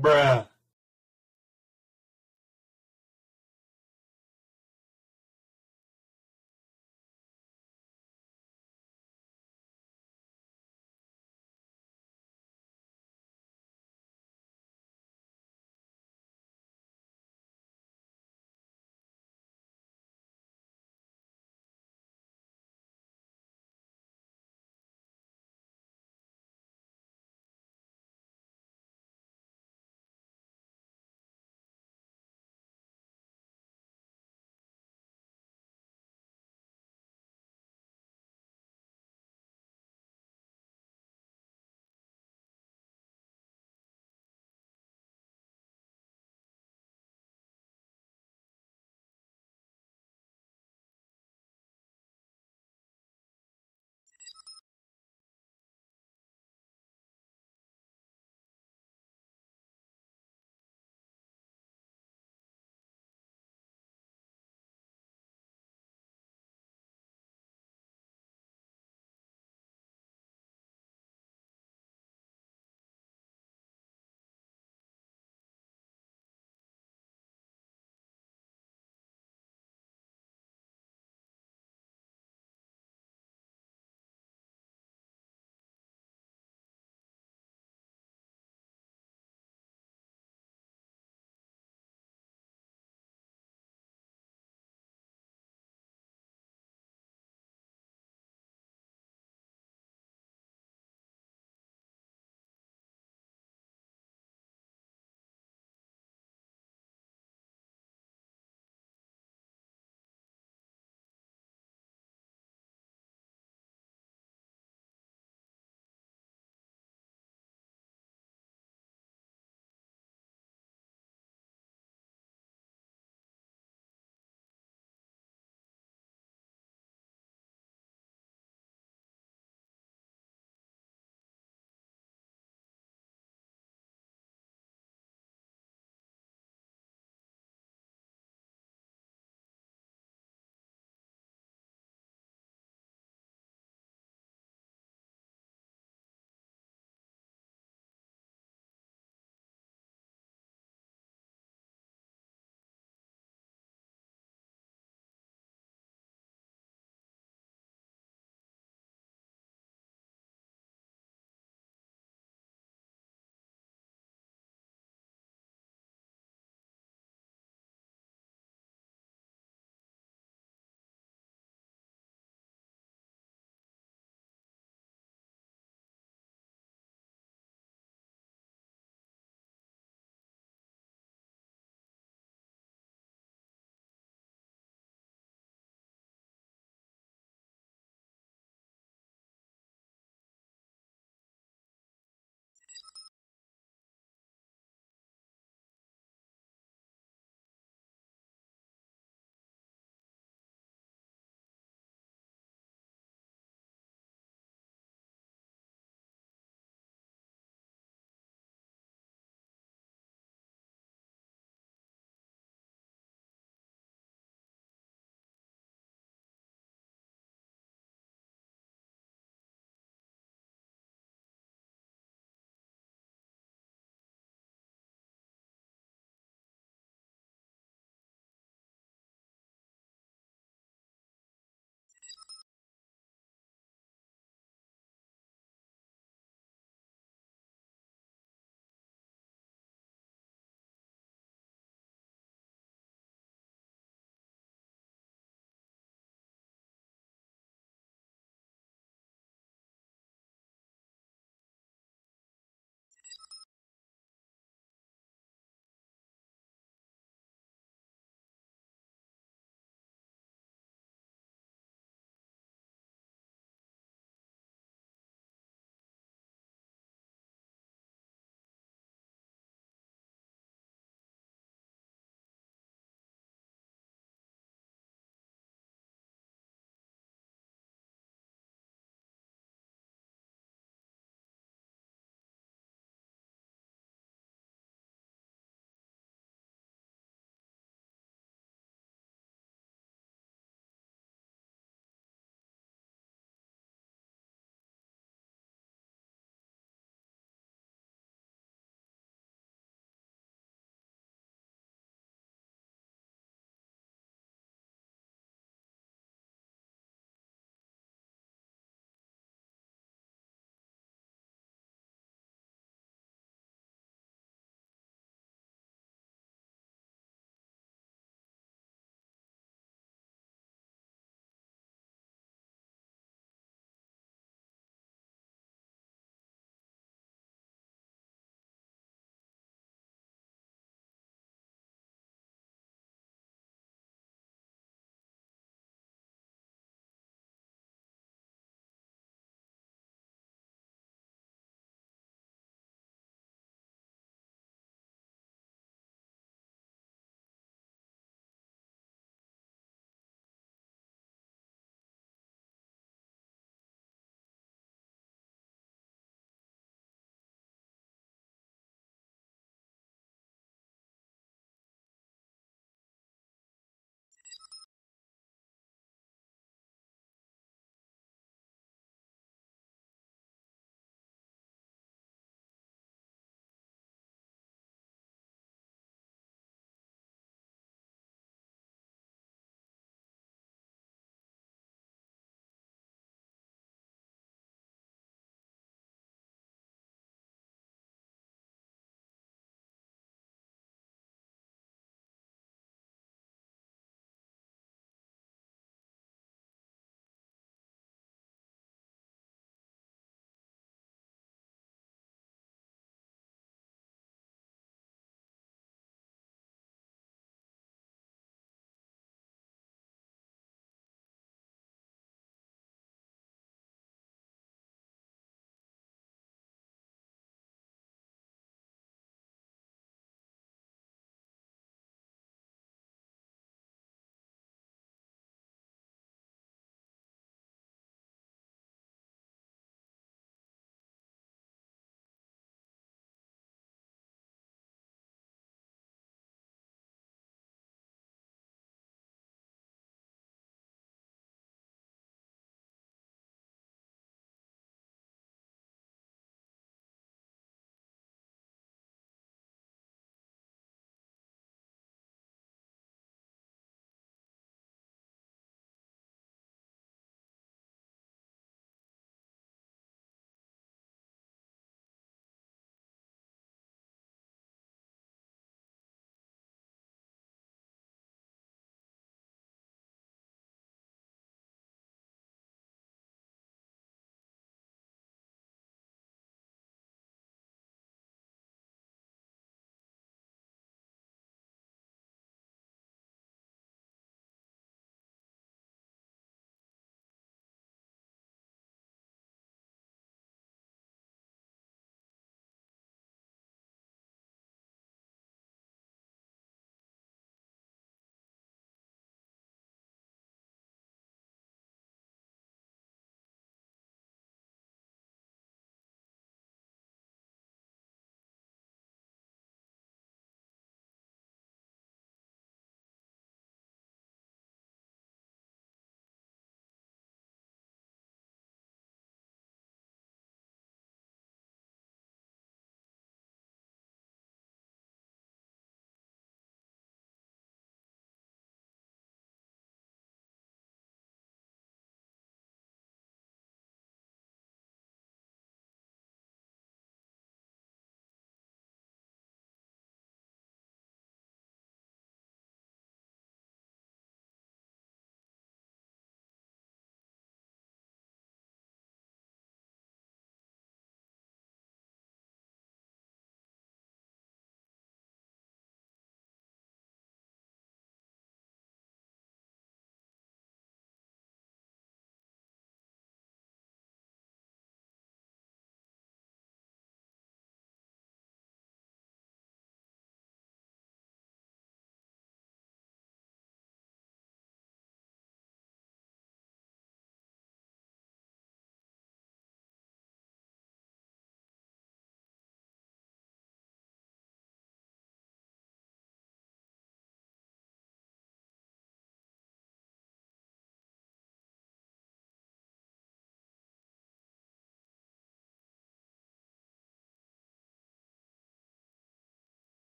Bruh.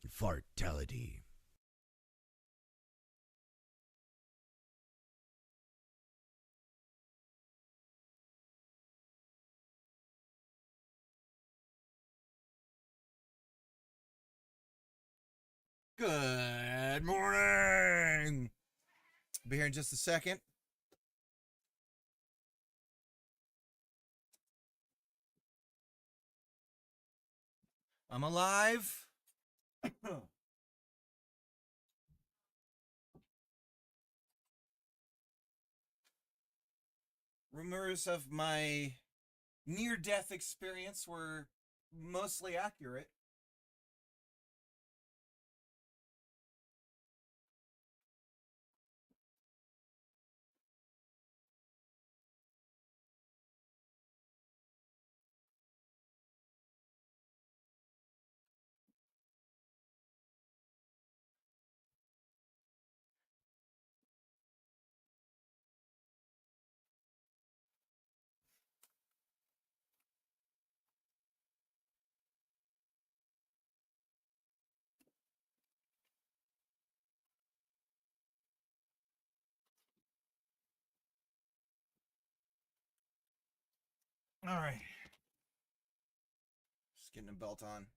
Fartality. Good morning. Be here in just a second. I'm alive. Rumors of my near-death experience were mostly accurate. All right. Just getting a belt on.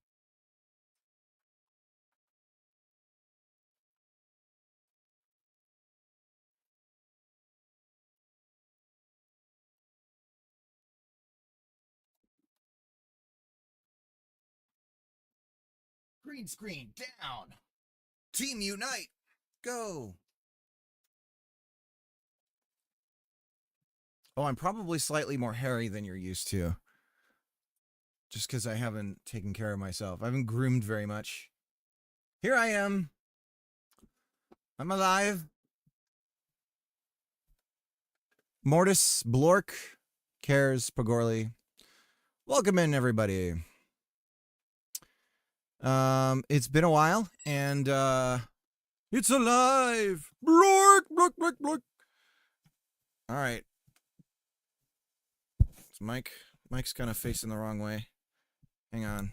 Green screen down. Team unite. Go. Oh, I'm probably slightly more hairy than you're used to. Just because I haven't taken care of myself. I haven't groomed very much. Here I am. I'm alive. Mortis, Blork, Cares, Pagorli. Welcome in, everybody. It's been a while, and it's alive. Blork, blork, blork, blork. All right. It's Mike. Mike's kind of facing the wrong way. Hang on.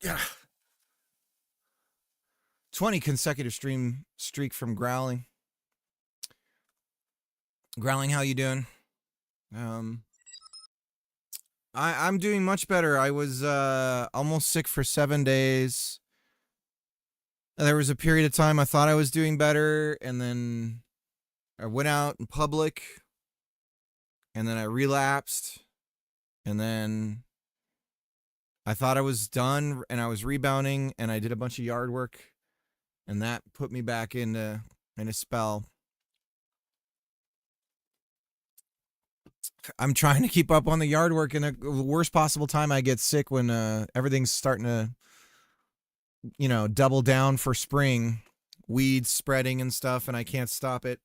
Yeah. 20 consecutive stream streak from Growling. Growling, how you doing? I'm doing much better. I was almost sick for 7 days. There was a period of time I thought I was doing better, and then I went out in public, and then I relapsed, and then I thought I was done, and I was rebounding, and I did a bunch of yard work, and that put me back in a spell. I'm trying to keep up on the yard work, and the worst possible time I get sick when everything's starting to, double down for spring, weeds spreading and stuff, and I can't stop it.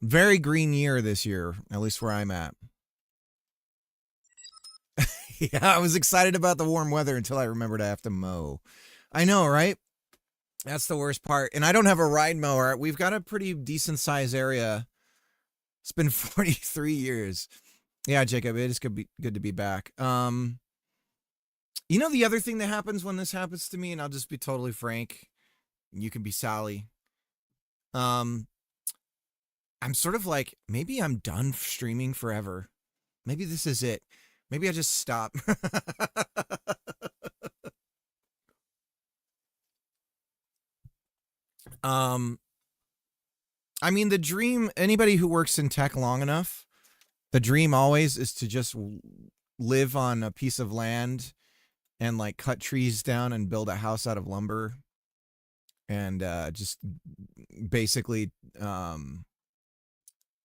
Very green year this year, at least where I'm at. Yeah, I was excited about the warm weather until I remembered I have to mow. I know, right? That's the worst part. And I don't have a ride mower. We've got a pretty decent size area. It's been 43 years. Yeah, Jacob, it is good to be back. The other thing that happens when this happens to me, and I'll just be totally frank, you can be Sally. I'm sort of like, maybe I'm done streaming forever. Maybe this is it. Maybe I just stop. I mean, the dream, anybody who works in tech long enough, the dream always is to just live on a piece of land and like cut trees down and build a house out of lumber and just basically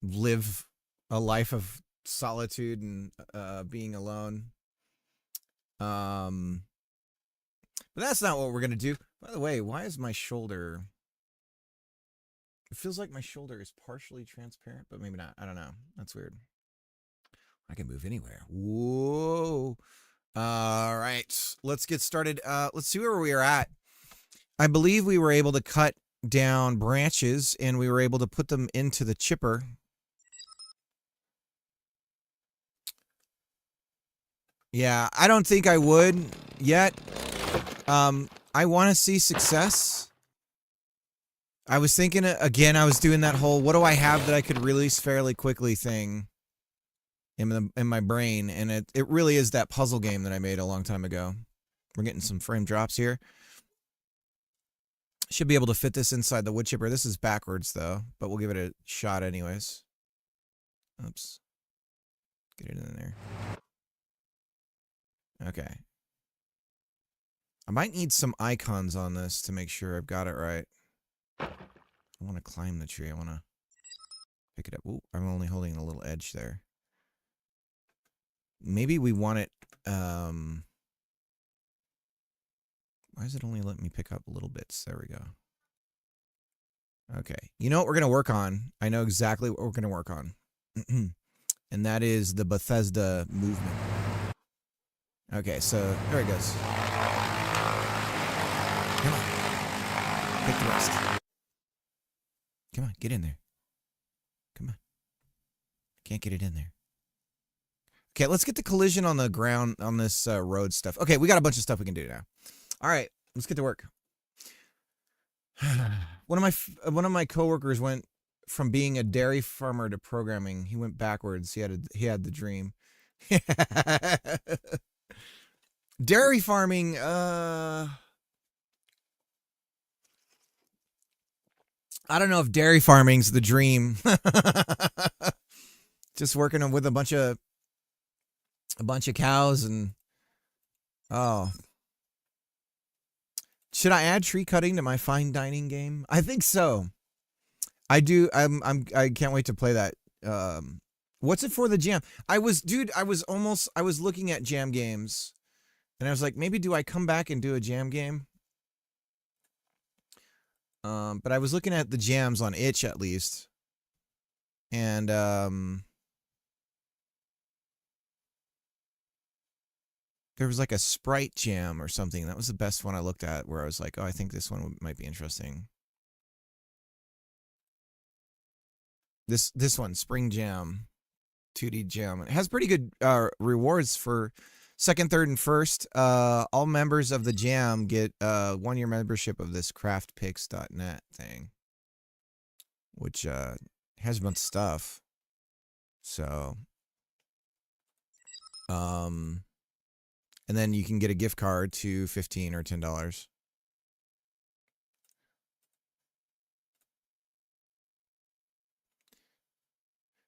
live a life of solitude and being alone. But that's not what we're going to do. By the way, why is my shoulder... It feels like my shoulder is partially transparent, but maybe not. I don't know. That's weird. I can move anywhere. Whoa. All right. Let's get started. Let's see where we are at. I believe we were able to cut down branches, and we were able to put them into the chipper. Yeah, I don't think I would yet. I want to see success. I was thinking again. I was doing that whole "what do I have that I could release fairly quickly" thing in my brain, and it really is that puzzle game that I made a long time ago. We're getting some frame drops here. Should be able to fit this inside the wood chipper. This is backwards though, but we'll give it a shot anyways. Oops. Get it in there. Okay. I might need some icons on this to make sure I've got it right. I want to climb the tree. I want to pick it up. Ooh, I'm only holding a little edge there. Maybe we want it, why is it only letting me pick up little bits? There we go. Okay. You know what we're going to work on? I know exactly what we're going to work on. And that is the Bethesda movement. Okay, so there it goes. Come on. Pick the rest. Come on, get in there. Come on. Can't get it in there. Okay, let's get the collision on the ground on this road stuff. Okay, we got a bunch of stuff we can do now. All right, let's get to work. One of my coworkers went from being a dairy farmer to programming. He went backwards. He had the dream. Dairy farming, I don't know if dairy farming's the dream. Just working with a bunch of cows and oh. Should I add tree cutting to my fine dining game? I think so. I do. I can't wait to play that. What's it for the jam? I was looking at jam games and I was like, maybe do I come back and do a jam game? But I was looking at the jams on itch at least. And there was like a Sprite jam or something. That was the best one I looked at where I was like, oh, I think this one might be interesting. This one, Spring Jam, 2D Jam. It has pretty good rewards for second, third, and first. All members of the jam get 1-year membership of this craftpicks.net thing, which has a bunch of stuff. So, and then you can get a gift card to $15 or $10.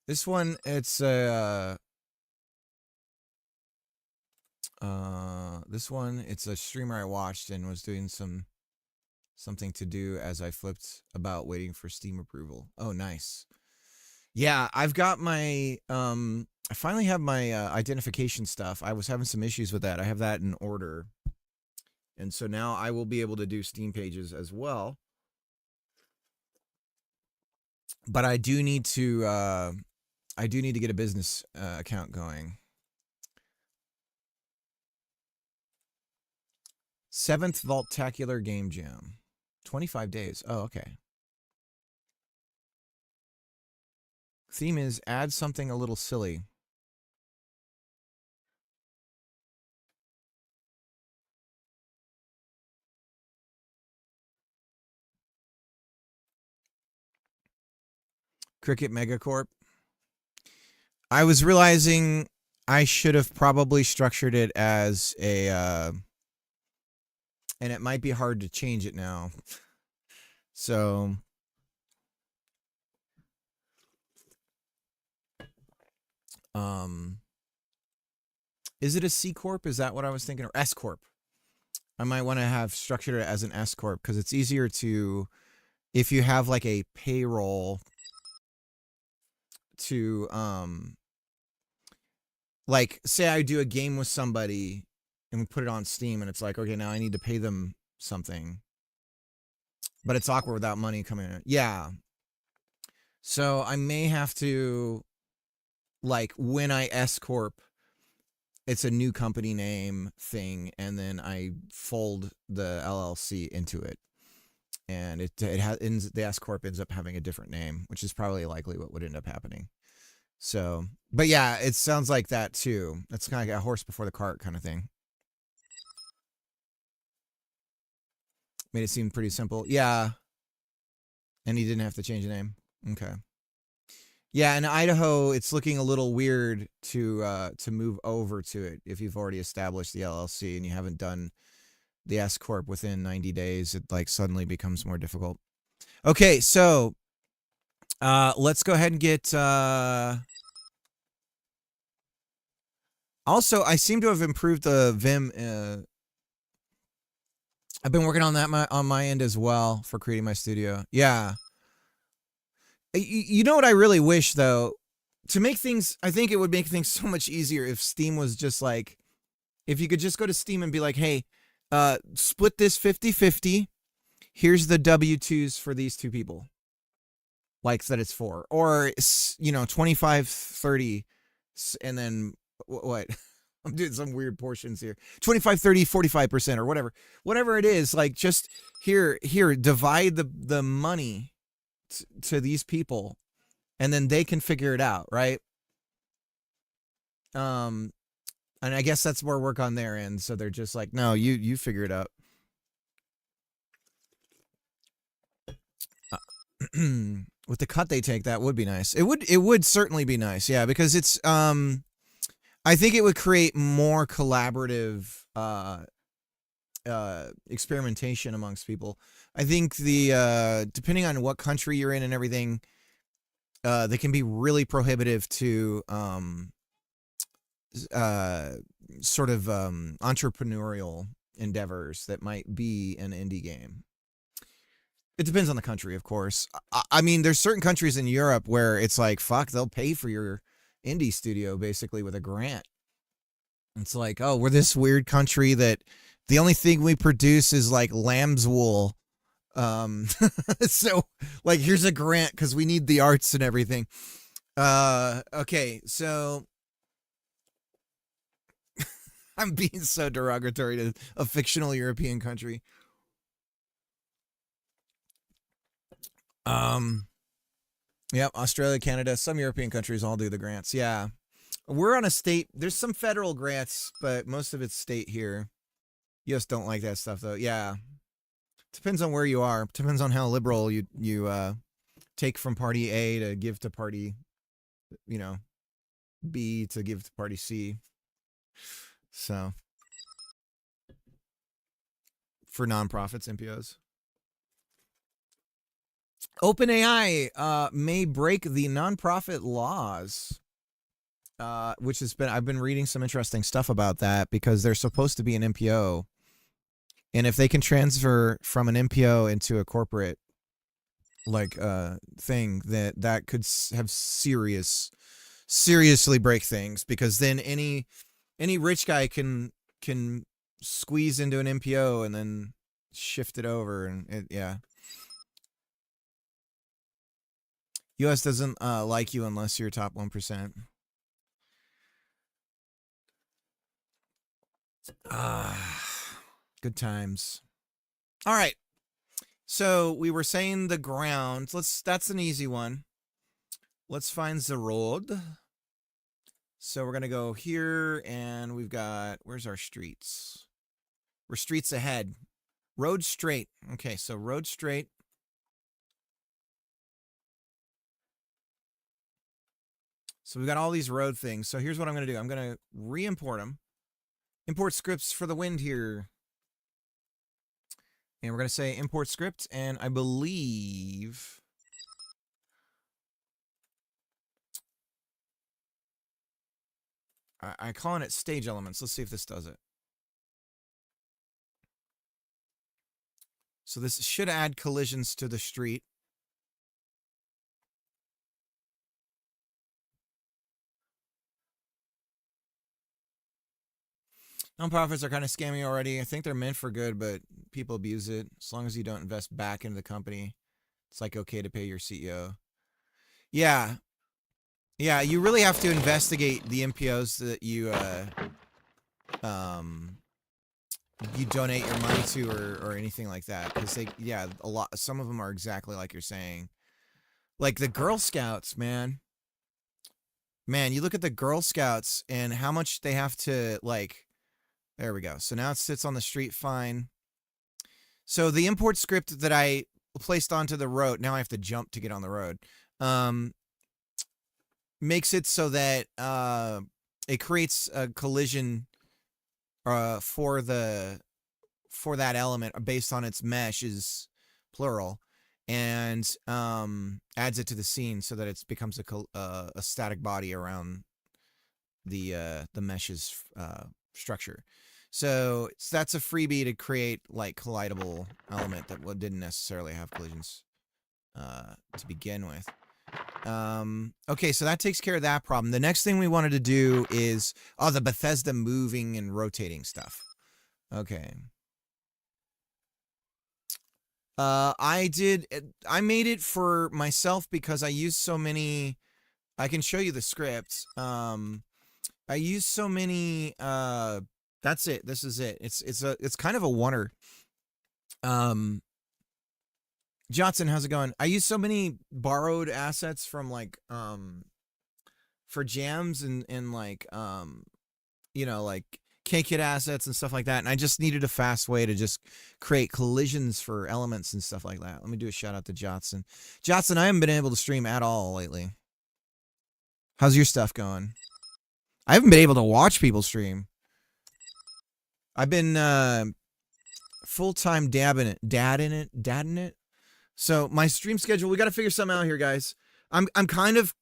This one, it's it's a streamer I watched and was doing something to do as I flipped about waiting for Steam approval. Oh, nice. Yeah, I've got my I finally have my identification stuff. I was having some issues with that. I have that in order. And so now I will be able to do Steam pages as well. But I do need to get a business account going. 7th Vaultacular Game Jam. 25 days. Oh, okay. Theme is add something a little silly. Cricket Megacorp. I was realizing I should have probably structured it as a and it might be hard to change it now. So is it a C Corp? Is that what I was thinking? Or S Corp? I might want to have structured it as an S Corp because it's easier to, if you have like a payroll to, like say I do a game with somebody and we put it on Steam and it's like, okay, now I need to pay them something, but it's awkward without money coming in. Yeah. So I may have to, like when I S Corp, it's a new company name thing, and then I fold the LLC into it, and the S Corp ends up having a different name, which is probably likely what would end up happening. So, but yeah, it sounds like that too. That's kind of like a horse before the cart kind of thing. Made it seem pretty simple. Yeah. And he didn't have to change the name. Okay. Yeah, in Idaho, it's looking a little weird to move over to it if you've already established the LLC and you haven't done the S corp within 90 days. It like suddenly becomes more difficult. Okay, so let's go ahead and get. Also, I seem to have improved the Vim. I've been working on that on my end as well for creating my studio. Yeah. You know what I really wish though, to make things, I think it would make things so much easier if Steam was just like, if you could just go to Steam and be like, hey, split this 50-50. Here's the W-2s for these two people. Like that it's for. Or, 25-30. And then, what? I'm doing some weird portions here. 25, 30, 45% or whatever. Whatever it is, like just here, divide the money to these people and then they can figure it out, right? And I guess that's more work on their end, so they're just like, no, you figure it out. With the cut they take, that would be nice. It would certainly be nice, yeah, because it's I think it would create more collaborative experimentation amongst people. I think the depending on what country you're in and everything, they can be really prohibitive to sort of entrepreneurial endeavors that might be an indie game. It depends on the country, of course. I mean, there's certain countries in Europe where it's like, fuck, they'll pay for your indie studio basically with a grant. It's like, oh, we're this weird country that the only thing we produce is like lamb's wool. So like, here's a grant because we need the arts and everything. Okay, so I'm being so derogatory to a fictional European country. Yep, Australia, Canada, some European countries all do the grants. Yeah. We're on a state, there's some federal grants, but most of it's state here. You just don't like that stuff though. Yeah. Depends on where you are. Depends on how liberal you take from party A to give to party, B to give to party C. So for nonprofits, NPOs. OpenAI may break the nonprofit laws, which has been, I've been reading some interesting stuff about that because they're supposed to be an NPO. And if they can transfer from an NPO into a corporate like thing, that could have seriously break things, because then any rich guy can squeeze into an NPO and then shift it over, and yeah. US doesn't like you unless you're top 1%. Good times. All right. So we were saying the ground. That's an easy one. Let's find the road. So we're going to go here, and we've got, where's our streets? We're streets ahead. Road straight. Okay, so road straight. So we've got all these road things. So here's what I'm going to do. I'm going to re-import them. Import scripts for the wind here. And we're going to say import script, and I believe I'm calling it stage elements. Let's see if this does it. So this should add collisions to the street. Nonprofits are kind of scammy already. I think they're meant for good, but people abuse it. As long as you don't invest back into the company, it's like okay to pay your CEO. Yeah. Yeah, you really have to investigate the NPOs that you donate your money to or anything like that, because some of them are exactly like you're saying. Like the Girl Scouts, man. Man, you look at the Girl Scouts and how much they have to like. There we go. So now it sits on the street fine. So the import script that I placed onto the road, now I have to jump to get on the road. Um, makes it so that it creates a collision for that element based on its mesh is plural, and adds it to the scene so that it becomes a static body around the mesh's structure. So that's a freebie to create like collidable element that didn't necessarily have collisions to begin with. Okay, so that takes care of that problem. The next thing we wanted to do is the Bethesda moving and rotating stuff. Okay. I made it for myself because I used so many. I can show you the script. I used so many. That's it. This is it. It's kind of a oneer. Johnson, how's it going? I use so many borrowed assets from like for jams and like like K-Kit assets and stuff like that, and I just needed a fast way to just create collisions for elements and stuff like that. Let me do a shout out to Johnson. Johnson, I haven't been able to stream at all lately. How's your stuff going? I haven't been able to watch people stream. I've been full-time dadding it. So my stream schedule, we got to figure something out here, guys. I'm kind of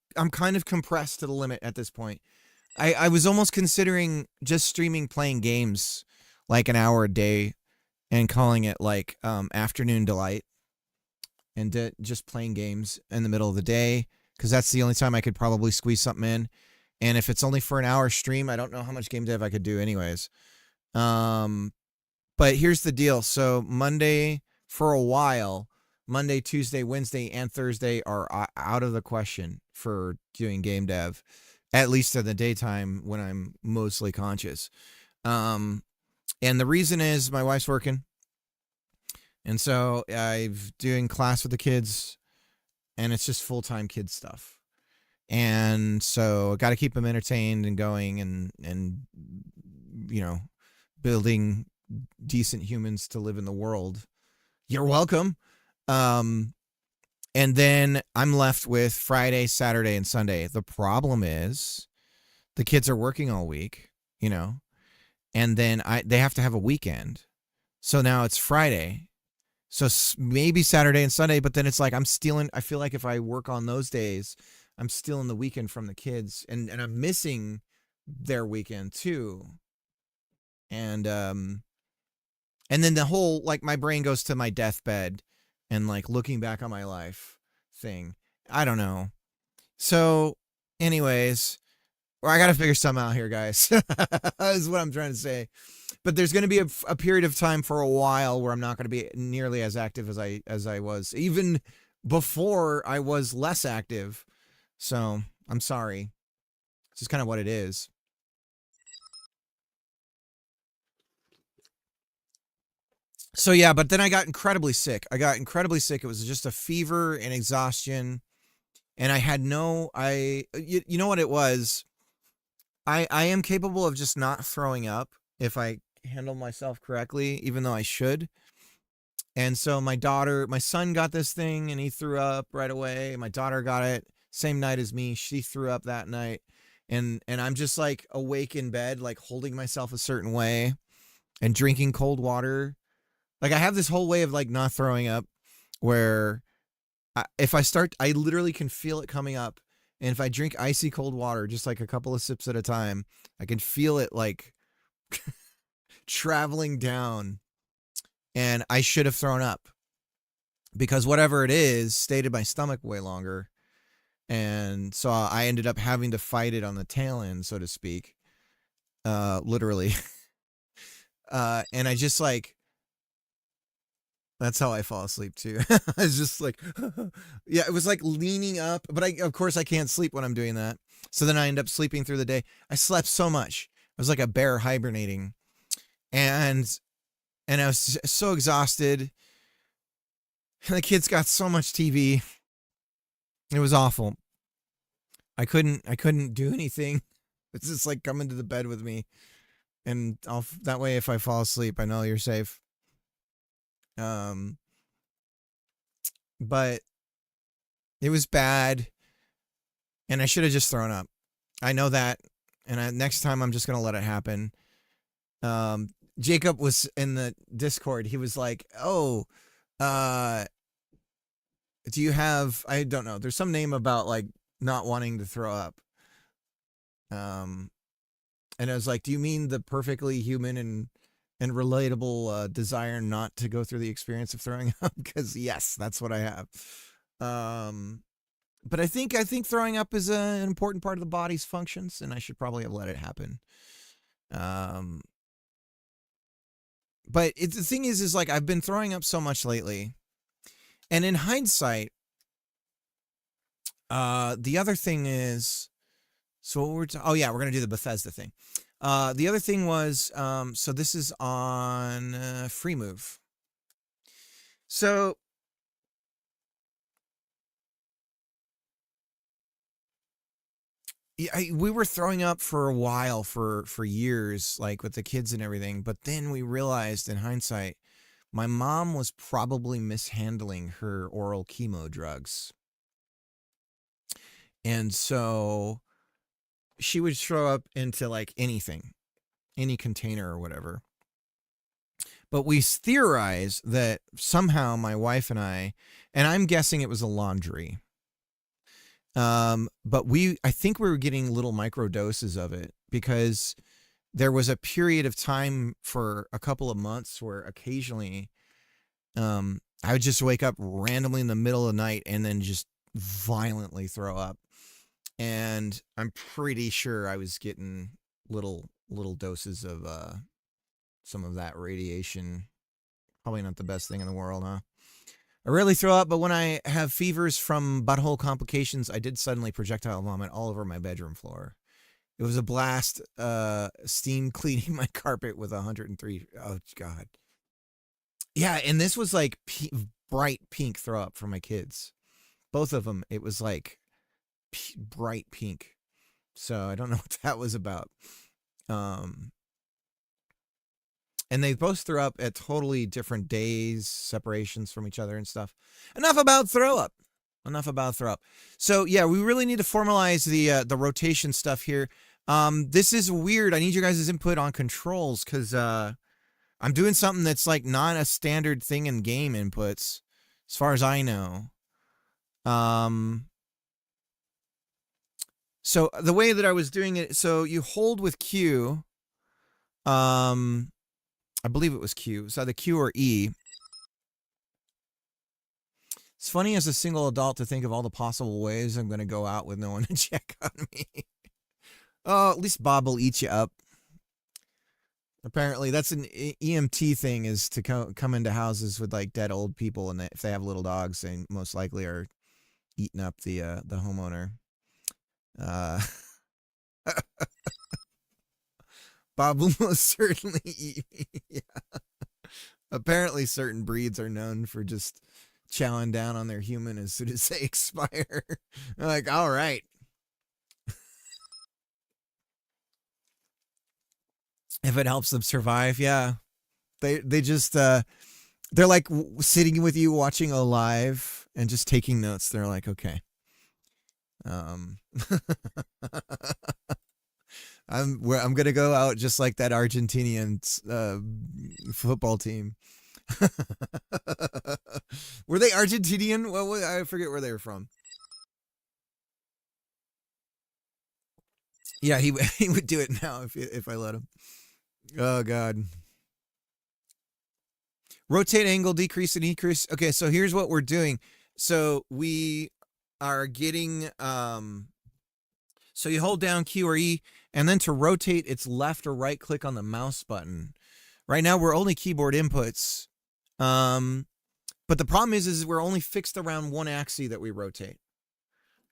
compressed to the limit at this point. I was almost considering just streaming playing games like an hour a day and calling it like afternoon delight and just playing games in the middle of the day because that's the only time I could probably squeeze something in. And if it's only for an hour stream, I don't know how much game dev I could do anyways. But here's the deal. So Monday for a while, Monday, Tuesday, Wednesday, and Thursday are out of the question for doing game dev, at least in the daytime when I'm mostly conscious. And the reason is my wife's working. And so I'm doing class with the kids, and it's just full-time kid stuff. And so I got to keep them entertained and going and building decent humans to live in the world. You're welcome. And then I'm left with Friday, Saturday, and Sunday. The problem is the kids are working all week, and then they have to have a weekend. So now it's Friday. So maybe Saturday and Sunday, but then it's like I feel like if I work on those days, I'm stealing the weekend from the kids, and I'm missing their weekend too. And then the whole, like, my brain goes to my deathbed and, like, looking back on my life thing. I don't know. So, anyways, I got to figure something out here, guys. Is what I'm trying to say. But there's going to be a period of time for a while where I'm not going to be nearly as active as I was, even before I was less active. So, I'm sorry. It's just kind of what it is. So yeah, but then I got incredibly sick. It was just a fever and exhaustion, and I had you know what it was? I am capable of just not throwing up if I handle myself correctly, even though I should. And so my son got this thing and he threw up right away. My daughter got it same night as me. She threw up that night. And I'm just like awake in bed, like holding myself a certain way and drinking cold water. Like I have this whole way of like not throwing up where if I start, I literally can feel it coming up. And if I drink icy cold water, just like a couple of sips at a time, I can feel it like traveling down, and I should have thrown up because whatever it is stayed in my stomach way longer. And so I ended up having to fight it on the tail end, so to speak, literally. And I just like, that's how I fall asleep too. I was just like, yeah, it was like leaning up, but of course I can't sleep when I'm doing that. So then I end up sleeping through the day. I slept so much. I was like a bear hibernating, and I was so exhausted. And the kids got so much TV. It was awful. I couldn't do anything. It's just like come into the bed with me, and that way if I fall asleep, I know you're safe. Um, but it was bad, and I should have just thrown up. I know that, and next time I'm just gonna let it happen. Um, Jacob was in the Discord. He was like, "Oh, uh, do you have? I don't know. There's some name about like not wanting to throw up." Um, and I was like, "Do you mean the perfectly human and relatable desire not to go through the experience of throwing up?" Because yes, that's what I have. Um, but I think throwing up is an important part of the body's functions, and I should probably have let it happen. Um, but the thing is like I've been throwing up so much lately, and in hindsight, the other thing is, so what oh yeah, we're gonna do the Bethesda thing. The other thing was, so this is on Freemove. So yeah, we were throwing up for a while, for years, like with the kids and everything. But then we realized, in hindsight, my mom was probably mishandling her oral chemo drugs, and so she would throw up into like anything, any container or whatever. But we theorized that somehow my wife and I'm guessing it was a laundry. But I think we were getting little micro doses of it, because there was a period of time for a couple of months where occasionally, I would just wake up randomly in the middle of the night and then just violently throw up. And I'm pretty sure I was getting little doses of some of that radiation. Probably not the best thing in the world, huh? I rarely throw up, but when I have fevers from butthole complications, I did suddenly projectile vomit all over my bedroom floor. It was a blast, steam cleaning my carpet with 103. Oh, God. Yeah, and this was like bright pink throw up for my kids. Both of them, it was like bright pink. So I don't know what that was about. And they both threw up at totally different days, separations from each other and stuff. Enough about throw up. So yeah, we really need to formalize the rotation stuff here. This is weird. I need you guys' input on controls, because I'm doing something that's like not a standard thing in game inputs, as far as I know. So the way that I was doing it, so you hold with Q. I believe it was Q. It's either Q or E. It's funny as a single adult to think of all the possible ways I'm going to go out with no one to check on me. Oh, at least Bob will eat you up. Apparently, that's an EMT thing, is to come into houses with like dead old people, and if they have little dogs, they most likely are eating up the homeowner. Bob will most certainly eat me. Yeah. Apparently, certain breeds are known for just chowing down on their human as soon as they expire. They're like, all right. If it helps them survive, yeah. They just they're like sitting with you watching a live and just taking notes. They're like, okay. I'm gonna go out just like that Argentinian football team. Were they Argentinian? Well, I forget where they were from. Yeah, he would do it now if I let him. Oh God. Rotate angle, decrease and increase. Okay, so here's what we're doing. So we are getting so you hold down Q or E, and then to rotate, it's left or right click on the mouse button. Right now we're only keyboard inputs. But the problem is we're only fixed around one axis that we rotate.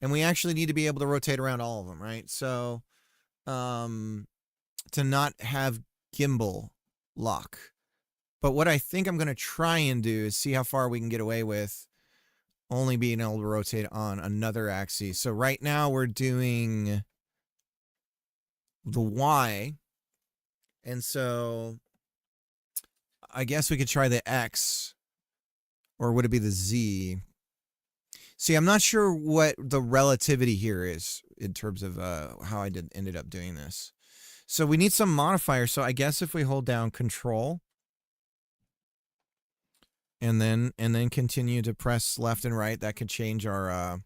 And we actually need to be able to rotate around all of them, right? So to not have gimbal lock. But what I think I'm going to try and do is see how far we can get away with only being able to rotate on another axis. So right now we're doing the Y. And so I guess we could try the X, or would it be the Z? See, I'm not sure what the relativity here is in terms of how I ended up doing this. So we need some modifier. So I guess if we hold down Control and then continue to press left and right, that could change our.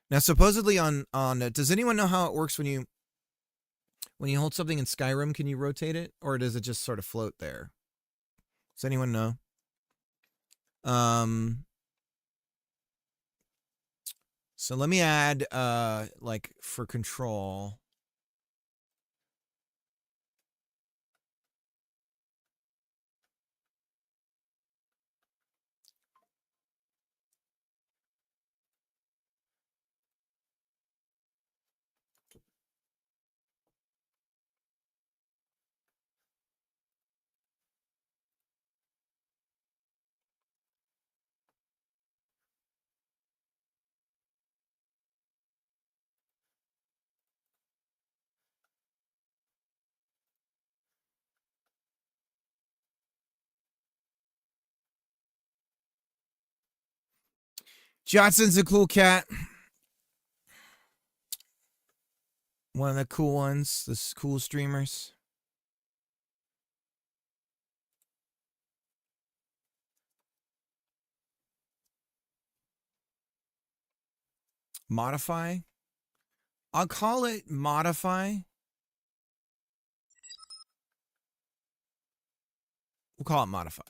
Now, supposedly on does anyone know how it works when you hold something in Skyrim? Can you rotate it, or does it just sort of float there? Does anyone know? So let me add like for Control. Johnson's a cool cat. One of the cool ones, the cool streamers. Modify? I'll call it Modify. We'll call it Modify.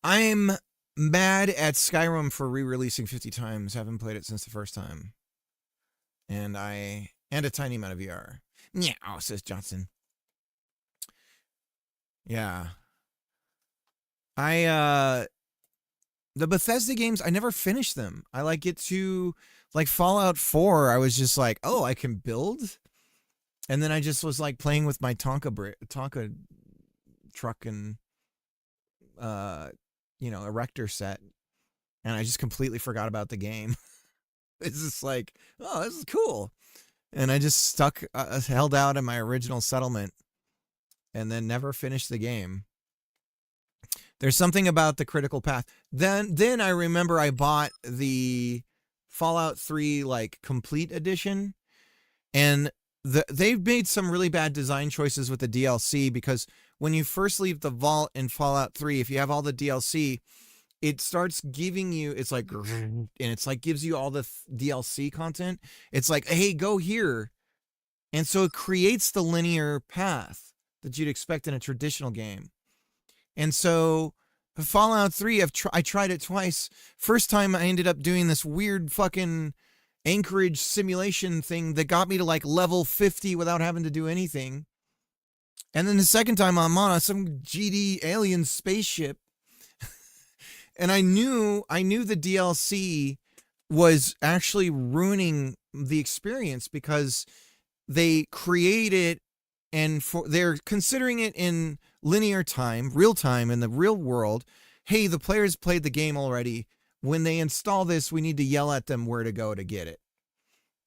I'm mad at Skyrim for re-releasing 50 times. Haven't played it since the first time. And a tiny amount of VR. Yeah, says Johnson. Yeah. The Bethesda games, I never finished them. I like get to like Fallout 4, I was just like, oh, I can build? And then I just was like playing with my Tonka truck and erector set, and I just completely forgot about the game. It's just like, oh, this is cool. And I just held out in my original settlement and then never finished the game. There's something about the critical path. Then I remember I bought the Fallout 3 like complete edition, and they've made some really bad design choices with the DLC, because when you first leave the vault in Fallout 3, if you have all the DLC, it starts giving you, it's like, and it's like gives you all the DLC content. It's like, hey, go here. And so it creates the linear path that you'd expect in a traditional game. And so Fallout 3, I tried it twice. First time I ended up doing this weird fucking Anchorage simulation thing that got me to like level 50 without having to do anything. And then the second time I'm on some GD alien spaceship. And I knew the DLC was actually ruining the experience, because they create it and they're considering it in linear time, real time, in the real world. Hey, the players played the game already. When they install this, we need to yell at them where to go to get it.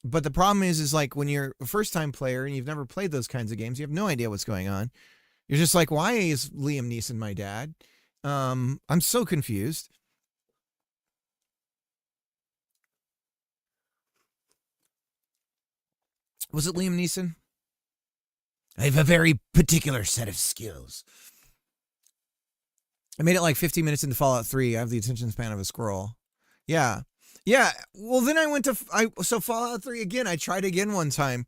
But the problem is like when you're a first-time player and you've never played those kinds of games, you have no idea what's going on. You're just like, why is Liam Neeson my dad? I'm so confused. Was it Liam Neeson? I have a very particular set of skills. I made it like 15 minutes into Fallout 3. I have the attention span of a squirrel. Yeah. Yeah. Well, then I went to Fallout 3 again. I tried again one time.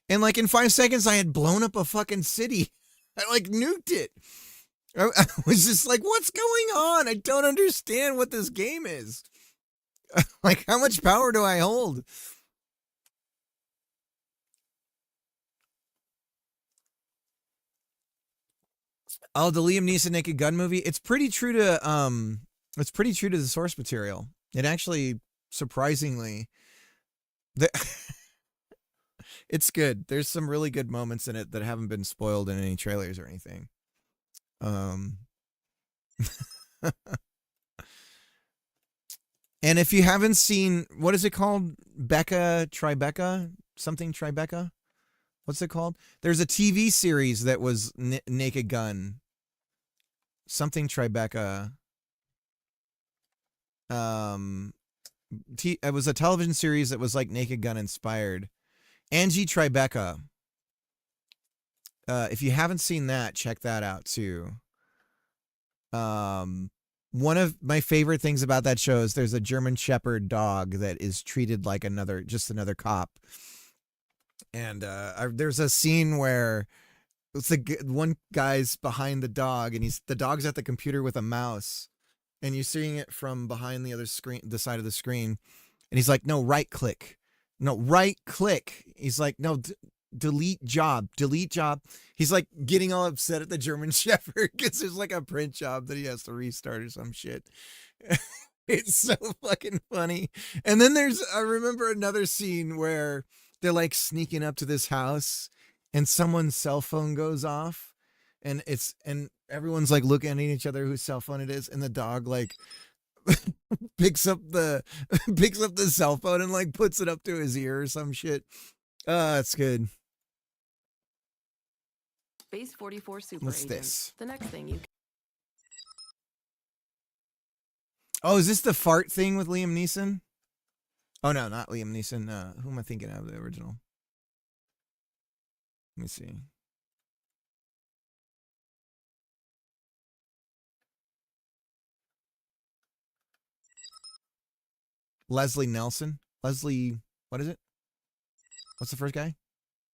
And like in 5 seconds, I had blown up a fucking city. I like nuked it. I was just like, what's going on? I don't understand what this game is. Like, how much power do I hold? Oh, the Liam Neeson Naked Gun movie. It's pretty true to the source material. It actually, surprisingly, It's good. There's some really good moments in it that haven't been spoiled in any trailers or anything. Um, and if you haven't seen, what is it called? Tribeca? Something Tribeca? What's it called? There's a TV series that was Naked Gun. Something Tribeca. It was a television series that was like Naked Gun inspired. Angie Tribeca. If you haven't seen that, check that out too. One of my favorite things about that show is there's a German Shepherd dog that is treated like another cop. And there's a scene where it's one guy's behind the dog, and the dog's at the computer with a mouse, and you're seeing it from behind the side of the screen, and he's like, "No, right click. He's like, "No, delete job. He's like getting all upset at the German Shepherd because there's like a print job that he has to restart or some shit. It's so fucking funny. And then I remember another scene where they're like sneaking up to this house and someone's cell phone goes off, and everyone's like looking at each other whose cell phone it is, and the dog like picks up the cell phone and like puts it up to his ear or some shit. It's good. Base 44 super What's agent. this? The next thing you Oh, is this the fart thing with Liam Neeson? Oh no, not Liam Neeson. Who am I thinking of? The original. Let me see. Leslie Nelson. Leslie, what is it? What's the first guy?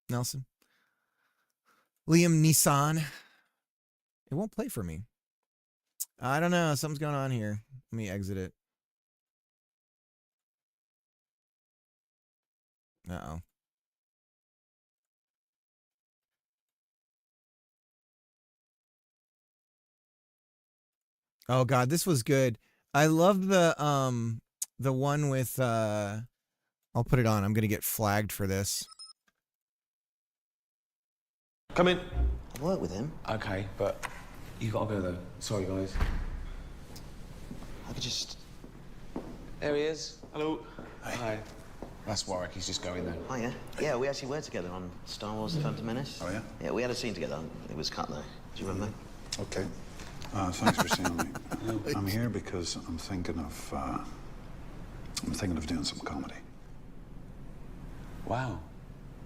Nelson. Liam Neeson. It won't play for me. I don't know. Something's going on here. Let me exit it. Uh-oh. Oh God, this was good. I love the one with I'll put it on. I'm gonna get flagged for this. Come in. I work with him. Okay, but you gotta go though. Sorry, guys. I could just... There he is. Hello. Hi. That's Warwick. He's just going there. Oh, yeah? Yeah, we actually worked together on Star Wars The Phantom Menace. Oh, yeah? Yeah, we had a scene together. It was cut, though. Do you remember? Okay. Thanks for seeing me. I'm here because I'm thinking of doing some comedy. Wow.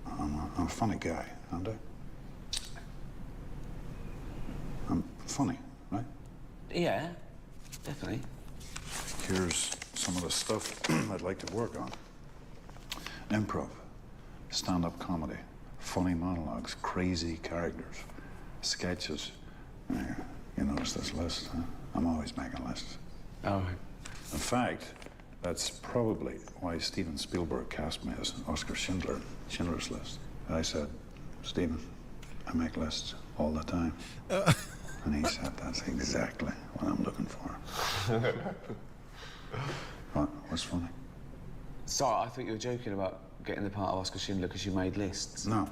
I'm a funny guy, aren't I? I'm funny, right? Yeah, definitely. Here's some of the stuff I'd like to work on. Improv, stand-up comedy, funny monologues, crazy characters, sketches. You notice this list, huh? I'm always making lists. Oh. In fact, that's probably why Steven Spielberg cast me as Oscar Schindler, Schindler's List. I said, Steven, I make lists all the time. And he said, that's exactly what I'm looking for. What's funny? Sorry, I thought you were joking about getting the part of Oscar Schindler because you made lists. No.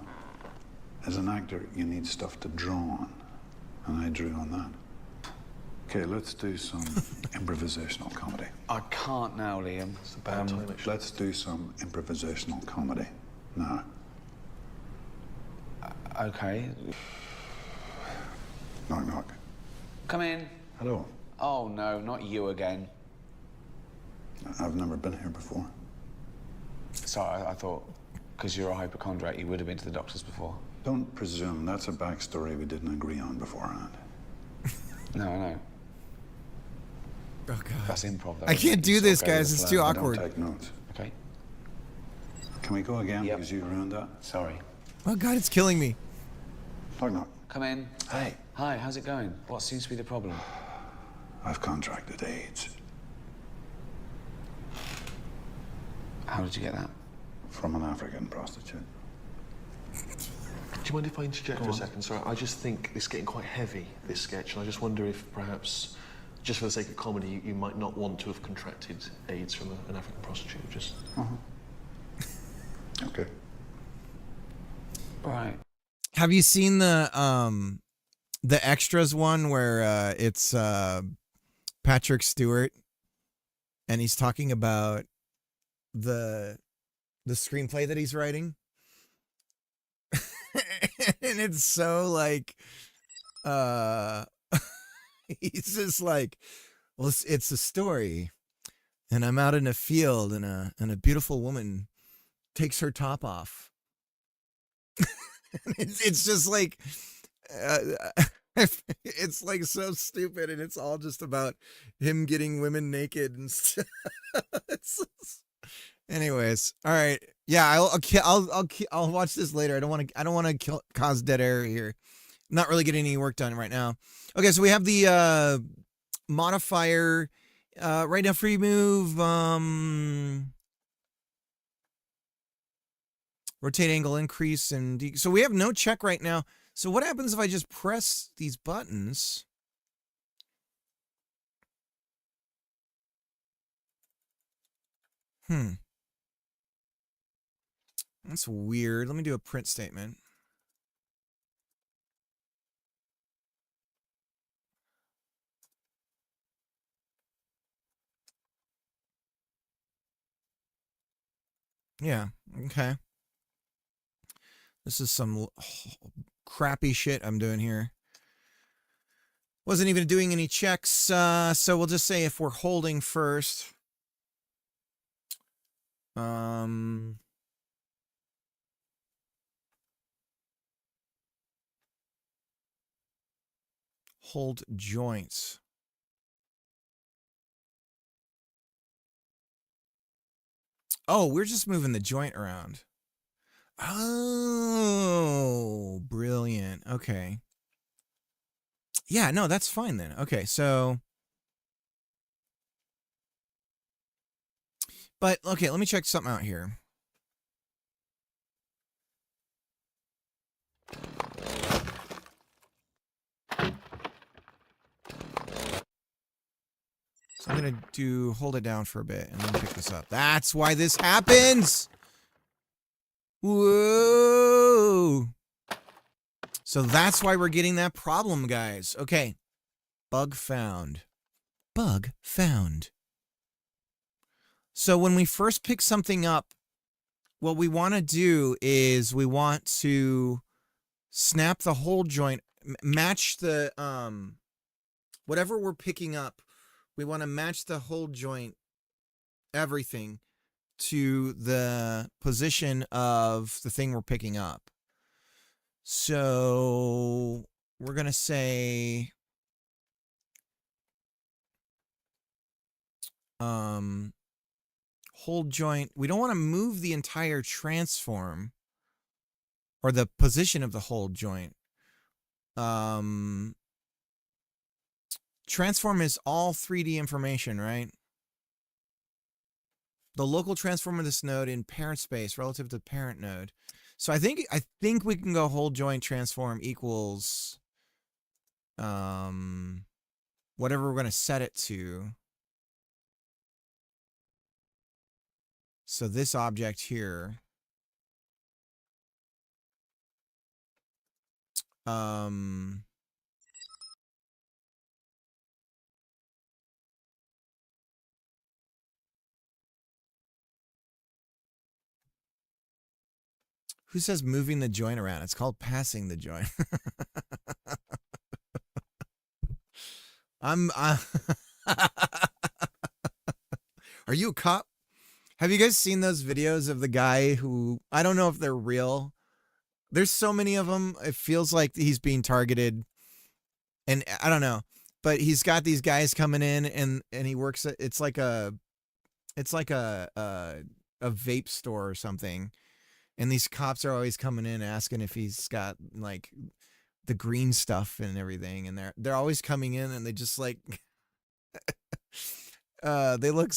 As an actor, you need stuff to draw on. And I drew on that. Okay, let's do some improvisational comedy. I can't now, Liam. It's a bad time. Let's do some improvisational comedy now. Okay. Knock, knock. Come in. Hello. Oh, no, not you again. I've never been here before. Sorry, I thought because you're a hypochondriac, you would have been to the doctors before. Don't presume. That's a backstory we didn't agree on beforehand. No, I know. Oh God. That's improv, though. I can't do this, guys. It's too I awkward. don't take notes. Okay. Can we go again Yep. because you ruined that? Sorry. Oh God, it's killing me. Knock, knock. Come in. Hey. Hi, how's it going? What seems to be the problem? I've contracted AIDS. How did you get that? From an African prostitute. Do you mind if I interject for a second? Sorry, I just think it's getting quite heavy, this sketch, and I just wonder if perhaps, just for the sake of comedy, you might not want to have contracted AIDS from an African prostitute. Just. Okay. Right. Have you seen the extras one where it's Patrick Stewart and he's talking about the screenplay that he's writing? And it's so like he's just like, well, it's a story, and I'm out in a field, and a beautiful woman takes her top off. It's just like it's like so stupid, and it's all just about him getting women naked and stuff. Anyways, all right, yeah, I'll watch this later. I don't want to cause dead air here. I'm not really getting any work done right now. Okay, so we have the modifier right now. Free move, rotate angle increase, and so we have no check right now. So what happens if I just press these buttons? That's weird. Let me do a print statement. Yeah, okay. This is some crappy shit I'm doing here. Wasn't even doing any checks, so we'll just say if we're holding first. Hold joints. Oh, we're just moving the joint around. Oh, brilliant. Okay. Yeah, no, that's fine then. Okay, so. But, okay, let me check something out here. So I'm going to hold it down for a bit and then pick this up. That's why this happens! Whoa! So that's why we're getting that problem, guys. Okay. Bug found. Bug found. So when we first pick something up, what we want to do is we want to snap the whole joint, match the, whatever we're picking up, we want to match the whole joint, everything, to the position of the thing we're picking up. So we're going to say, whole joint. We don't want to move the entire transform or the position of the whole joint. Transform is all 3D information, right? The local transform of this node in parent space relative to parent node. So I think we can go whole joint transform equals whatever we're going to set it to. So this object here, who says moving the joint around? It's called passing the joint. Are you a cop? Have you guys seen those videos of the guy who, I don't know if they're real. There's so many of them. It feels like he's being targeted. And I don't know. But he's got these guys coming in and he works at, it's like a vape store or something. And these cops are always coming in asking if he's got like the green stuff and everything. And they're always coming in and they just like, they look,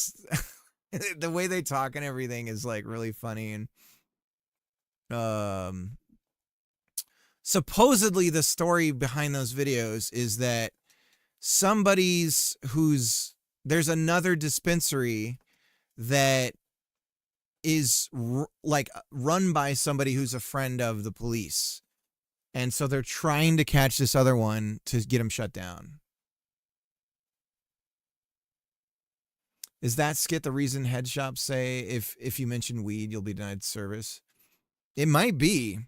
the way they talk and everything is like really funny. And, supposedly the story behind those videos is that there's another dispensary that is like run by somebody who's a friend of the police. And so they're trying to catch this other one to get him shut down. Is that skit the reason head shops say if you mention weed, you'll be denied service? It might be.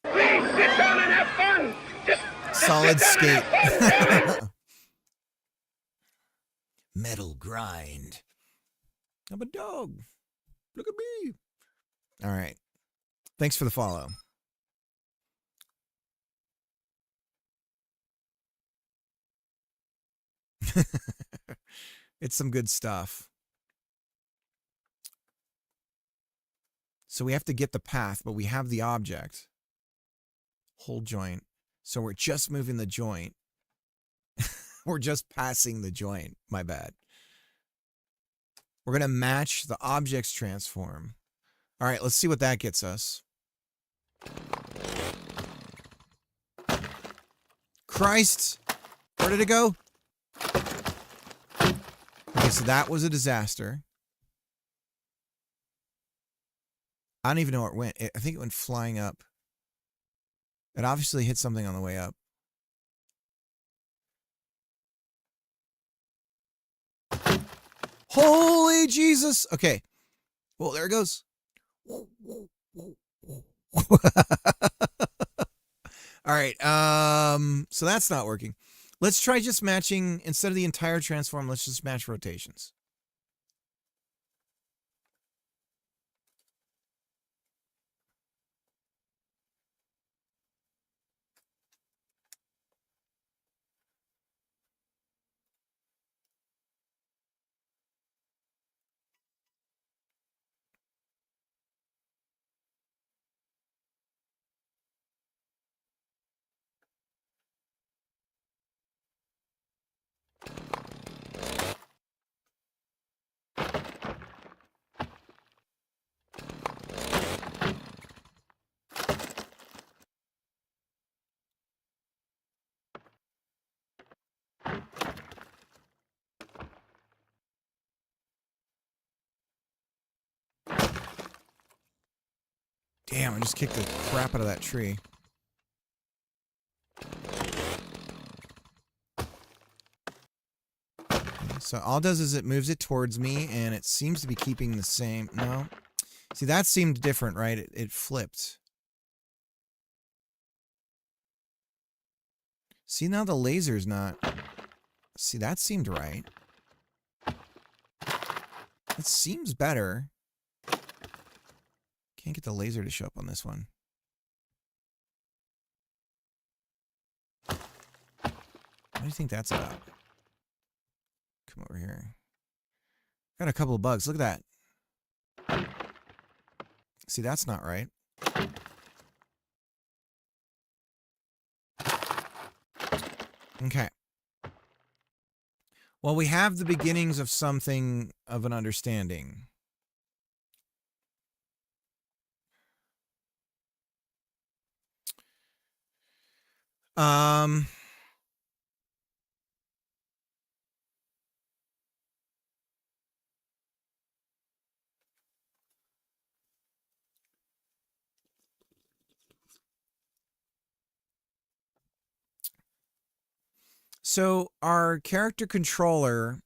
Please sit down and have fun. Just Solid sit down and skate. have fun, man. Metal grind. I'm a dog. Look at me. All right. Thanks for the follow. It's some good stuff. So we have to get the path, but we have the object. Whole joint. So we're just moving the joint. We're just passing the joint. My bad. We're going to match the object's transform. All right, let's see what that gets us. Christ. Where did it go? Okay, so that was a disaster. I don't even know where it went. I think it went flying up. It obviously hit something on the way up. Holy Jesus. Okay. Well, there it goes. All right. So that's not working. Let's try just matching, instead of the entire transform, let's just match rotations. Damn, I just kicked the crap out of that tree. So all it does is it moves it towards me, and it seems to be keeping the same. No. See, that seemed different, right? It flipped. See, now the laser's not. See, that seemed right. It seems better. Can't get the laser to show up on this one. What do you think that's about? Come over here. Got a couple of bugs. Look at that. See, that's not right. Okay. Well, we have the beginnings of something of an understanding. So our character controller,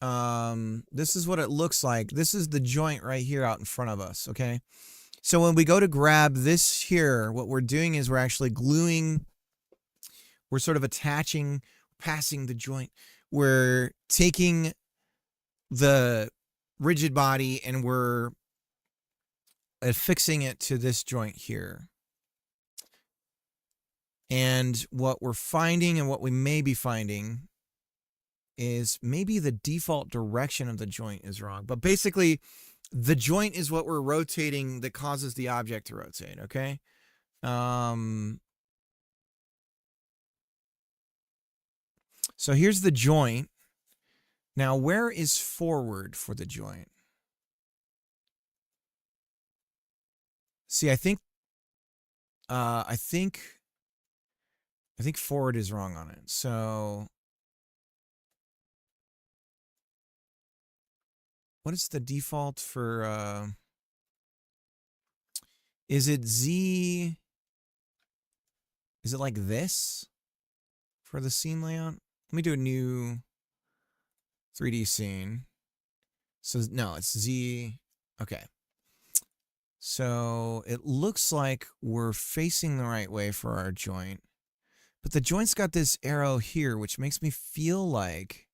this is what it looks like. This is the joint right here out in front of us, okay? So when we go to grab this here, what we're doing is we're actually gluing, we're sort of attaching, passing the joint. We're taking the rigid body and we're affixing it to this joint here. And what we're finding and what we may be finding is maybe the default direction of the joint is wrong. But basically, the joint is what we're rotating that causes the object to rotate, okay? So here's the joint. Now, where is forward for the joint? See, I think forward is wrong on it. So what is the default for, is it Z, is it like this for the scene layout? Let me do a new 3D scene. So, no, it's Z, okay. So it looks like we're facing the right way for our joint. But the joint's got this arrow here, which makes me feel like,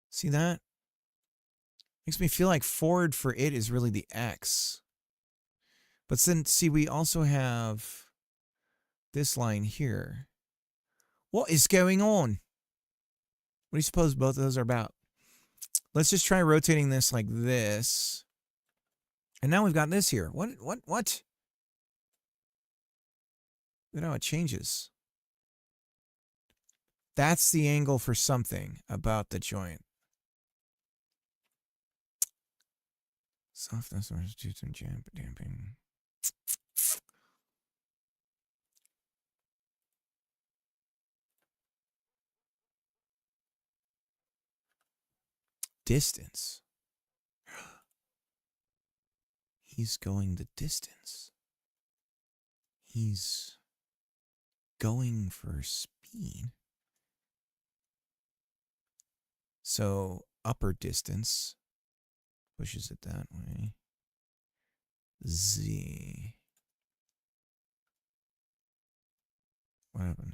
see that? Makes me feel like forward for it is really the X. But then, see, we also have this line here. What is going on? What do you suppose both of those are about? Let's just try rotating this like this. And now we've got this here. What? Look at how it changes. That's the angle for something about the joint. Softness substitutes and damping. Distance. He's going the distance. He's going for speed. So upper distance pushes it that way. Z. What happened?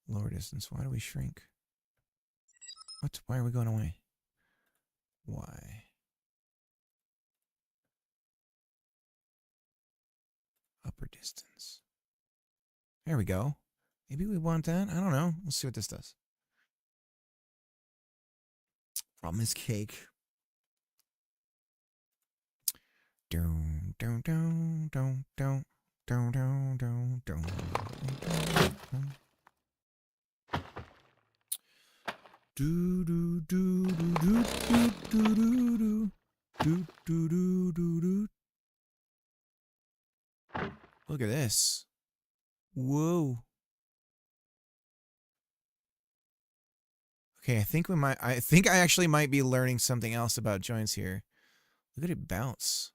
Lower distance. Why do we shrink? What? Why are we going away? Why? Upper distance. There we go. Maybe we want that. I don't know. Let's see what this does. Problem is cake. Dun, dun, dun, dun, dun, dun, dun, dun, dun, dun. Do do do do do do do do do do do do. Look at this. Whoa. Okay, I think I actually might be learning something else about joints here. Look at it bounce.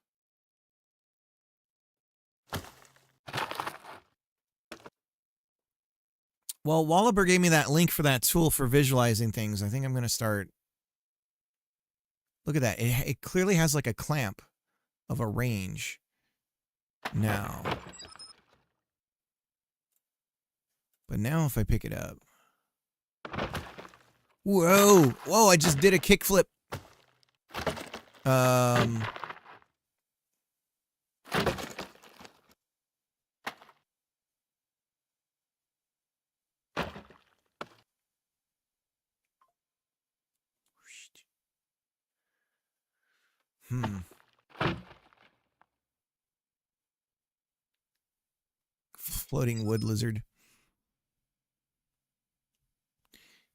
Well, Wallaber gave me that link for that tool for visualizing things. I think I'm going to start. Look at that. It clearly has like a clamp of a range. Now. But now if I pick it up. Whoa. Whoa, I just did a kickflip. Floating wood lizard.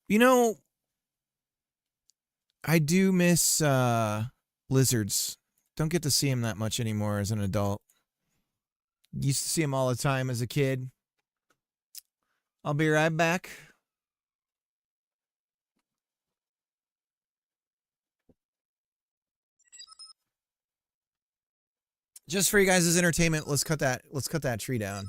You know, I do miss lizards. Don't get to see them that much anymore as an adult. Used to see them all the time as a kid. I'll be right back. Just for you guys' entertainment, let's cut that tree down.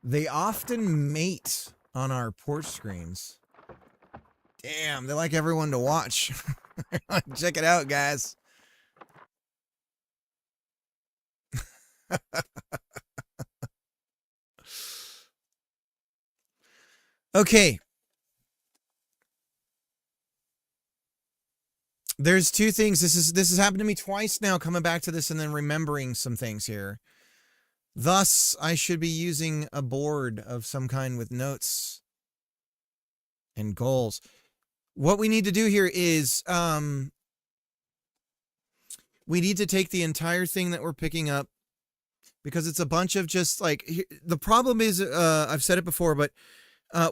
They often mate on our porch screens. Damn, they like everyone to watch. Check it out, guys. Okay. There's two things. This has happened to me twice now, coming back to this and then remembering some things here. Thus, I should be using a board of some kind with notes and goals. What we need to do here is we need to take the entire thing that we're picking up, because it's a bunch of just like, the problem is, I've said it before, but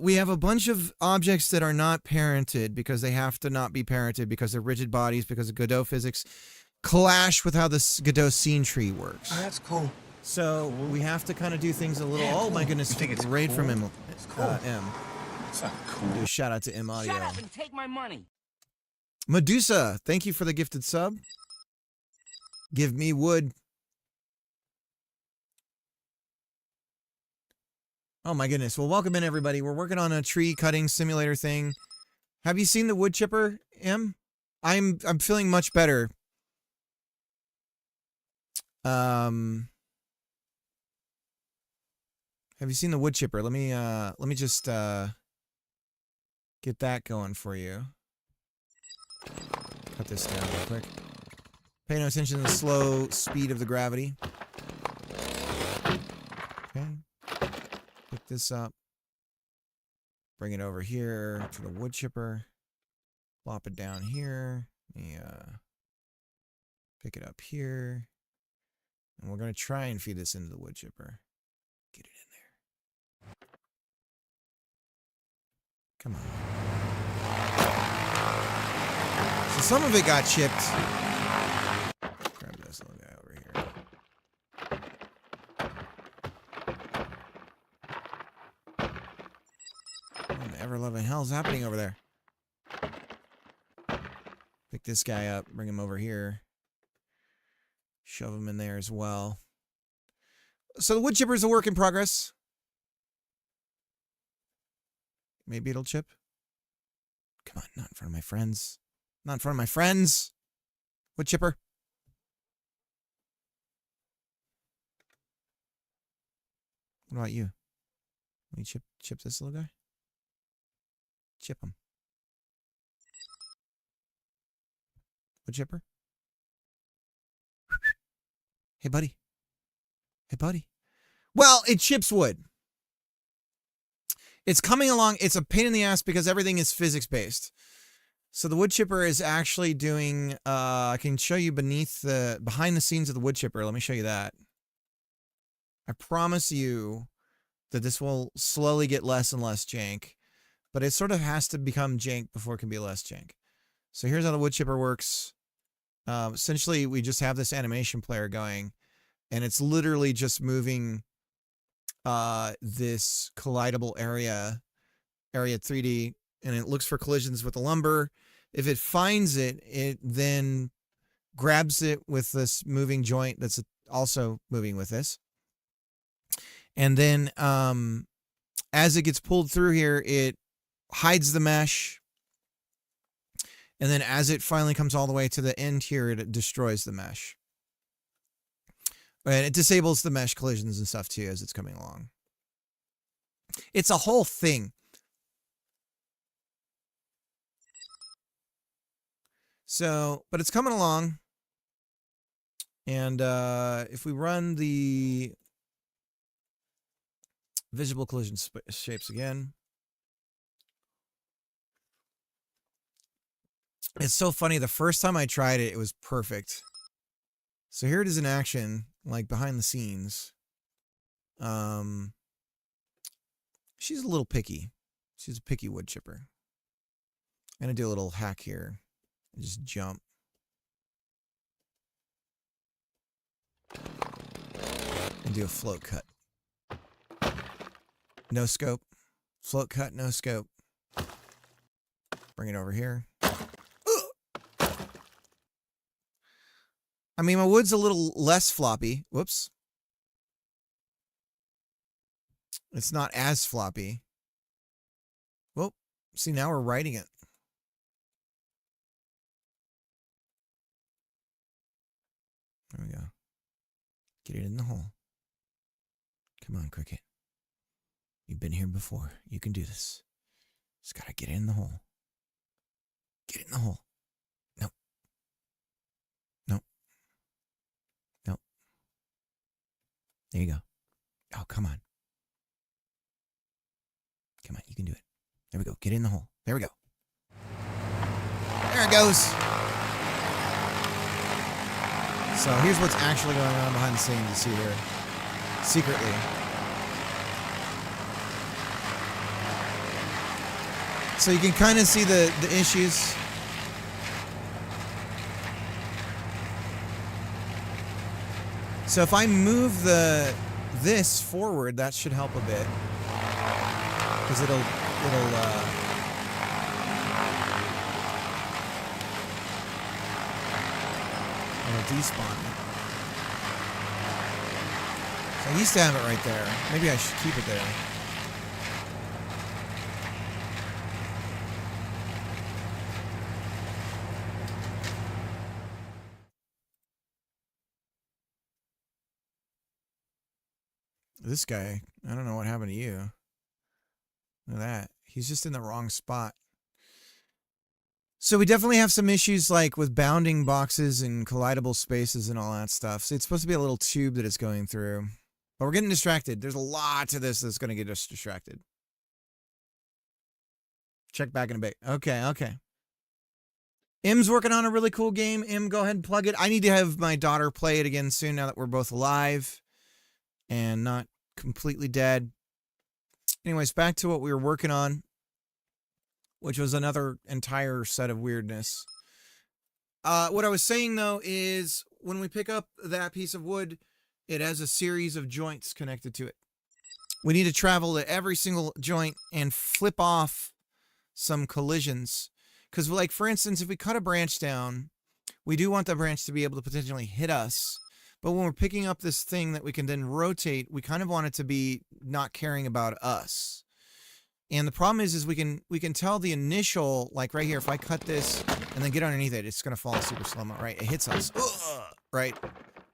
we have a bunch of objects that are not parented because they have to not be parented because they're rigid bodies, because of Godot physics clash with how this Godot scene tree works. Oh, that's cool. So we have to kind of do things a little. Yeah, oh cool. my goodness! You think it's raid cool? from M. It's cool. M. It's not cool. Do a shout out to M Audio. Shut up and take my money. Medusa, thank you for the gifted sub. Give me wood. Oh my goodness! Well, welcome in everybody. We're working on a tree cutting simulator thing. Have you seen the wood chipper, M? I'm feeling much better. Have you seen the wood chipper? Let me just get that going for you. Cut this down real quick. Pay no attention to the slow speed of the gravity. Okay. Pick this up. Bring it over here to the wood chipper. Plop it down here. Let me pick it up here. And we're going to try and feed this into the wood chipper. Get it in there. Come on. So some of it got chipped. Grab this little guy over here. What in the ever-loving hell is happening over there? Pick this guy up, bring him over here. Shove him in there as well. So the wood chipper is a work in progress. Maybe it'll chip. Come on, not in front of my friends. Not in front of my friends. Wood chipper. What about you? Will you chip this little guy? Chip him. Wood chipper. Hey, buddy. Hey, buddy. Well, it chips wood. It's coming along. It's a pain in the ass because everything is physics-based. So the wood chipper is actually doing, I can show you behind the scenes of the wood chipper. Let me show you that. I promise you that this will slowly get less and less jank, but it sort of has to become jank before it can be less jank. So here's how the wood chipper works. Essentially, we just have this animation player going, and it's literally just moving this collidable area 3D, and it looks for collisions with the lumber. If it finds it, it then grabs it with this moving joint that's also moving with this. And then as it gets pulled through here, it hides the mesh. And then as it finally comes all the way to the end here, it destroys the mesh. And it disables the mesh collisions and stuff too as it's coming along. It's a whole thing. So, but it's coming along. And if we run the visible collision shapes again. It's so funny. The first time I tried it, it was perfect. So here it is in action, like behind the scenes. She's a little picky. She's a picky wood chipper. I'm going to do a little hack here. And just jump. And do a float cut. No scope. Float cut, no scope. Bring it over here. I mean, my wood's a little less floppy. Whoops. It's not as floppy. Well, see, now we're writing it. There we go. Get it in the hole. Come on, Cricket. You've been here before. You can do this. Just gotta get it in the hole. Get it in the hole. Nope. Nope. Nope. There you go. Oh, come on. Come on, you can do it. There we go. Get in the hole. There we go. There it goes. So here's what's actually going on behind the scenes, you see here. Secretly. So you can kind of see the issues. So if I move this forward, that should help a bit. Because it'll despawn it. So I used to have it right there. Maybe I should keep it there. This guy, I don't know what happened to you. Look at that. He's just in the wrong spot. So we definitely have some issues like with bounding boxes and collidable spaces and all that stuff. So it's supposed to be a little tube that it's going through. But we're getting distracted. There's a lot to this that's going to get us distracted. Check back in a bit. Okay. Im's working on a really cool game. Im, go ahead and plug it. I need to have my daughter play it again soon now that we're both alive and not completely dead. Anyways, back to what we were working on, which was another entire set of weirdness. What I was saying, though, is when we pick up that piece of wood, it has a series of joints connected to it. We need to travel to every single joint and flip off some collisions. Because, like, for instance, if we cut a branch down, we do want the branch to be able to potentially hit us. But when we're picking up this thing that we can then rotate, we kind of want it to be not caring about us. And the problem is we can tell the initial, like right here, if I cut this and then get underneath it, it's going to fall in super slow-mo, right? It hits us, right?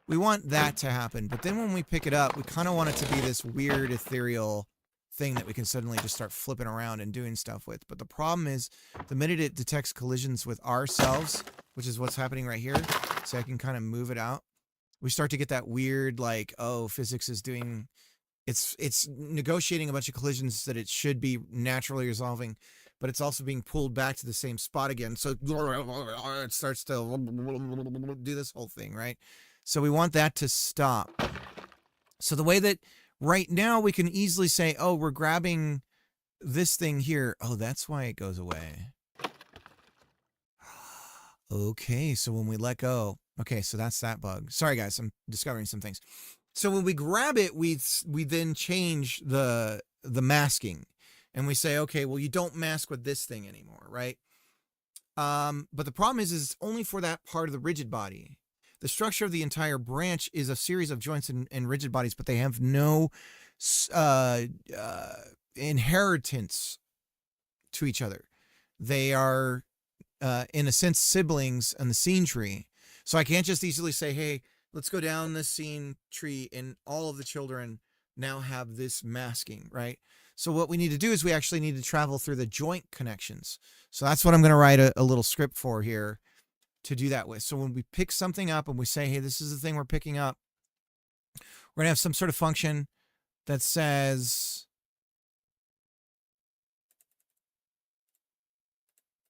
We want that to happen. But then when we pick it up, we kind of want it to be this weird, ethereal thing that we can suddenly just start flipping around and doing stuff with. But the problem is the minute it detects collisions with ourselves, which is what's happening right here, so I can kind of move it out, we start to get that weird, like, oh, physics is doing, it's negotiating a bunch of collisions that it should be naturally resolving, but it's also being pulled back to the same spot again. So it starts to do this whole thing, right? So we want that to stop. So the way that right now we can easily say, oh, we're grabbing this thing here. Oh, that's why it goes away. Okay, so when we let go, okay, so that's that bug. Sorry, guys, I'm discovering some things. So when we grab it, we then change the masking, and we say, okay, well, you don't mask with this thing anymore, right? But the problem is it's only for that part of the rigid body. The structure of the entire branch is a series of joints and rigid bodies, but they have no inheritance to each other. They are, in a sense, siblings in the scene tree. So I can't just easily say, hey, let's go down this scene tree and all of the children now have this masking, right? So what we need to do is we actually need to travel through the joint connections. So that's what I'm going to write a little script for here to do that with. So when we pick something up and we say, hey, this is the thing we're picking up, we're going to have some sort of function that says,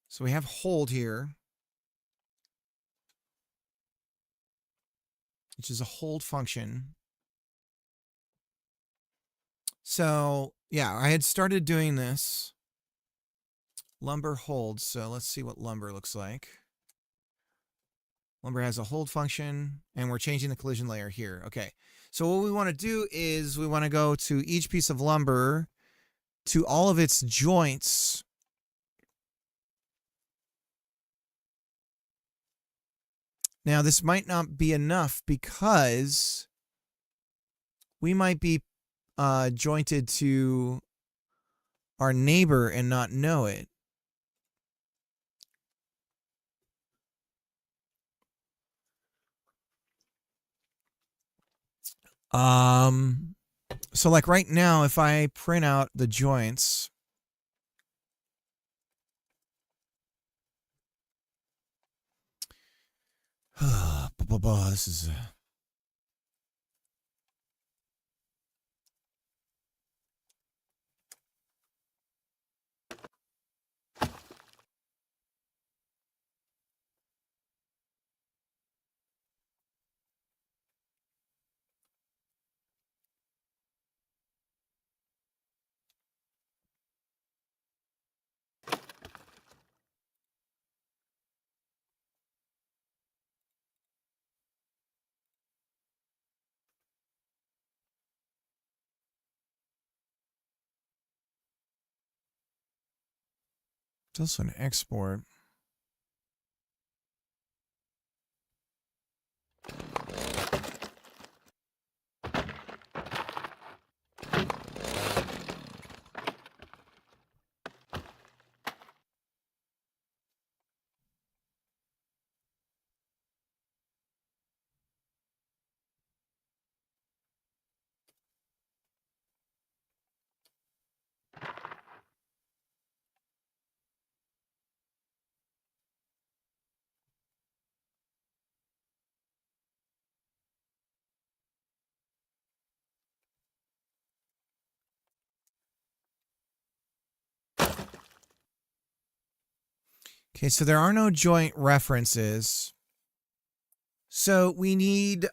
so we have hold here, which is a hold function. So yeah, I had started doing this lumber hold. So let's see what lumber looks like. Lumber has a hold function, and we're changing the collision layer here. Okay, so what we want to do is we want to go to each piece of lumber, to all of its joints. Now, this might not be enough because we might be jointed to our neighbor and not know it. So like right now, if I print out the joints, this is it's also an export. Okay, so there are no joint references. So we need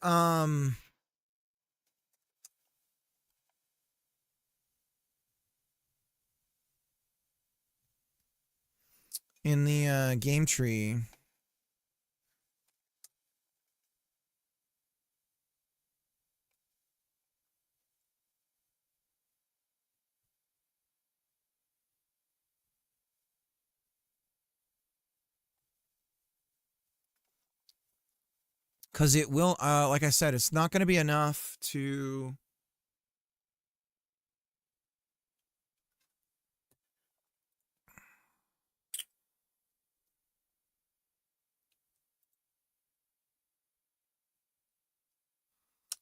in the game tree. Because it will, like I said, it's not going to be enough to...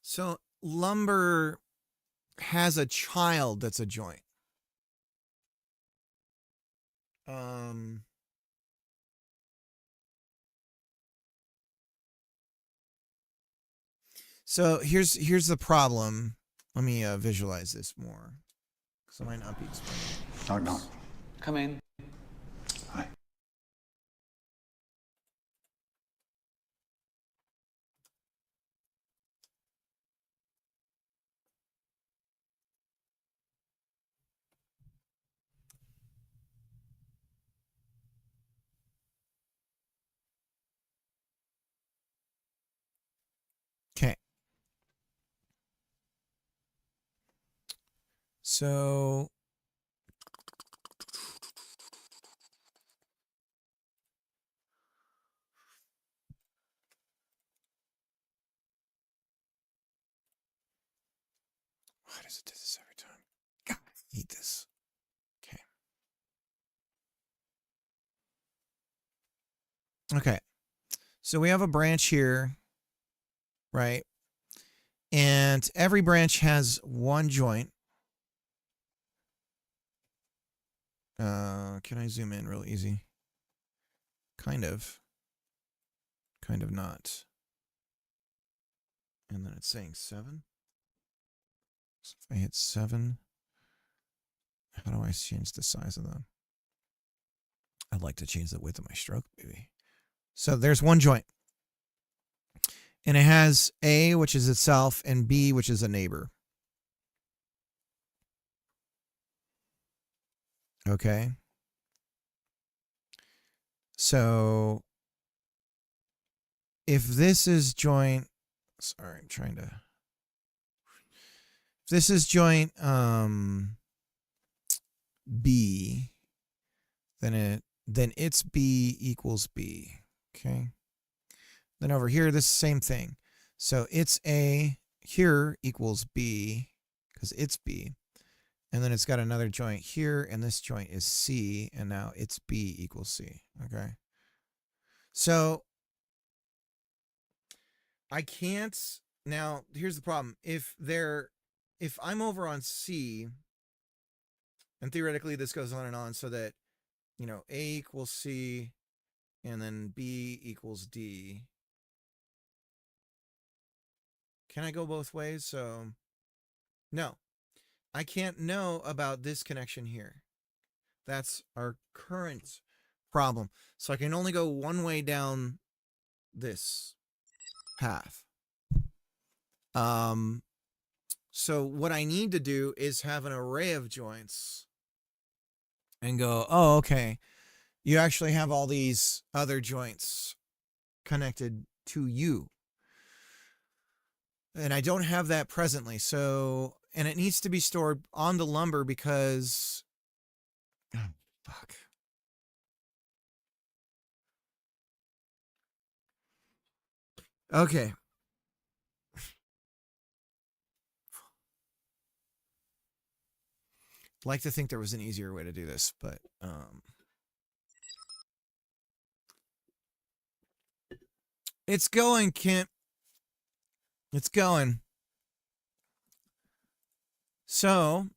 So lumber has a child that's a joint. So here's the problem. Let me visualize this more, because I might not be explaining. Knock, knock. Come in. Hi. Okay. So why does it do this every time? God, I hate this. Okay. Okay. So we have a branch here, right? And every branch has one joint. Can I zoom in real easy? Kind of not. And then it's saying 7. So if I hit 7, how do I change the size of them? I'd like to change the width of my stroke, maybe. So there's one joint. And it has A, which is itself, and B, which is a neighbor. Okay. So if this is joint, sorry, I'm trying to, if this is joint B, then it's B equals B. Okay. Then over here, this same thing. So it's A here equals B, because it's B. And then it's got another joint here, and this joint is C, and now it's B equals C. Okay. So I can't. Now, here's the problem. If I'm over on C, and theoretically this goes on and on so that, you know, A equals C, and then B equals D. Can I go both ways? So, no. I can't know about this connection here. That's our current problem. So I can only go one way down this path. So what I need to do is have an array of joints and go, oh, okay, you actually have all these other joints connected to you. And I don't have that presently. So, and it needs to be stored on the lumber because, oh, fuck. Okay. Like to think there was an easier way to do this, but it's going, Kent. It's going. So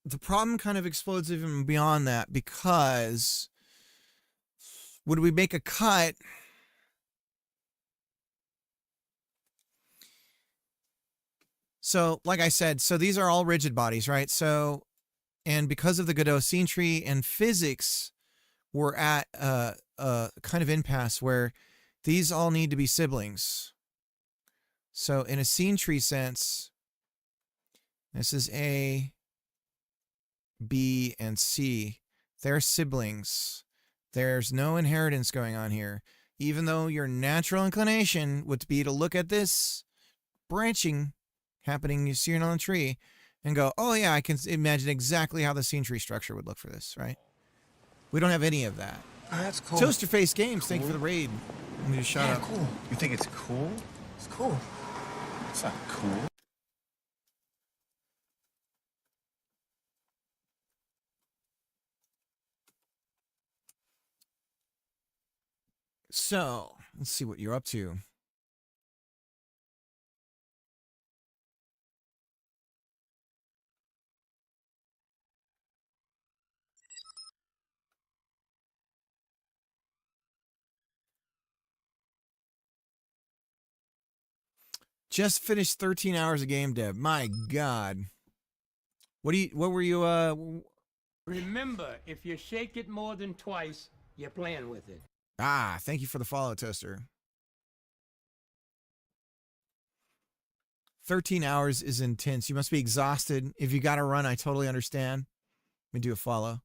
the problem kind of explodes even beyond that, because would we make a cut? So, like I said, so these are all rigid bodies, right? So, and because of the Godot scene tree and physics, we're at a kind of impasse where these all need to be siblings. So, in a scene tree sense, this is A, B, and C. They're siblings. There's no inheritance going on here. Even though your natural inclination would be to look at this branching happening, you see it on the tree, and go, oh yeah, I can imagine exactly how the scene tree structure would look for this, right? We don't have any of that. Oh, that's cool. Toaster Face Games, thank you for the raid. I'm gonna shut up. Cool. You think it's cool? It's cool. It's not cool. So, let's see what you're up to. Just finished 13 hours of game dev. My God. What were you, Remember, if you shake it more than twice, you're playing with it. Ah, thank you for the follow, Toaster. 13 hours is intense. You must be exhausted. If you got to run, I totally understand. Let me do a follow.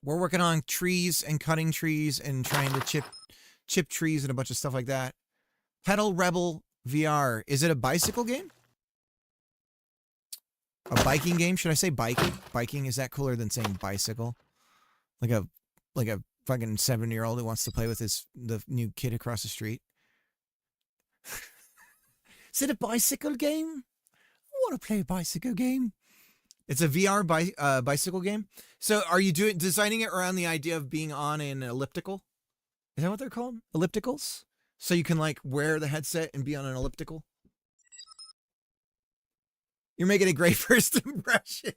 We're working on trees and cutting trees and trying to chip trees and a bunch of stuff like that. Pedal Rebel VR. Is it a bicycle game? A biking game? Should I say biking? Biking, is that cooler than saying bicycle? Like a fucking 7-year-old who wants to play with the new kid across the street. Is it a bicycle game? I want to play a bicycle game. It's a VR bicycle game. So are you designing it around the idea of being on an elliptical? Is that what they're called? Ellipticals? So you can like wear the headset and be on an elliptical? You're making a great first impression.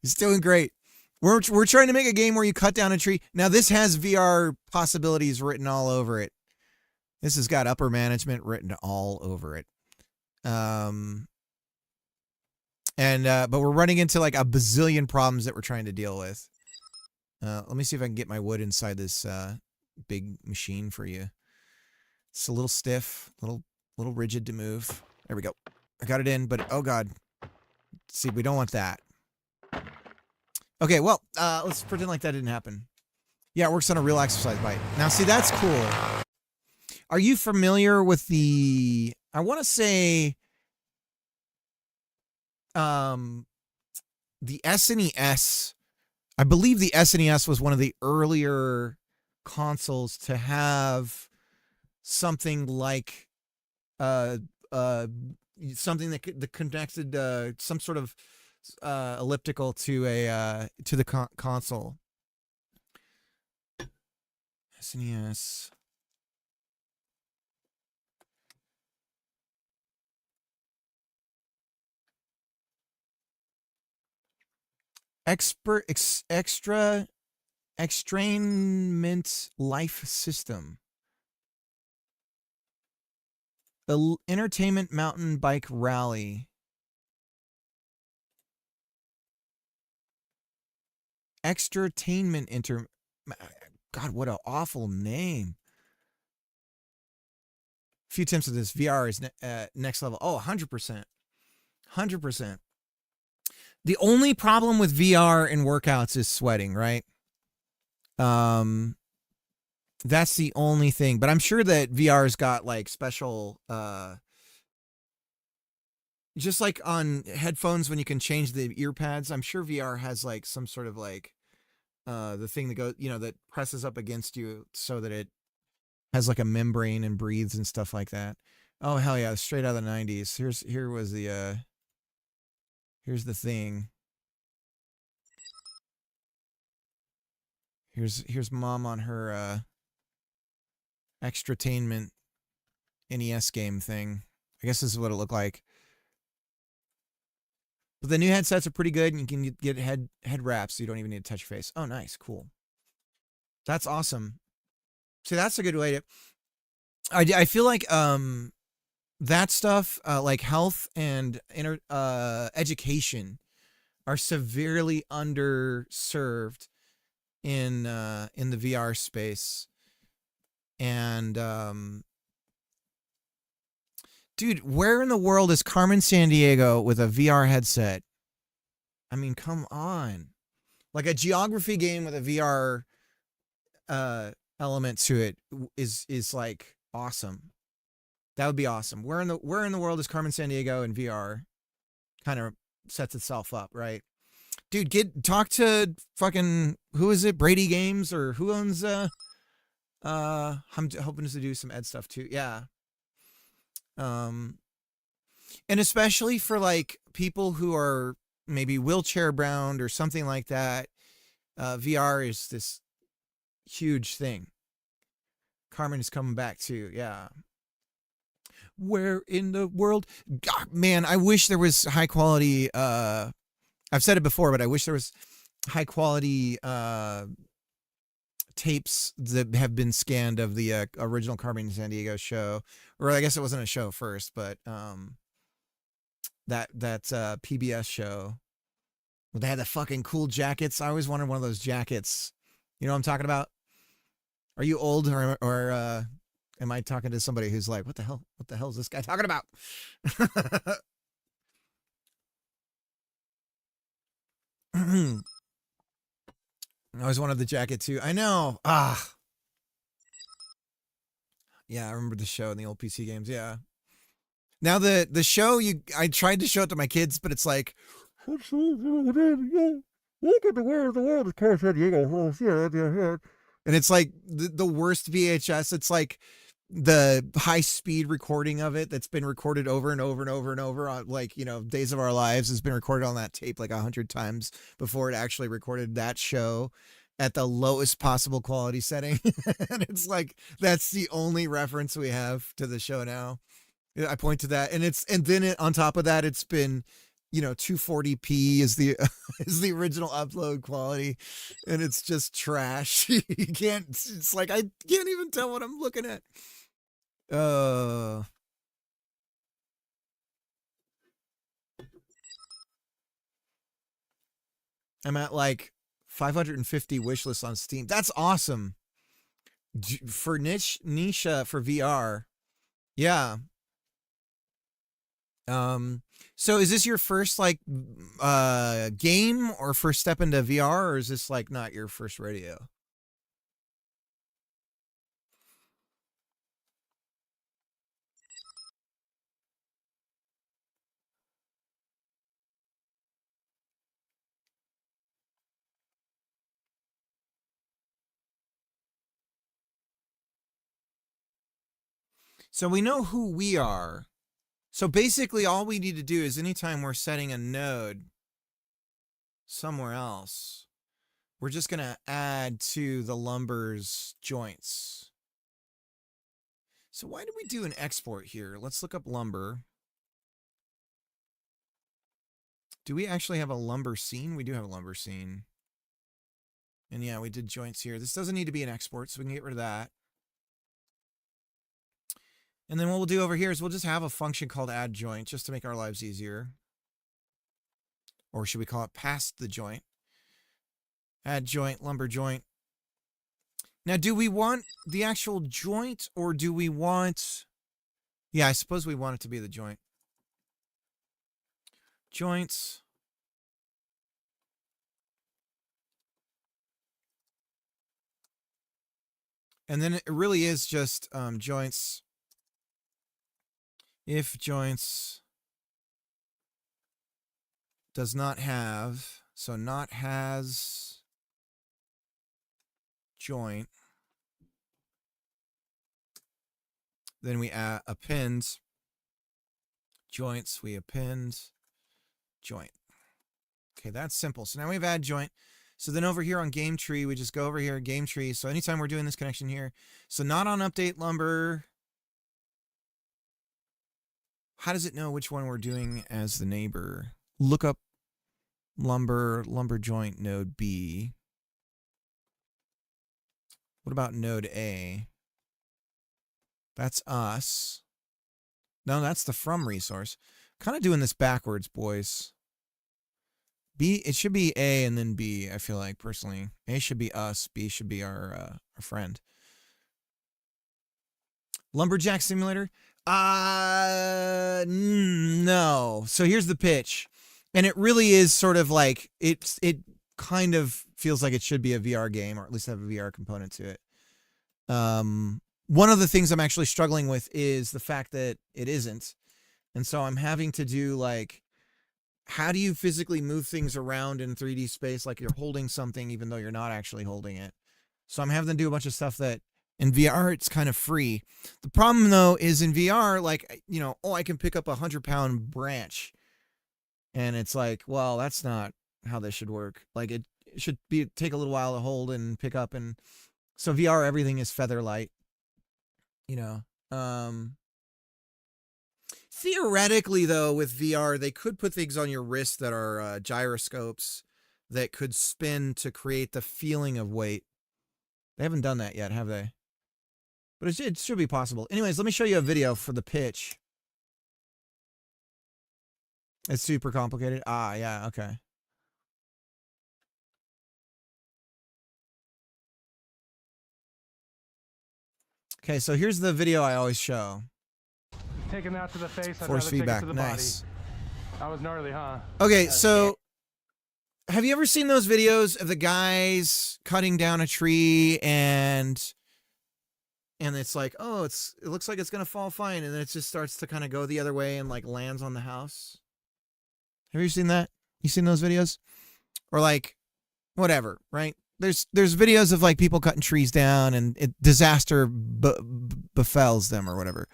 He's doing great. We're trying to make a game where you cut down a tree. Now this has VR possibilities written all over it. This has got upper management written all over it. But we're running into like a bazillion problems that we're trying to deal with. Let me see if I can get my wood inside this big machine for you. It's a little stiff, little rigid to move. There we go. I got it in, but oh god. See, we don't want that. Okay, well, let's pretend like that didn't happen. Yeah, it works on a real exercise bike. Now, see, that's cool. Are you familiar with the, I want to say, the SNES I believe the SNES was one of the earlier consoles to have something like something that connected some sort of elliptical to a to the console. SNES. Extra Extrainment Life System. The Entertainment Mountain Bike Rally. Extratainment God, what an awful name. A few attempts at this. VR is next level. Oh, 100%. 100%. The only problem with VR in workouts is sweating, right? That's the only thing. But I'm sure that VR's got like special just like on headphones when you can change the ear pads, I'm sure VR has like some sort of like the thing that goes, that presses up against you so that it has like a membrane and breathes and stuff like that. Oh hell yeah, straight out of the 90s. Here's the thing. Here's mom on her Extratainment NES game thing. I guess this is what it looked like. But the new headsets are pretty good, and you can get head wraps, so you don't even need to touch your face. Oh, nice, cool. That's awesome. See, that's a good way to. I feel like that stuff like health and education are severely underserved in the VR space. And dude, where in the world is Carmen Sandiego with a VR headset? I mean, come on. Like a geography game with a VR element to it is like awesome. That would be awesome. Where in the world is Carmen Sandiego in VR? Kind of sets itself up, right? Dude, talk to fucking, who is it? Brady Games, or who owns I'm hoping to do some Ed stuff too. Yeah. And especially for like people who are maybe wheelchair bound or something like that, VR is this huge thing. Carmen is coming back too. Yeah. Where in the world? God, man, I wish there was high quality. I've said it before, but I wish there was high quality tapes that have been scanned of the original Carmen Sandiego show, or I guess it wasn't a show first, but that PBS show. They had the fucking cool jackets. I always wanted one of those jackets. You know what I'm talking about? Are you old, or am I talking to somebody who's like, what the hell is this guy talking about? I always wanted the jacket too. I know. Yeah, I remember the show in the old PC games. Yeah. Now the show, I tried to show it to my kids, but it's like, look at the world is Carmen Sandiego. And it's like the worst VHS. It's like the high speed recording of it that's been recorded over and over and over and over on, like, Days of Our Lives has been recorded on that tape like 100 times before it actually recorded that show at the lowest possible quality setting. And it's like, that's the only reference we have to the show now. I point to that, and then on top of that, it's been, 240p is the original upload quality, and it's just trash. It's like, I can't even tell what I'm looking at. I'm at like 550 wish lists on Steam. That's awesome. For niche for VR. Yeah. So is this your first like game or first step into VR, or is this like not your first rodeo? So we know who we are. So basically all we need to do is anytime we're setting a node somewhere else, we're just going to add to the lumber's joints. So why do we do an export here? Let's look up lumber. Do we actually have a lumber scene? We do have a lumber scene. And yeah, we did joints here. This doesn't need to be an export, so we can get rid of that. And then what we'll do over here is we'll just have a function called add joint just to make our lives easier. Or should we call it past the joint? Add joint, lumber joint. Now, do we want the actual joint or do we want... Yeah, I suppose we want it to be the joint. Joints. And then it really is just joints. If joints does not have, so not has joint, then we append joints, we append joint. Okay, that's simple. So now we've add joint. So then over here on game tree, we just go over here, game tree. So anytime we're doing this connection here, so not on update lumber. How does it know which one we're doing as the neighbor? Look up lumber joint node B. What about node A? That's us. No, that's the from resource. Kind of doing this backwards, boys. B, it should be A and then B, I feel like, personally. A should be us. B should be our friend. Lumberjack Simulator? No. So here's the pitch. And it really is sort of like, it kind of feels like it should be a VR game, or at least have a VR component to it. One of the things I'm actually struggling with is the fact that it isn't. And so I'm having to do like, how do you physically move things around in 3D space like you're holding something even though you're not actually holding it? So I'm having to do a bunch of stuff that in VR it's kind of free. The problem though is in VR, like, you know, oh, I can pick up a 100-pound branch. And it's like, well, that's not how this should work. Like it should take a little while to hold and pick up. And so VR, everything is feather light, you know. Theoretically, though, with VR, they could put things on your wrist that are gyroscopes that could spin to create the feeling of weight. They haven't done that yet, have they? But it should be possible. Anyways, let me show you a video for the pitch. It's super complicated. Ah, yeah, okay. Okay, so here's the video I always show. Taking that to the face. I'd Force rather take it feedback, to the nice. body. That was gnarly, huh? Okay, so have you ever seen those videos of the guys cutting down a tree and it's like, oh, it looks like it's gonna fall fine, and then it just starts to kind of go the other way and like lands on the house? Have you seen that? You seen those videos? Or like, whatever, right? There's videos of like people cutting trees down and disaster befalls them or whatever.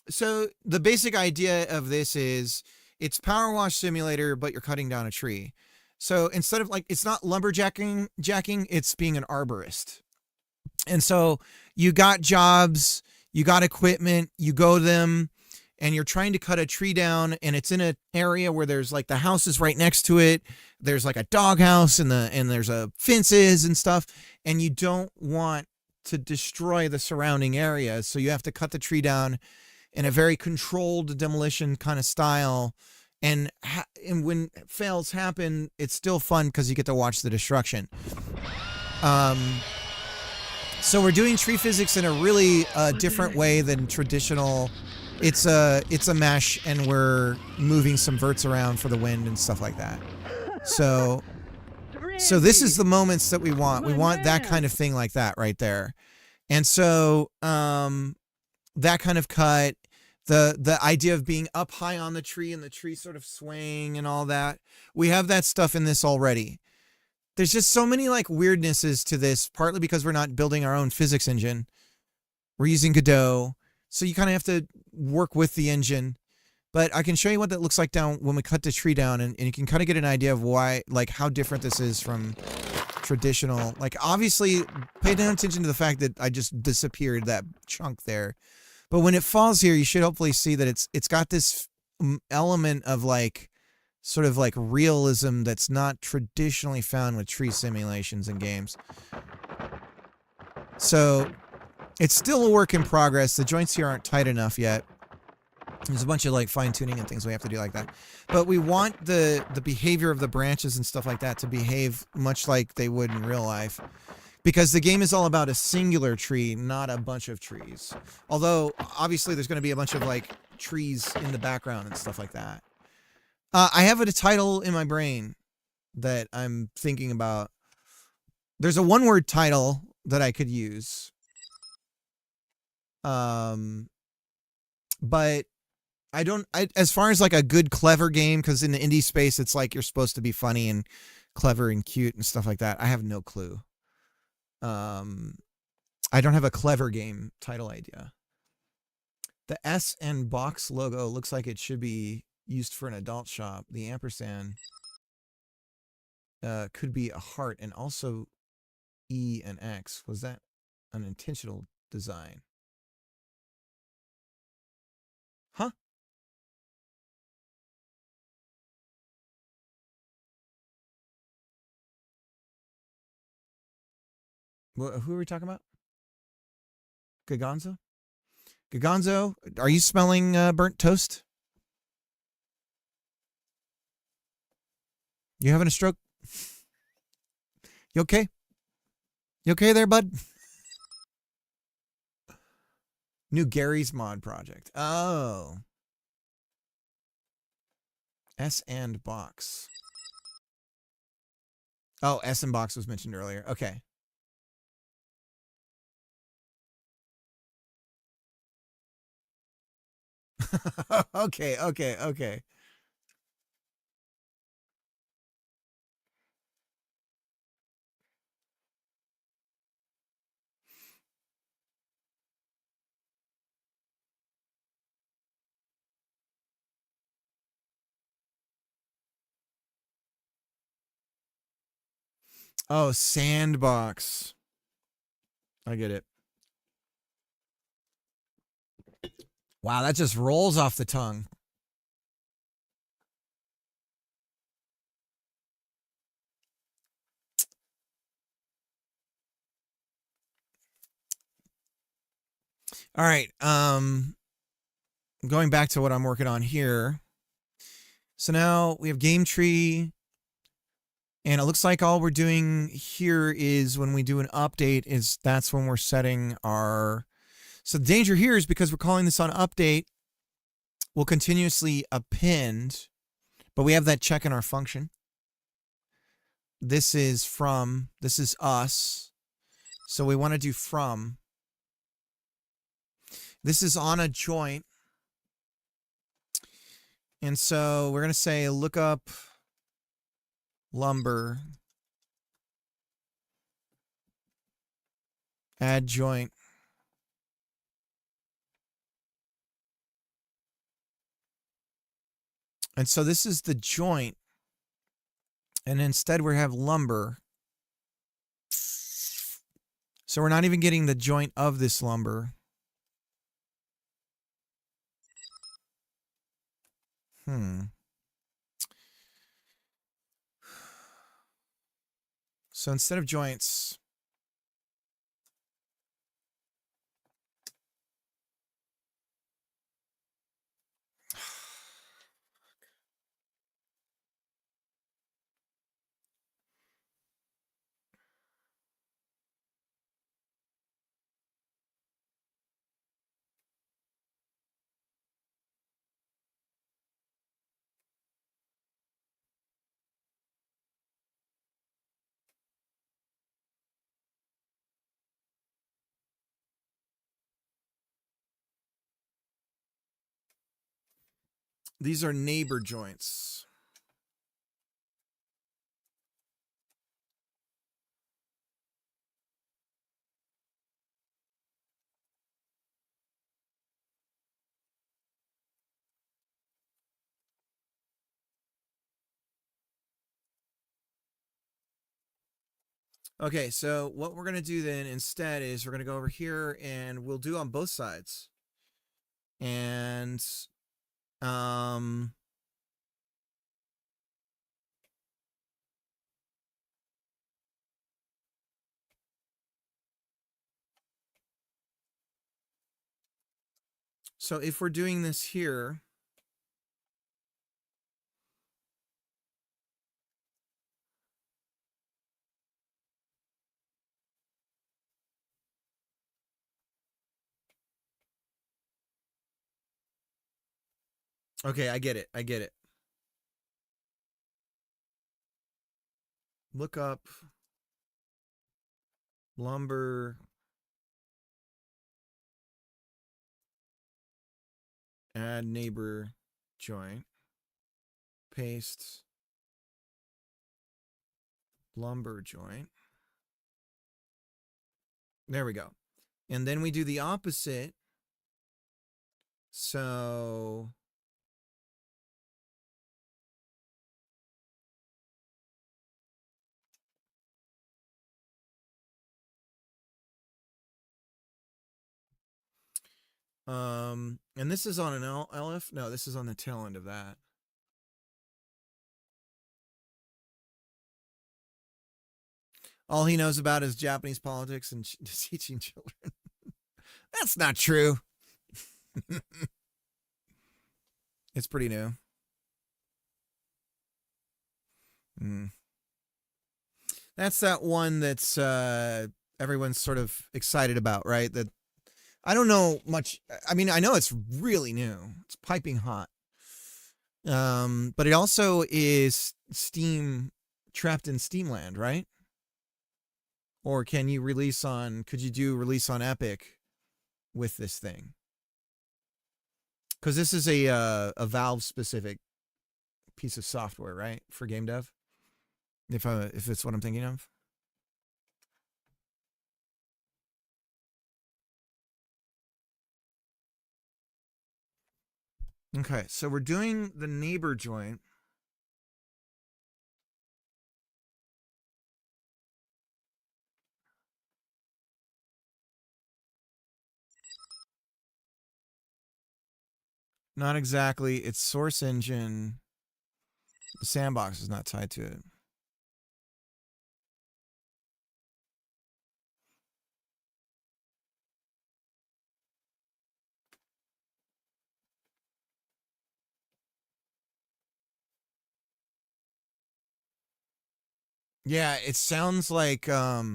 So the basic idea of this is it's Power Wash Simulator, but you're cutting down a tree. So instead of like, it's not lumberjacking, it's being an arborist. And so you got jobs, you got equipment, you go to them, and you're trying to cut a tree down, and it's in an area where there's like the house is right next to it. There's like a doghouse and there's fences and stuff, and you don't want to destroy the surrounding area. So you have to cut the tree down in a very controlled demolition kind of style. And when fails happen, it's still fun because you get to watch the destruction. So we're doing tree physics in a really different way than traditional. It's a mesh, and we're moving some verts around for the wind and stuff like that. So this is the moments that we want. We want that kind of thing like that right there. And so that kind of cut, the idea of being up high on the tree and the tree sort of swaying and all that, we have that stuff in this already. There's just so many like weirdnesses to this, partly because we're not building our own physics engine. We're using Godot. So you kind of have to work with the engine. But I can show you what that looks like down when we cut the tree down, and you can kind of get an idea of why, like how different this is from traditional. Like obviously, pay attention to the fact that I just disappeared that chunk there. But when it falls here, you should hopefully see that it's got this element of like sort of like realism that's not traditionally found with tree simulations in games. So it's still a work in progress. The joints here aren't tight enough yet. There's a bunch of like fine tuning and things we have to do like that. But we want the behavior of the branches and stuff like that to behave much like they would in real life. Because the game is all about a singular tree, not a bunch of trees. Although, obviously, there's going to be a bunch of like trees in the background and stuff like that. I have a title in my brain that I'm thinking about. There's a one-word title that I could use. But as far as like a good, clever game, because in the indie space, it's like you're supposed to be funny and clever and cute and stuff like that. I have no clue. I don't have a clever game title idea. The S and box logo looks like it should be used for an adult shop. The ampersand could be a heart, and also E and X. Was that an intentional design? Huh? Who are we talking about? Gagonzo? Gagonzo, are you smelling burnt toast? You having a stroke? You okay? You okay there, bud? New Gary's Mod project. Oh. S and box. Oh, S and box was mentioned earlier. Okay. Okay. Oh, sandbox. I get it. Wow, that just rolls off the tongue. All right. Going back to what I'm working on here. So now we have game tree. And it looks like all we're doing here is when we do an update is that's when we're setting our... So the danger here is because we're calling this on update, we'll continuously append, but we have that check in our function. This is from, this is us. So we want to do from. This is on a joint. And so we're going to say look up lumber, add joint. And so this is the joint. And instead we have lumber. So we're not even getting the joint of this lumber. So instead of joints, these are neighbor joints. Okay, so what we're going to do then instead is we're going to go over here and we'll do on both sides. And so if we're doing this here, okay, I get it. I get it. Look up lumber add neighbor joint, paste lumber joint. There we go. And then we do the opposite. So and this is on an LF? No, this is on the tail end of that. All he knows about is Japanese politics and teaching children. That's not true. It's pretty new. That's that one that's everyone's sort of excited about, right? That I don't know much. I mean, I know it's really new. It's piping hot. But it also is Steam, trapped in Steamland, right? Or can you release on, could you do release on Epic with this thing? Because this is a Valve specific piece of software, right? For game dev. If it's what I'm thinking of. Okay, so we're doing the neighbor joint. Not exactly. It's Source Engine. The sandbox is not tied to it. Yeah, it sounds like yeah,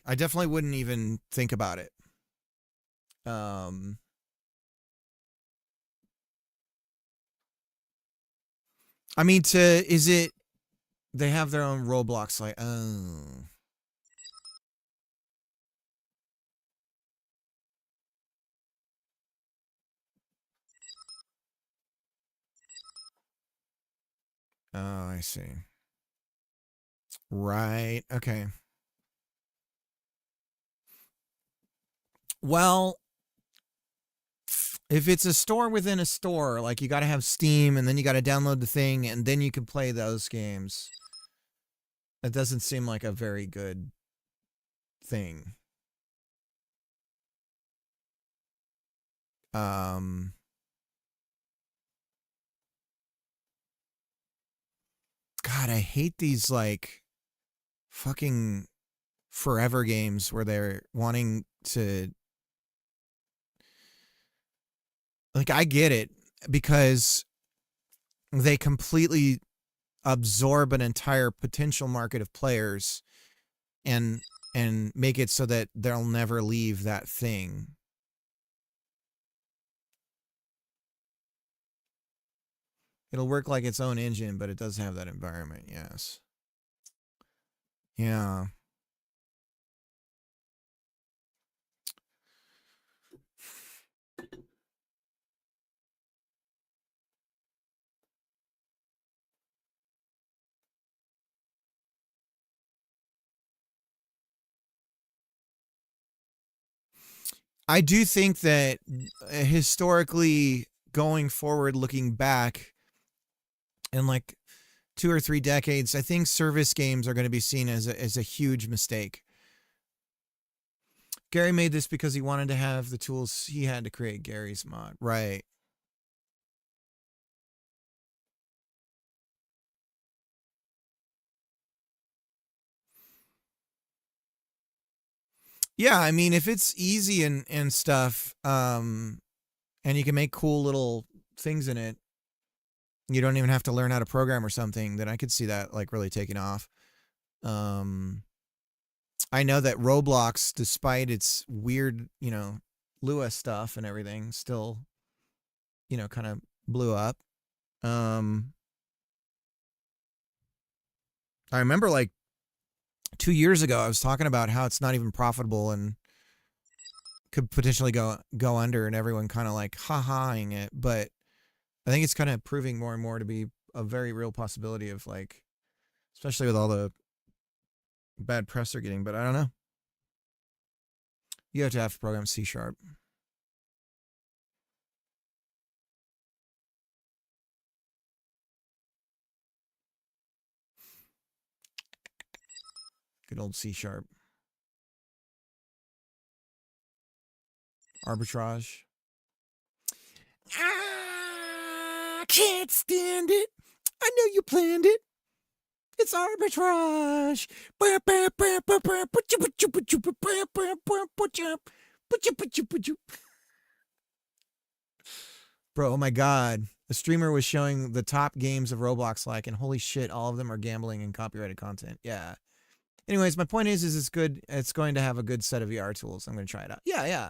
I definitely wouldn't even think about it. I mean, is it, they have their own Roblox, like, oh. Oh, I see. Right, okay. Well, if it's a store within a store, like you got to have Steam and then you got to download the thing and then you can play those games. That doesn't seem like a very good thing. God, I hate these like fucking forever games where they're wanting to, like, I get it because they completely absorb an entire potential market of players and make it so that they'll never leave that thing. It'll work like its own engine, but it does have that environment, yes. Yeah. I do think that historically going forward, looking back, and like 2 or 3 decades, I think service games are going to be seen as a huge mistake. Gary made this because he wanted to have the tools he had to create Gary's mod. Right. Yeah, I mean, if it's easy and stuff, and you can make cool little things in it, you don't even have to learn how to program or something, then I could see that like really taking off. I know that Roblox, despite its weird, Lua stuff and everything, still, kind of blew up. I remember like 2 years ago, I was talking about how it's not even profitable and could potentially go under, and everyone kind of like ha-haing it. But I think it's kind of proving more and more to be a very real possibility of like, especially with all the bad press they're getting. But I don't know. You have to program C#. Good old C#. Arbitrage. I can't stand it. I know you planned it. It's arbitrage. Bro, oh my God. A streamer was showing the top games of Roblox like, and holy shit, all of them are gambling and copyrighted content. Yeah. Anyways, my point is it's good. It's going to have a good set of VR tools. I'm going to try it out. Yeah.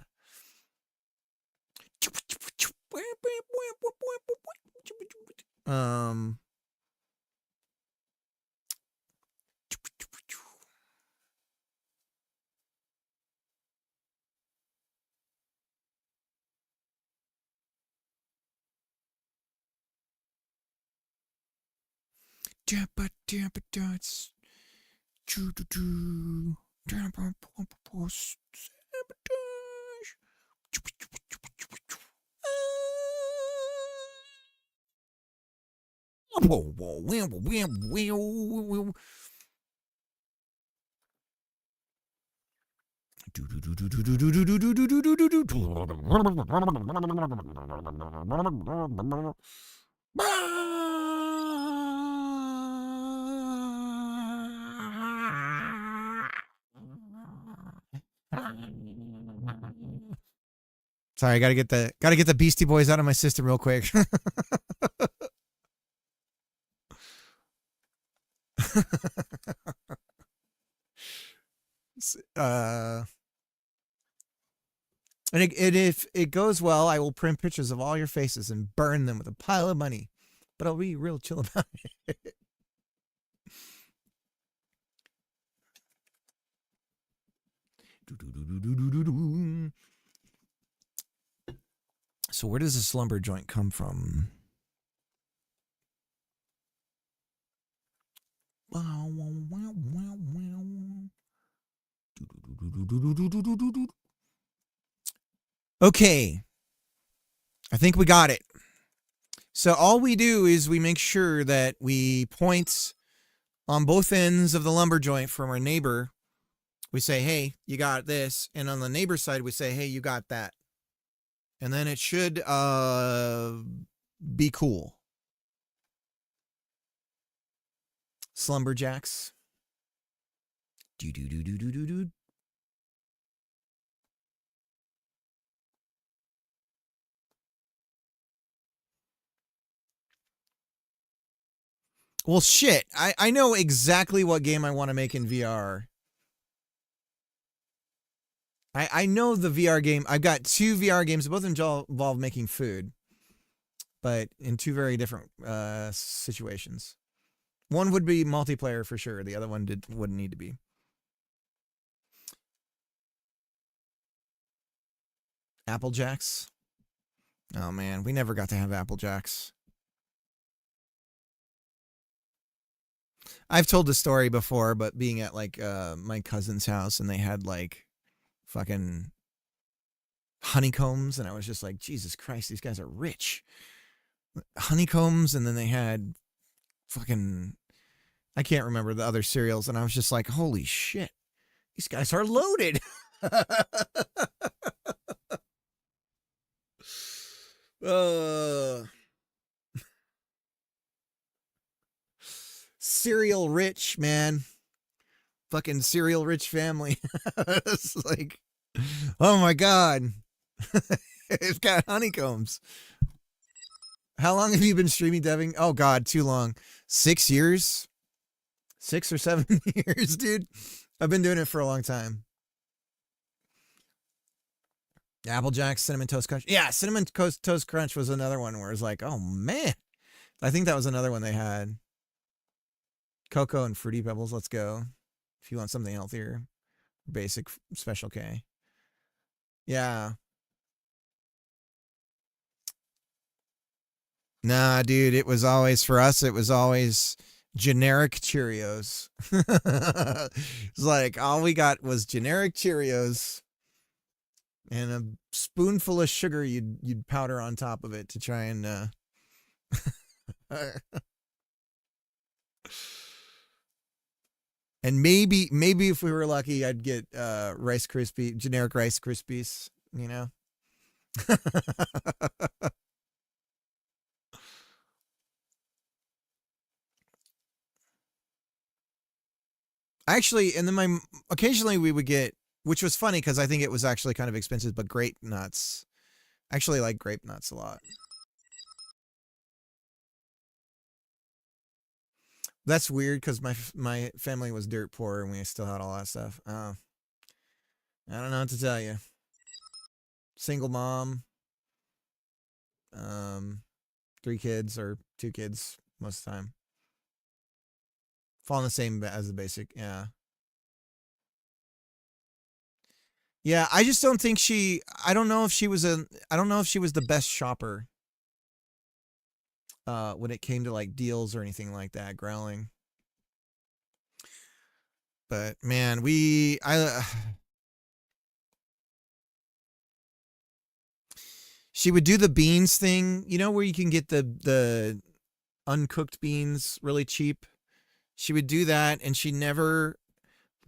Sorry, gotta get the Beastie Boys out of my system real quick. And if it goes well, I will print pictures of all your faces and burn them with a pile of money. But I'll be real chill about it. So where does the slumber joint come from? Okay. I think we got it. So all we do is we make sure that we point on both ends of the lumber joint from our neighbor. We say, hey, you got this. And on the neighbor side, we say, hey, you got that. And then it should be cool. Slumberjacks. Do. Well, shit. I know exactly what game I want to make in VR. I know the VR game. I've got 2 VR games. Both involve making food, but in 2 very different situations. One would be multiplayer for sure. The other one wouldn't need to be. Apple Jacks. Oh man, we never got to have Apple Jacks. I've told the story before, but being at like my cousin's house and they had like fucking honeycombs, and I was just like, Jesus Christ, these guys are rich. Honeycombs, and then they had fucking, I can't remember the other cereals, and I was just like, holy shit, these guys are loaded. uh, cereal rich, man. Fucking cereal rich family. It's like, oh my God. It's got honeycombs. How long have you been streaming deving? Oh God, too long. 6 years? 6 or 7 years, dude. I've been doing it for a long time. Apple Jacks, Cinnamon Toast Crunch. Yeah, Cinnamon Toast Crunch was another one where it's like, oh man. I think that was another one they had. Cocoa and Fruity Pebbles, let's go. If you want something healthier. Basic Special K. Yeah. Nah, dude, it was always, for us, it was always generic Cheerios. It's like, all we got was generic Cheerios and a spoonful of sugar you'd powder on top of it to try and and maybe if we were lucky, I'd get Rice Krispie, generic Rice Krispies, you know. Actually, and then occasionally we would get, which was funny because I think it was actually kind of expensive, but grape nuts. I actually like grape nuts a lot. That's weird because my family was dirt poor and we still had all that stuff. Oh, I don't know what to tell you. Single mom. 3 kids or 2 kids most of the time. Fall in the same as the basic, yeah. Yeah, I just don't think I don't know if she was the best shopper. When it came to like deals or anything like that, growling. But man, she would do the beans thing, you know, where you can get the uncooked beans really cheap. She would do that, and she never,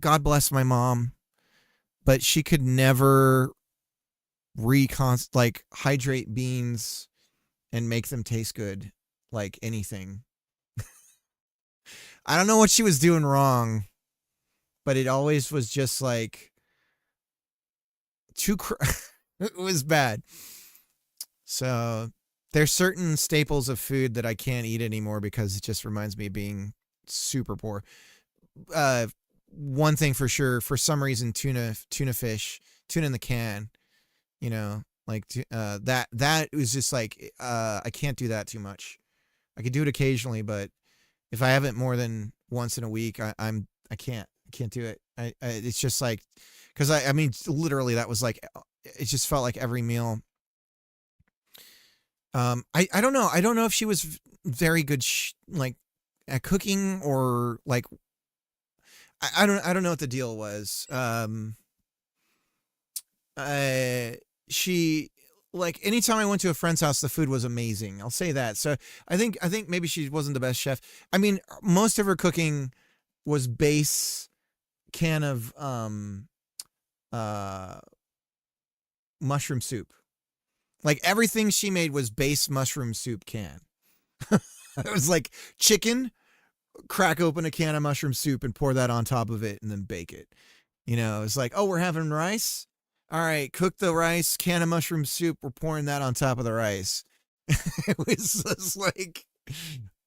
God bless my mom, but she could never hydrate beans and make them taste good like anything. I don't know what she was doing wrong, but it always was just like it was bad. So there's certain staples of food that I can't eat anymore because it just reminds me of being super poor. One thing for sure, for some reason, tuna fish, tuna in the can, you know, like that was just like I can't do that too much. I could do it occasionally, but if I have it more than once in a week, I can't do it. It's just like, because I mean literally that was like, it just felt like every meal. I don't know. I don't know if she was very good like at cooking or like I don't know what the deal was. She, like, anytime I went to a friend's house, the food was amazing. I'll say that. So I think maybe she wasn't the best chef. I mean, most of her cooking was base can of mushroom soup. Like everything she made was base mushroom soup can. It was like chicken, crack open a can of mushroom soup and pour that on top of it and then bake it. You know, it's like, oh, we're having rice. All right, cook the rice, can of mushroom soup. We're pouring that on top of the rice. It was just like,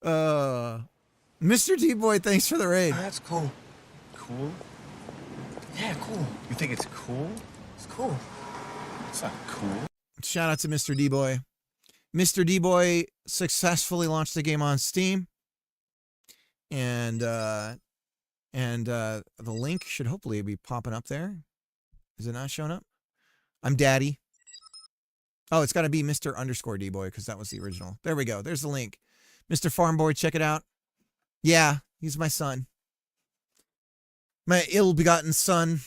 Mr. D-Boy, thanks for the raid. Oh, that's cool. Cool? Yeah, cool. You think it's cool? It's cool. It's not cool. Shout out to Mr. D-Boy. Mr. D-Boy successfully launched the game on Steam. And the link should hopefully be popping up there. Is it not showing up? I'm Daddy. Oh, it's got to be Mr. _D-Boy because that was the original. There we go. There's the link. Mr. Farm Boy, check it out. Yeah, he's my son. My ill-begotten son.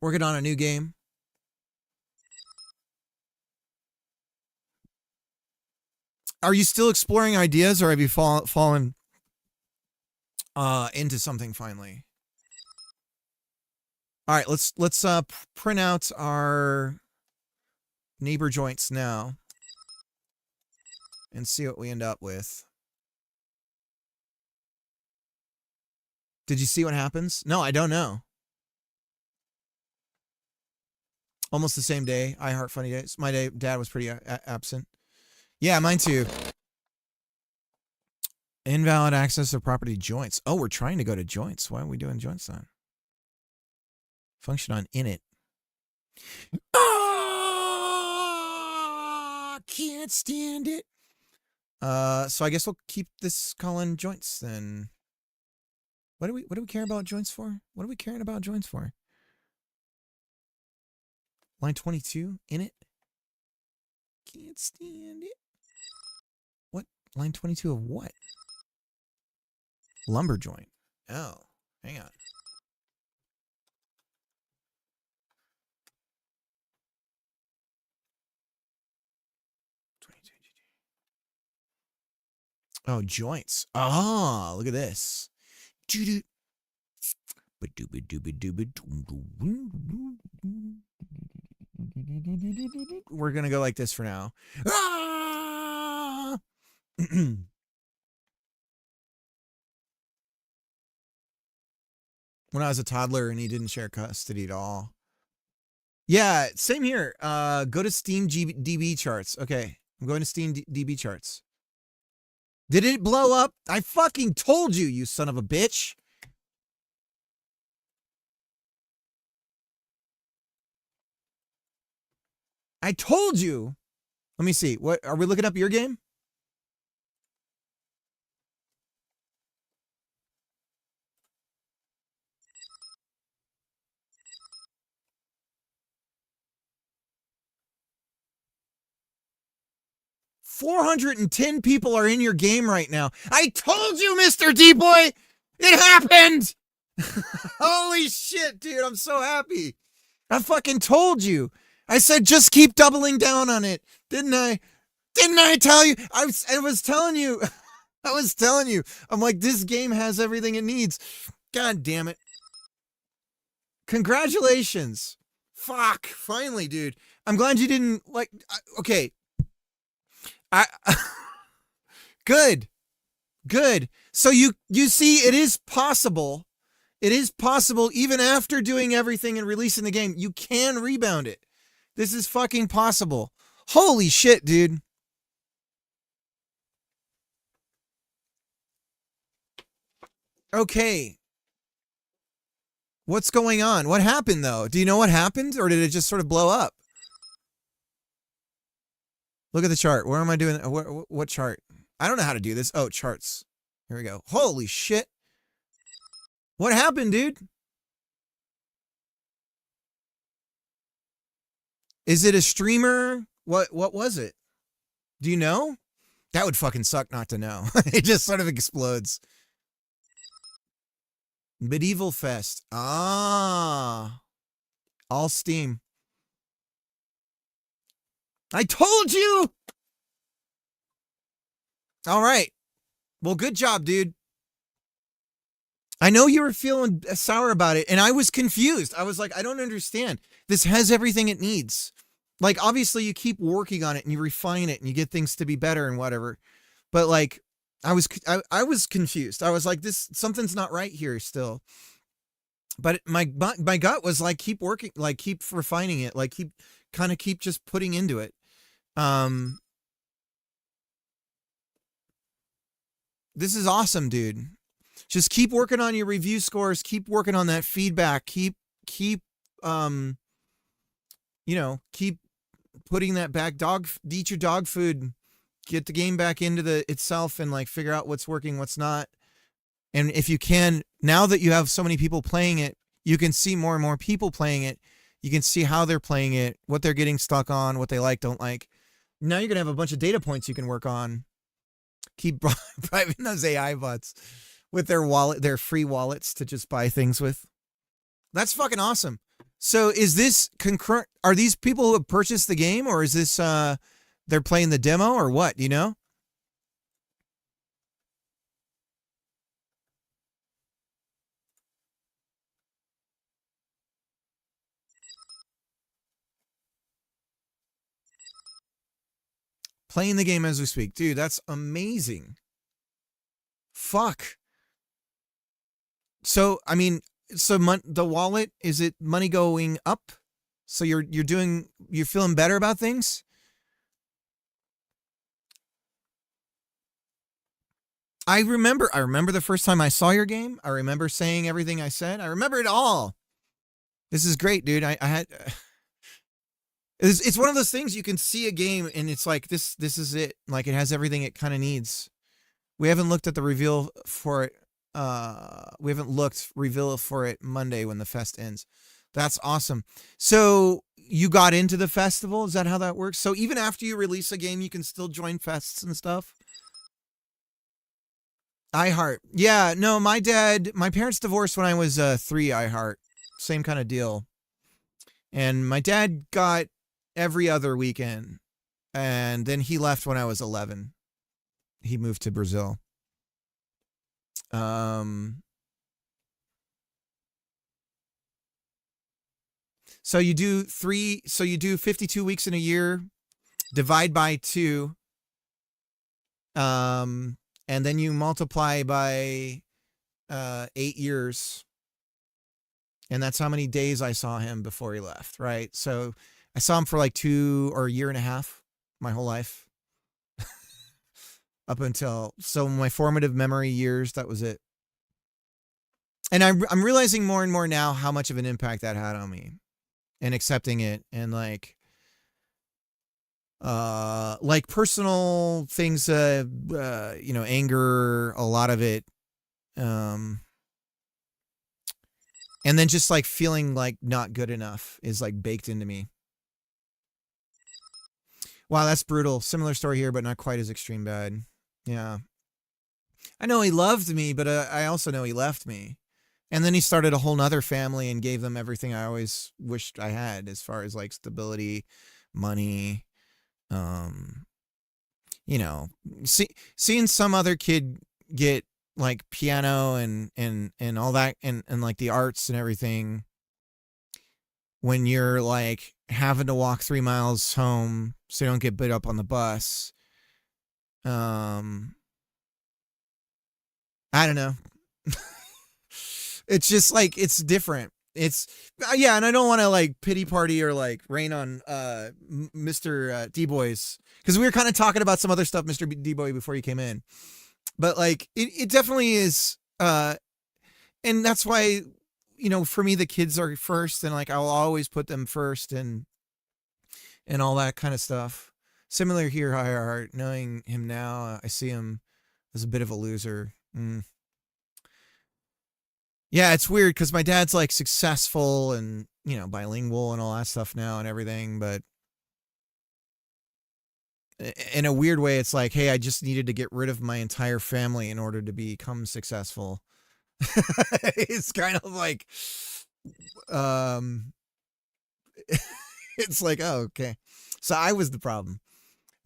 Working on a new game. are you still exploring ideas, or have you fallen into something finally? All right, let's print out our neighbor joints now and see what we end up with. Did you see what happens? No, I don't know. Almost the same day. I Heart Funny Days. My dad was pretty absent. Yeah, mine too. Invalid access to property joints. Oh, we're trying to go to joints. Why are we doing joints then? Function on init. Oh, can't stand it. So I guess we'll keep this calling joints then. What do we care about joints for? What are we caring about joints for? Line 22, init. Can't stand it. What? Line 22 of what? Lumber joint. Oh, hang on. Oh, joints. Ah, look at this. We're gonna go like this for now. Ah! When I was a toddler and he didn't share custody at all. Yeah, same here. Go to Steam DB charts. Okay, I'm going to Steam DB charts. Did it blow up? I fucking told you, you son of a bitch. I told you. Let me see. What are we looking up your game? $410 people are in your game right now. I told you, Mr. D-Boy! It happened! Holy shit, dude. I'm so happy. I fucking told you. I said just keep doubling down on it. Didn't I? Didn't I tell you? I was telling you. I was telling you. I'm like, this game has everything it needs. God damn it. Congratulations. Fuck. Finally, dude. I'm glad you didn't like... Okay. Good. Good. So you see, it is possible. It is possible, even after doing everything and releasing the game, you can rebound it. This is fucking possible. Holy shit, dude. Okay. What's going on? What happened, though? Do you know what happened, or did it just sort of blow up? Look at the chart. Where am I doing? What chart? I don't know how to do this. Oh, charts. Here we go. Holy shit. What happened, dude? Is it a streamer? What was it? Do you know? That would fucking suck not to know. It just sort of explodes. Medieval Fest. Ah. All Steam. I told you! All right. Well, good job, dude. I know you were feeling sour about it, and I was confused. I was like, I don't understand. This has everything it needs. Like, obviously, you keep working on it, and you refine it, and you get things to be better and whatever. But, like, I was confused. I was like, something's not right here still. But my gut was like, keep working, like, keep refining it, like, keep just putting into it. This is awesome, dude. Just keep working on your review scores, keep working on that feedback, keep keep putting that back. Eat your dog food, get the game back into itself and like figure out what's working, what's not. And if you can, now that you have so many people playing it, you can see more and more people playing it. You can see how they're playing it, what they're getting stuck on, what they like, don't like. Now you're going to have a bunch of data points you can work on. Keep driving those AI bots with their free wallets to just buy things with. That's fucking awesome. So is this concurrent? Are these people who have purchased the game, or is this they're playing the demo, or what? Do you know? Playing the game as we speak. Dude, that's amazing. Fuck. So, I mean, so the wallet, is it money going up? So you're feeling better about things? I remember the first time I saw your game. I remember saying everything I said. I remember it all. This is great, dude. I had it's one of those things you can see a game and it's like this is it. Like it has everything it kind of needs. We haven't looked at the reveal for it. We haven't looked reveal for it Monday when the fest ends. That's awesome. So you got into the festival? Is that how that works? So even after you release a game, you can still join fests and stuff? iHeart. Yeah, no, my parents divorced when I was 3, iHeart. Same kind of deal. And my dad got every other weekend. And then he left when I was 11. He moved to Brazil. So you do 52 weeks in a year, divide by 2. And then you multiply by 8 years. And that's how many days I saw him before he left, right? So I saw him for like 2 or a year and a half, my whole life. Up until, so my formative memory years, that was it. And I'm realizing more and more now how much of an impact that had on me. And accepting it and like personal things, anger, a lot of it. And then just like feeling like not good enough is like baked into me. Wow, that's brutal. Similar story here, but not quite as extreme bad. Yeah. I know he loved me, but I also know he left me. And then he started a whole nother family and gave them everything I always wished I had as far as like stability, money, seeing some other kid get like piano and all that and like the arts and everything when you're like having to walk 3 miles home so you don't get beat up on the bus. I don't know. It's just like, it's different. It's, yeah, and I don't want to like pity party or like rain on Mr. D-Boys, because we were kind of talking about some other stuff, Mr. D-Boy, before you came in. But like, it definitely is, and that's why, for me, the kids are first, and like, I'll always put them first and all that kind of stuff. Similar here, iHeart, knowing him now, I see him as a bit of a loser. Yeah, it's weird because my dad's like successful and, bilingual and all that stuff now and everything. But in a weird way, it's like, hey, I just needed to get rid of my entire family in order to become successful. It's kind of like, it's like, oh, okay. So I was the problem.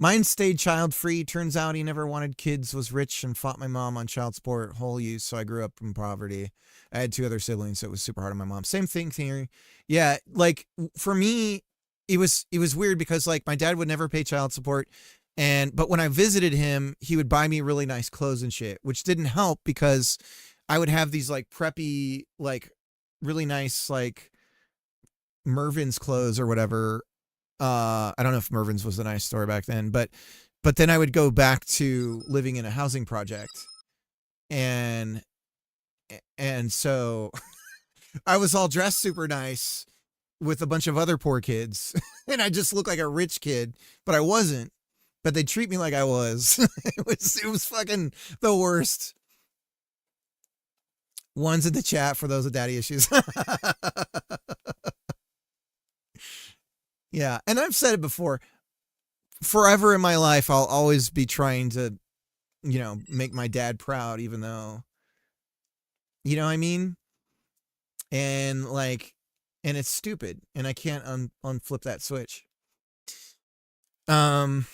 Mine stayed child free. Turns out he never wanted kids, was rich, and fought my mom on child support, whole use. So I grew up in poverty. I had 2 other siblings, so it was super hard on my mom. Same thing here. Yeah, like for me, it was weird because like my dad would never pay child support, but when I visited him, he would buy me really nice clothes and shit, which didn't help because I would have these like preppy, like really nice like Mervyn's clothes or whatever. I don't know if Mervyn's was a nice store back then, but then I would go back to living in a housing project, and so I was all dressed super nice with a bunch of other poor kids, and I just looked like a rich kid, but I wasn't. But they treat me like I was. It was fucking the worst. One's in the chat for those with daddy issues. Yeah, and I've said it before. Forever in my life, I'll always be trying to, make my dad proud, even though, you know what I mean? And like, and it's stupid, and I can't unflip that switch. But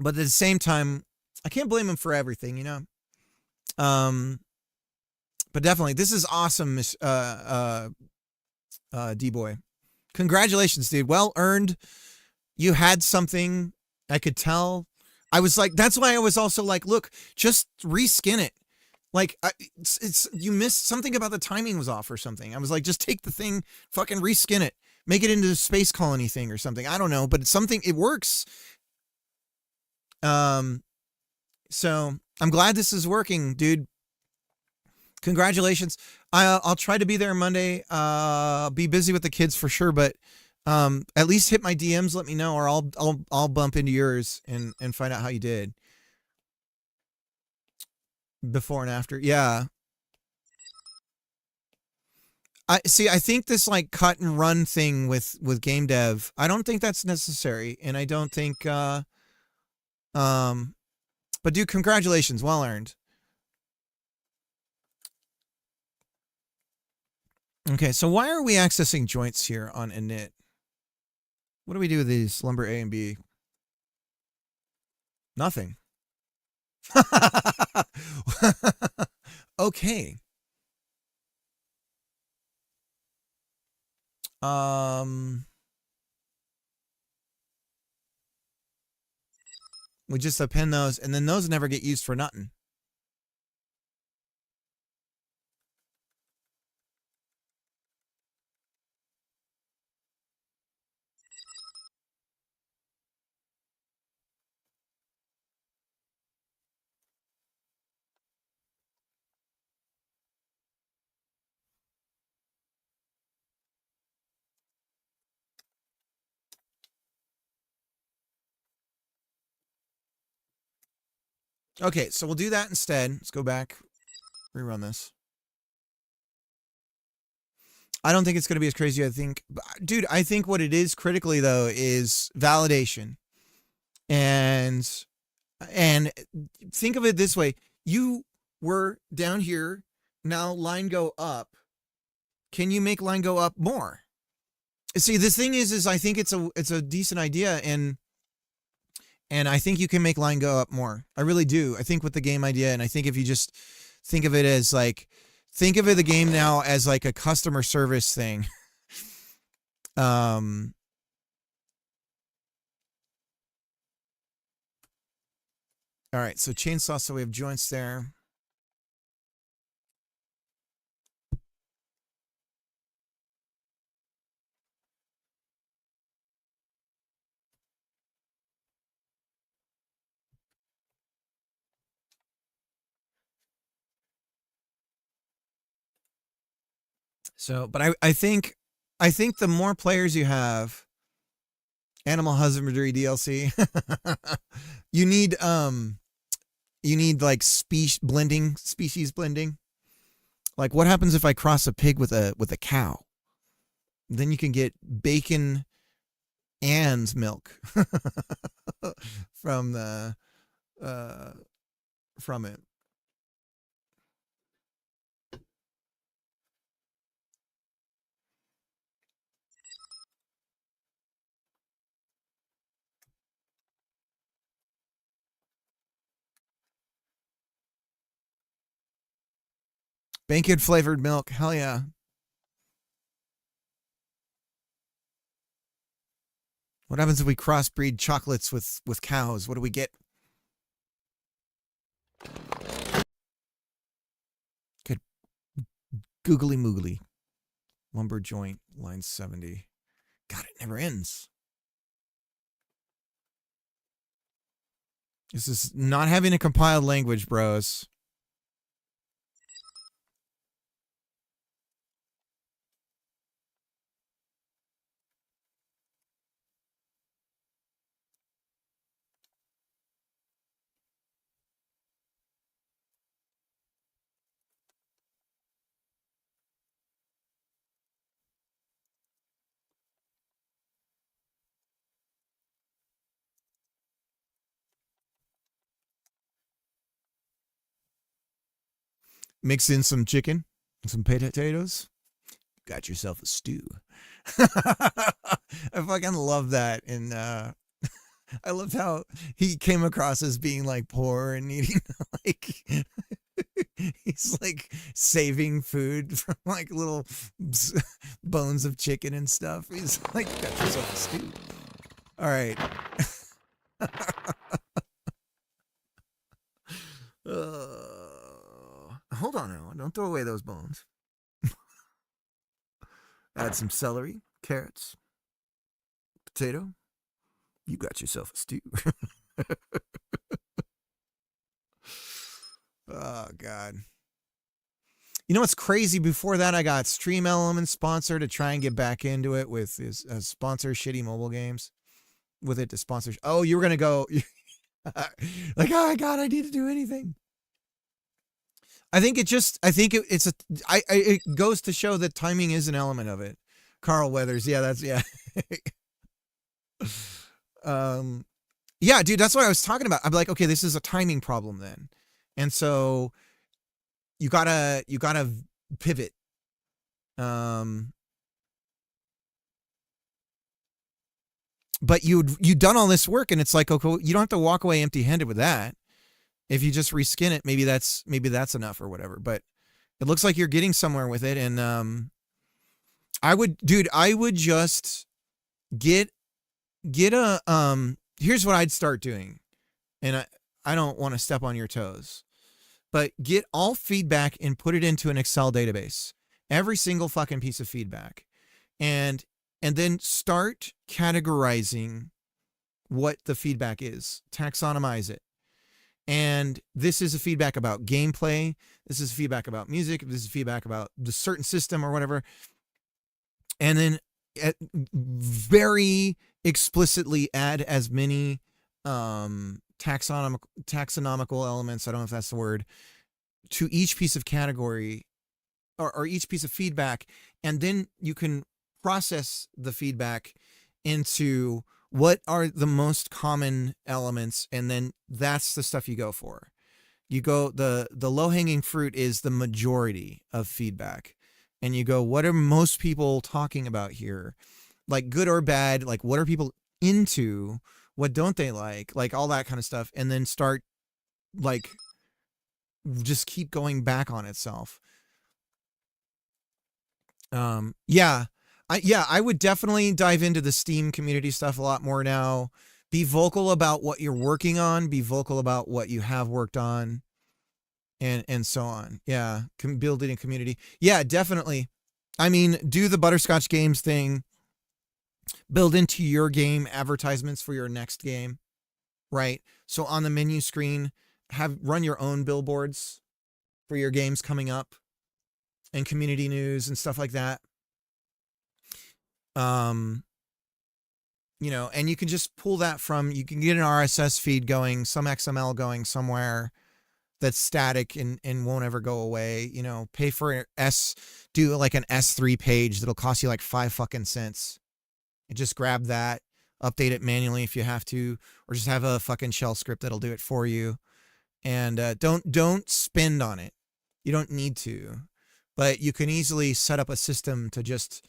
at the same time, I can't blame him for everything, But definitely, this is awesome, D-Boy. Congratulations, dude. Well earned. You had something. I could tell. I was like, that's why I was also like, look, just reskin it. Like, it's you missed something about the timing was off or something. I was like, just take the thing, fucking reskin it, make it into a space colony thing or something. I don't know, but it's something. It works. So I'm glad this is working, dude. Congratulations. I'll try to be there Monday. Be busy with the kids for sure, but at least hit my DMs, let me know, or I'll bump into yours and find out how you did. Before and after. Yeah. I think this like cut and run thing with game dev, I don't think that's necessary, and I don't think but dude, congratulations, well earned. Okay, so why are we accessing joints here on init? What do we do with these lumber A and B? Nothing. Okay. We just append those, and then those never get used for nothing. Okay, so we'll do that instead. Let's go back, rerun this. I don't think it's going to be as crazy. I think, dude, I think what it is critically though is validation. And think of it this way. You were down here. Now line go up. Can you make line go up more? See, the thing is I think it's a decent idea, and I think you can make line go up more. I really do. I think with the game idea, and I think if you just think of it as like, think of it, the game now as like a customer service thing. All right, so chainsaw, so we have joints there. So, but I think the more players you have, Animal Husbandry DLC, you need like species blending. Like, what happens if I cross a pig with a cow? Then you can get bacon and milk from it. Bacon flavored milk. Hell yeah. What happens if we crossbreed chocolates with cows? What do we get? Good. Googly moogly. Lumber joint, line 70. God, it never ends. This is not having a compiled language, bros. Mix in some chicken and some potatoes. Got yourself a stew. I fucking love that. And I loved how he came across as being like poor and needing like He's like saving food from like little bones of chicken and stuff. He's like, got yourself a stew. All right. Hold on now. Don't throw away those bones. Add some celery, carrots, potato. You got yourself a stew. Oh, God. You know what's crazy? Before that, I got Stream Elements sponsor to try and get back into it with his sponsor shitty mobile games. With it to sponsor. Oh, you were going to go. Like, oh, God, I need to do anything. I think it goes to show that timing is an element of it. Carl Weathers. Yeah, yeah. Yeah, dude, that's what I was talking about. I'm like, okay, this is a timing problem then. And so you gotta pivot. But you'd done all this work, and it's like, okay, you don't have to walk away empty-handed with that. If you just reskin it, maybe that's enough or whatever. But it looks like you're getting somewhere with it. And I would just get a here's what I'd start doing. And I don't want to step on your toes, but get all feedback and put it into an Excel database. Every single fucking piece of feedback. And then start categorizing what the feedback is. Taxonomize it. And this is a feedback about gameplay. This is feedback about music. This is feedback about the certain system or whatever. And then very explicitly add as many taxonomical elements, I don't know if that's the word, to each piece of category or each piece of feedback. And then you can process the feedback into what are the most common elements, and then that's the stuff you go for. You go, the low-hanging fruit is the majority of feedback. And you go, what are most people talking about here? Like good or bad, like what are people into? What don't they like all that kind of stuff. And then start like, just keep going back on itself. I would definitely dive into the Steam community stuff a lot more now. Be vocal about what you're working on. Be vocal about what you have worked on, and so on. Yeah, building a community. Yeah, definitely. I mean, do the Butterscotch Games thing. Build into your game advertisements for your next game, right? So on the menu screen, run your own billboards for your games coming up, and community news and stuff like that. And you can just pull that from, you can get an RSS feed going, some XML going somewhere that's static and won't ever go away. Pay for do like an S3 page that'll cost you like 5 fucking cents. And just grab that, update it manually if you have to, or just have a fucking shell script that'll do it for you. And don't spend on it. You don't need to, but you can easily set up a system to just,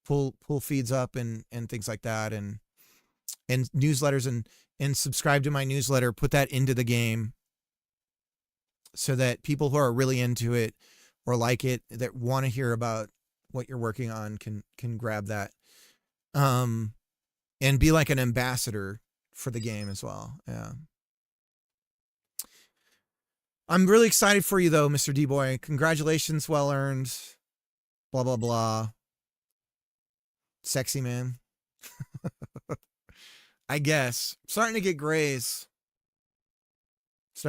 pull feeds up and things like that, and newsletters and subscribe to my newsletter, put that into the game so that people who are really into it or like it, that want to hear about what you're working on, can grab that. And be like an ambassador for the game as well. Yeah. I'm really excited for you though, Mr. D-Boy. Congratulations. Well earned. Blah, blah, blah. Sexy man. I guess. Starting to get grays. It's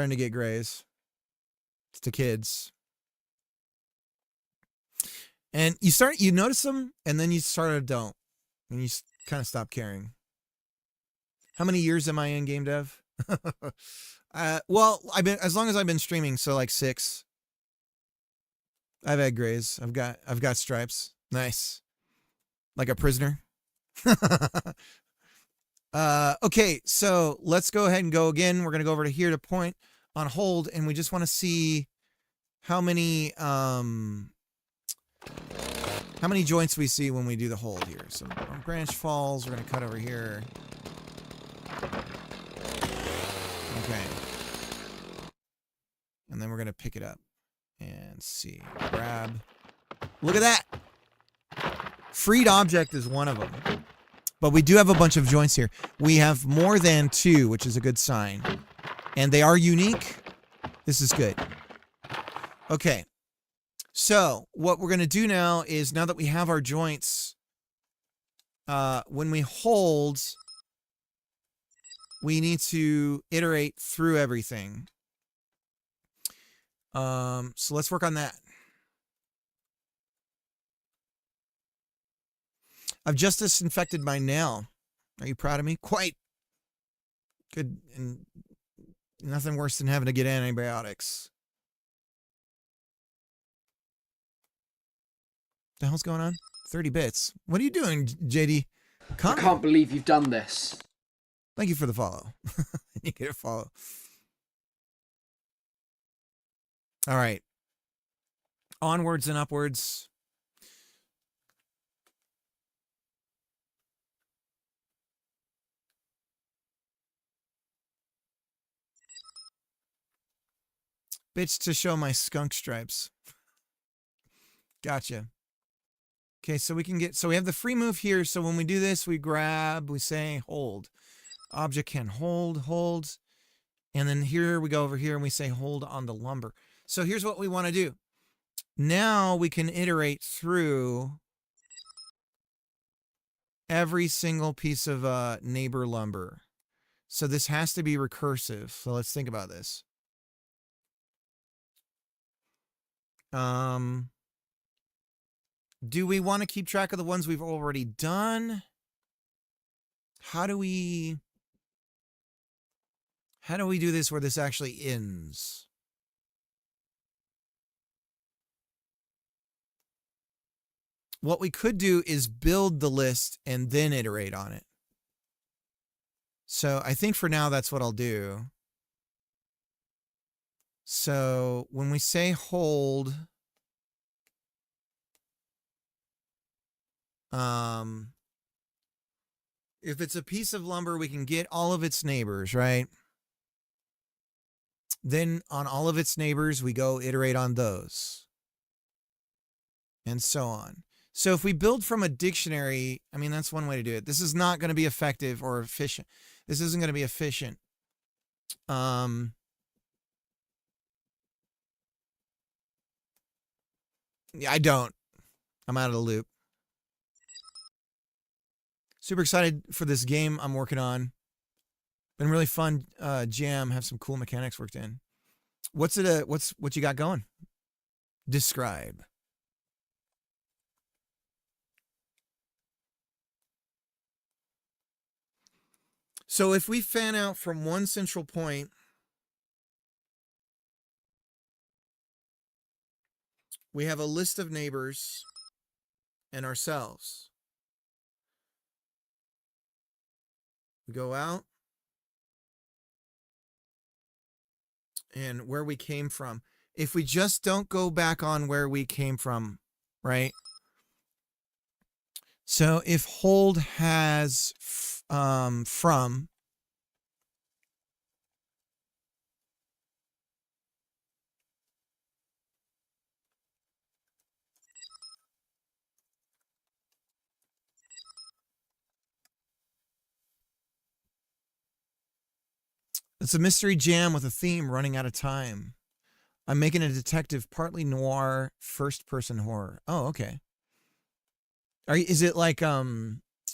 the kids. And you notice them, and then you sort of don't. And you kind of stop caring. How many years am I in game dev? Well, as long as I've been streaming, so like 6. I've had grays. I've got stripes. Nice. Like a prisoner. Okay, so let's go ahead and go again. We're gonna go over to here to point on hold, and we just want to see how many joints we see when we do the hold here. So on Branch Falls, we're gonna cut over here. Okay. And then we're gonna pick it up and see. Grab. Look at that. Freed object is one of them. But we do have a bunch of joints here. We have more than 2, which is a good sign. And they are unique. This is good. Okay. So what we're going to do now is, now that we have our joints, when we hold, we need to iterate through everything. So let's work on that. I've just disinfected my nail. Are you proud of me? Quite. Good. And nothing worse than having to get antibiotics. What the hell's going on? 30 bits. What are you doing, JD? I can't believe you've done this. Thank you for the follow. You get a follow. All right. Onwards and upwards. Bitch to show my skunk stripes. Gotcha. Okay, so we can get, so we have the free move here. So when we do this, we grab, we say hold. Object can hold. And then here we go over here and we say hold on the lumber. So here's what we want to do. Now we can iterate through every single piece of neighbor lumber. So this has to be recursive. So let's think about this. Do we want to keep track of the ones we've already done? How do we do this where this actually ends? What we could do is build the list and then iterate on it. So I think for now that's what I'll do. So when we say hold, if it's a piece of lumber, we can get all of its neighbors, right? Then on all of its neighbors, we go iterate on those. And so on. So if we build from a dictionary, I mean, that's one way to do it. This is not going to be effective or efficient. This isn't going to be efficient. Yeah, I don't. I'm out of the loop. Super excited for this game I'm working on. Been really fun jam. Have some cool mechanics worked in. What you got going? Describe. So if we fan out from one central point, we have a list of neighbors and ourselves. We go out and where we came from. If we just don't go back on where we came from, right? So if hold has from, it's a mystery jam with a theme running out of time. I'm making a detective, partly noir, first-person horror. Oh, okay. Is it like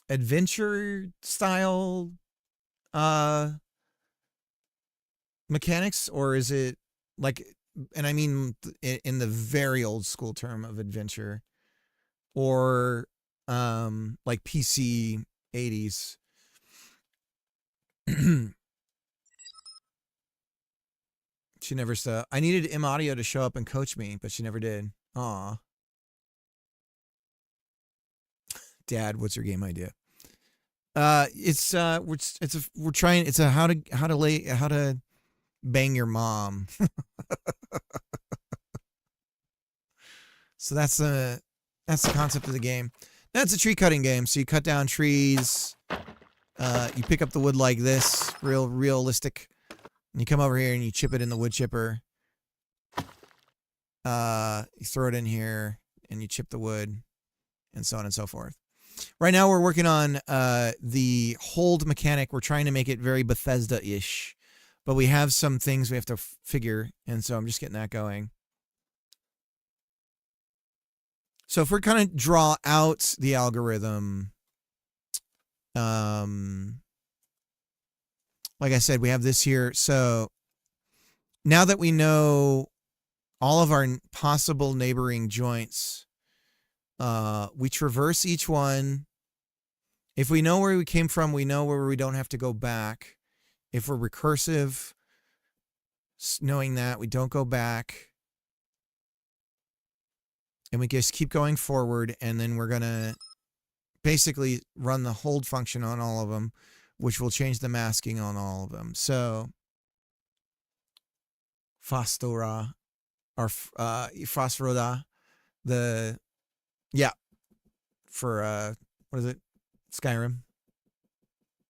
adventure style mechanics, or is it like, and I mean in the very old school term of adventure, or like PC 80s? She never saw. I needed M Audio to show up and coach me, but she never did. Aw. Dad, what's your game idea? We're trying. It's a how to bang your mom. So that's the concept of the game. That's a tree cutting game. So you cut down trees. You pick up the wood like this, realistic. And you come over here and you chip it in the wood chipper. You throw it in here and you chip the wood and so on and so forth. Right now we're working on the hold mechanic. We're trying to make it very Bethesda-ish, but we have some things we have to figure, and so I'm just getting that going. So if we're kind of draw out the algorithm, like I said, we have this here. So now that we know all of our possible neighboring joints, we traverse each one. If we know where we came from, we know where we don't have to go back. If we're recursive, knowing that, we don't go back. And we just keep going forward, and then we're going to basically run the hold function on all of them, which will change the masking on all of them. So, Phosphora, or Phosphoda, for, what is it? Skyrim.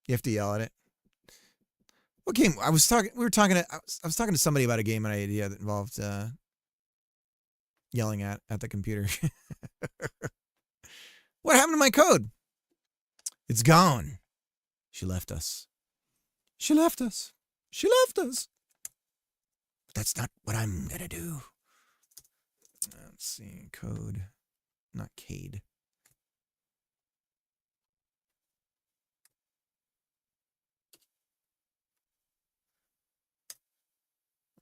You have to yell at it. What game? I was talking to somebody about a game idea that involved, yelling at the computer. What happened to my code? It's gone. She left us. She left us. She left us. But that's not what I'm gonna do. Let's see. Code. Not Cade.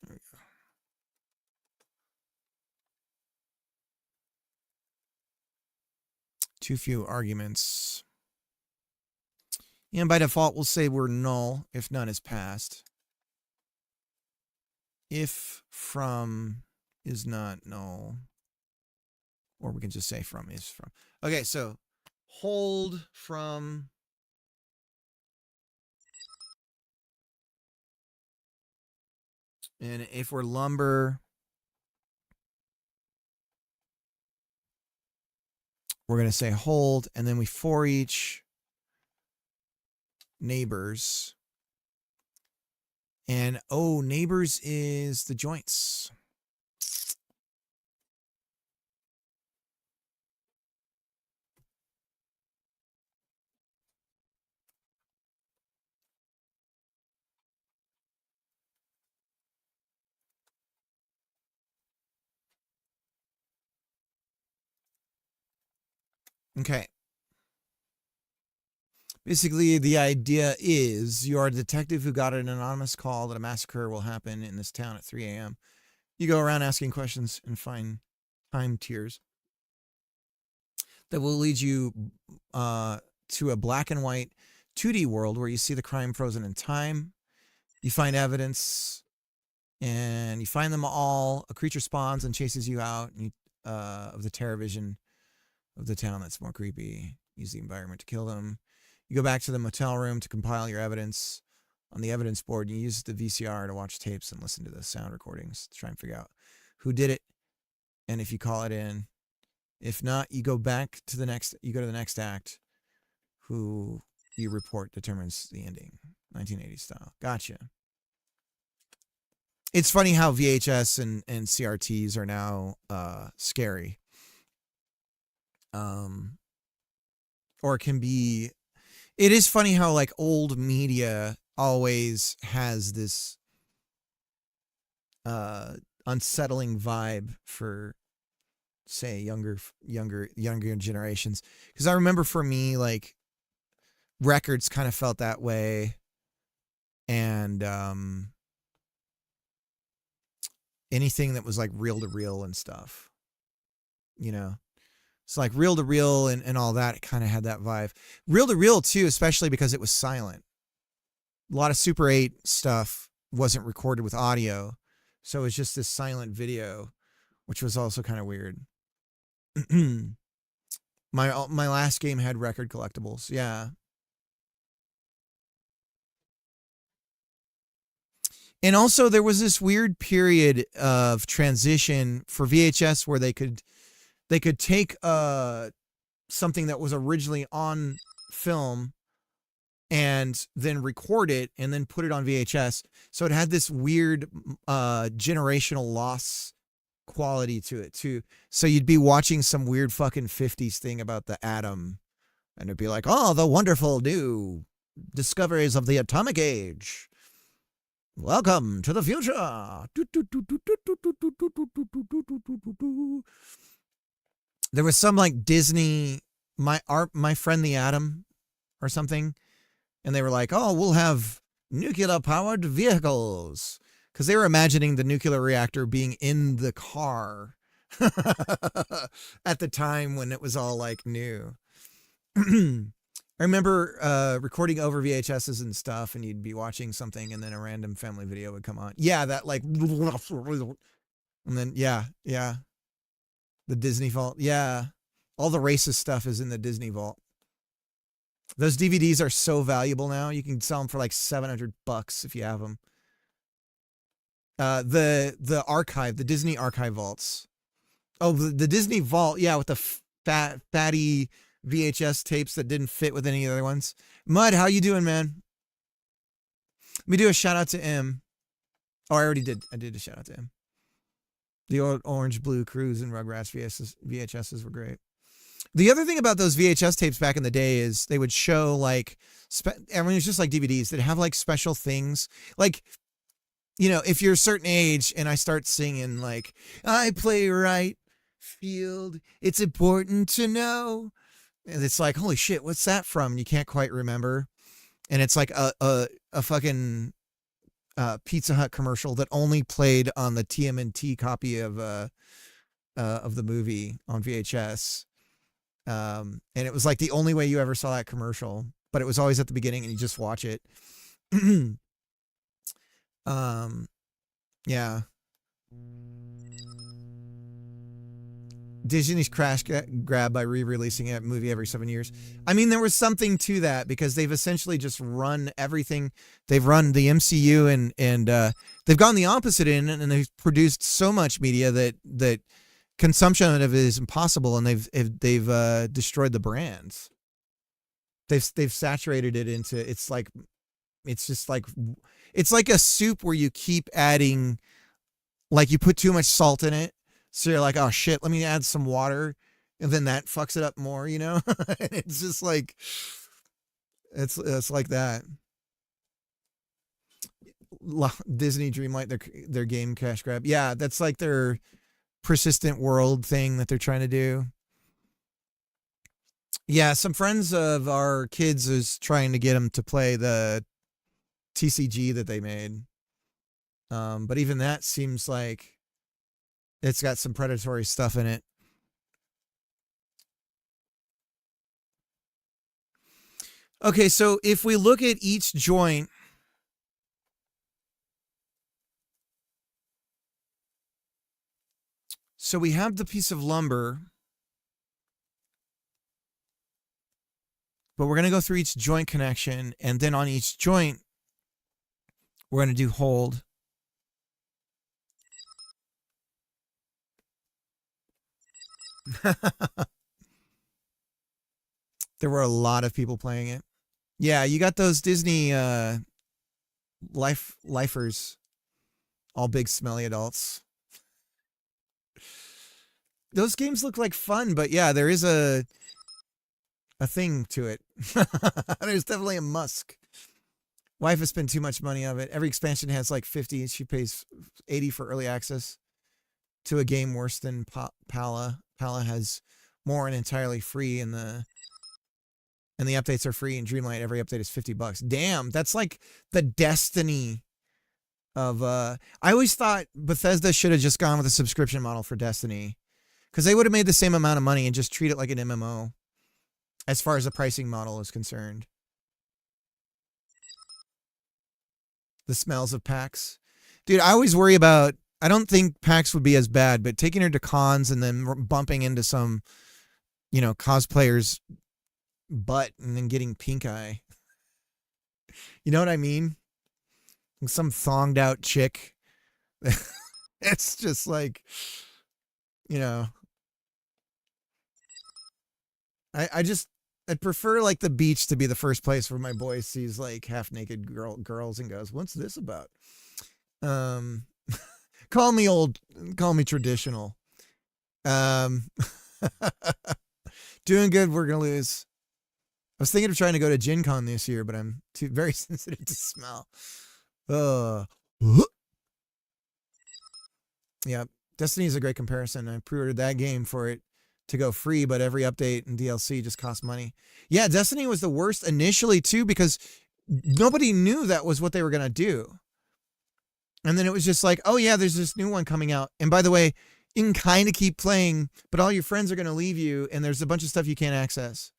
There we go. Too few arguments. And by default, we'll say we're null if none is passed. If from is not null. Or we can just say from is from. Okay, so hold from. And if we're lumber, we're going to say hold, and then we for each neighbors. And, oh, neighbors is the joints. Okay. Basically, the idea is you are a detective who got an anonymous call that a massacre will happen in this town at 3 a.m. You go around asking questions and find time tiers that will lead you to a black and white 2D world where you see the crime frozen in time. You find evidence, and you find them all. A creature spawns and chases you out of the terror vision of the town that's more creepy. Use the environment to kill them. You go back to the motel room to compile your evidence. On the evidence board, you use the VCR to watch tapes and listen to the sound recordings to try and figure out who did it, and if you call it in. If not, you go back to the next act. Who you report determines the ending. 1980s style. Gotcha. It's funny how VHS and CRTs are now scary. Or can be. It is funny how like old media always has this unsettling vibe for, say, younger generations. Because I remember for me, like, records kind of felt that way, and anything that was like reel to reel and stuff, you know. So like reel to reel and all that, it kind of had that vibe. Reel to reel too, especially because it was silent. A lot of Super 8 stuff wasn't recorded with audio, so it was just this silent video, which was also kind of weird. My last game had record collectibles, yeah. And also there was this weird period of transition for VHS where they could take something that was originally on film and then record it and then put it on VHS. So it had this weird generational loss quality to it too. So you'd be watching some weird fucking 50s thing about the atom, and it'd be like, oh, the wonderful new discoveries of the atomic age. Welcome to the future. There was some like Disney, my friend the Atom or something, and they were like, oh, we'll have nuclear powered vehicles, because they were imagining the nuclear reactor being in the car at the time when it was all like new. I remember recording over VHSs and stuff, and you'd be watching something, and then a random family video would come on. Yeah, that like, and then yeah, the Disney Vault. Yeah, all the racist stuff is in the Disney Vault. Those DVDs are so valuable now. You can sell them for like $700 if you have them. The archive, the Disney archive vaults. Oh, the Disney Vault, yeah, with the fatty VHS tapes that didn't fit with any other ones. Mud, how you doing, man? Let me do a shout out to M. Oh, I already did. I did a shout out to M. The old Orange Blue Cruise and Rugrats VHSs were great. The other thing about those VHS tapes back in the day is they would show like, I mean, it's just like DVDs that have like special things. Like, you know, if you're a certain age and I start singing like, I play right field, it's important to know. And it's like, holy shit, what's that from? You can't quite remember. And it's like a fucking Pizza Hut commercial that only played on the TMNT copy of the movie on VHS. And it was like the only way you ever saw that commercial, but it was always at the beginning and you just watch it. Yeah. Disney's crash grab by re-releasing a movie every 7 years. I mean, there was something to that because they've essentially just run everything. They've run the MCU and they've gone the opposite end, and they've produced so much media that consumption of it is impossible, and they've destroyed the brands. They've saturated it into, it's like a soup where you keep adding, like you put too much salt in it. So you're like, oh shit, let me add some water. And then that fucks it up more, you know? It's just like, it's like that. Disney Dreamlight, their game cash grab. Yeah, that's like their persistent world thing that they're trying to do. Yeah, some friends of our kids is trying to get them to play the TCG that they made. But even that seems like it's got some predatory stuff in it. Okay, so if we look at each joint, so we have the piece of lumber, but we're going to go through each joint connection, and then on each joint, we're going to do hold. There were a lot of people playing it. Yeah, you got those Disney lifers, all big smelly adults. Those games look like fun, but yeah, there is a thing to it. There's definitely a Musk. Wife has spent too much money on it. Every expansion has like 50. She pays 80 for early access to a game worse than Pala. Pala has more and entirely free, and the updates are free. In Dreamlight, every update is $50. Damn, that's like the Destiny of I always thought Bethesda should have just gone with a subscription model for Destiny, because they would have made the same amount of money and just treat it like an MMO as far as the pricing model is concerned. The smells of PAX. Dude, I always worry about, I don't think PAX would be as bad, but taking her to cons and then bumping into some, you know, cosplayer's butt and then getting pink eye. You know what I mean? Some thonged out chick. It's just like, you know, I'd prefer like the beach to be the first place where my boy sees like half naked girls and goes, what's this about? Call me traditional. Doing good, we're gonna lose. I was thinking of trying to go to Gen Con this year, but I'm very sensitive to smell. Yeah, Destiny is a great comparison. I pre-ordered that game for it to go free, but every update and DLC just cost money. Yeah, Destiny was the worst initially too, because nobody knew that was what they were gonna do. And then it was just like, oh yeah, there's this new one coming out. And by the way, you can kind of keep playing, but all your friends are going to leave you, and there's a bunch of stuff you can't access.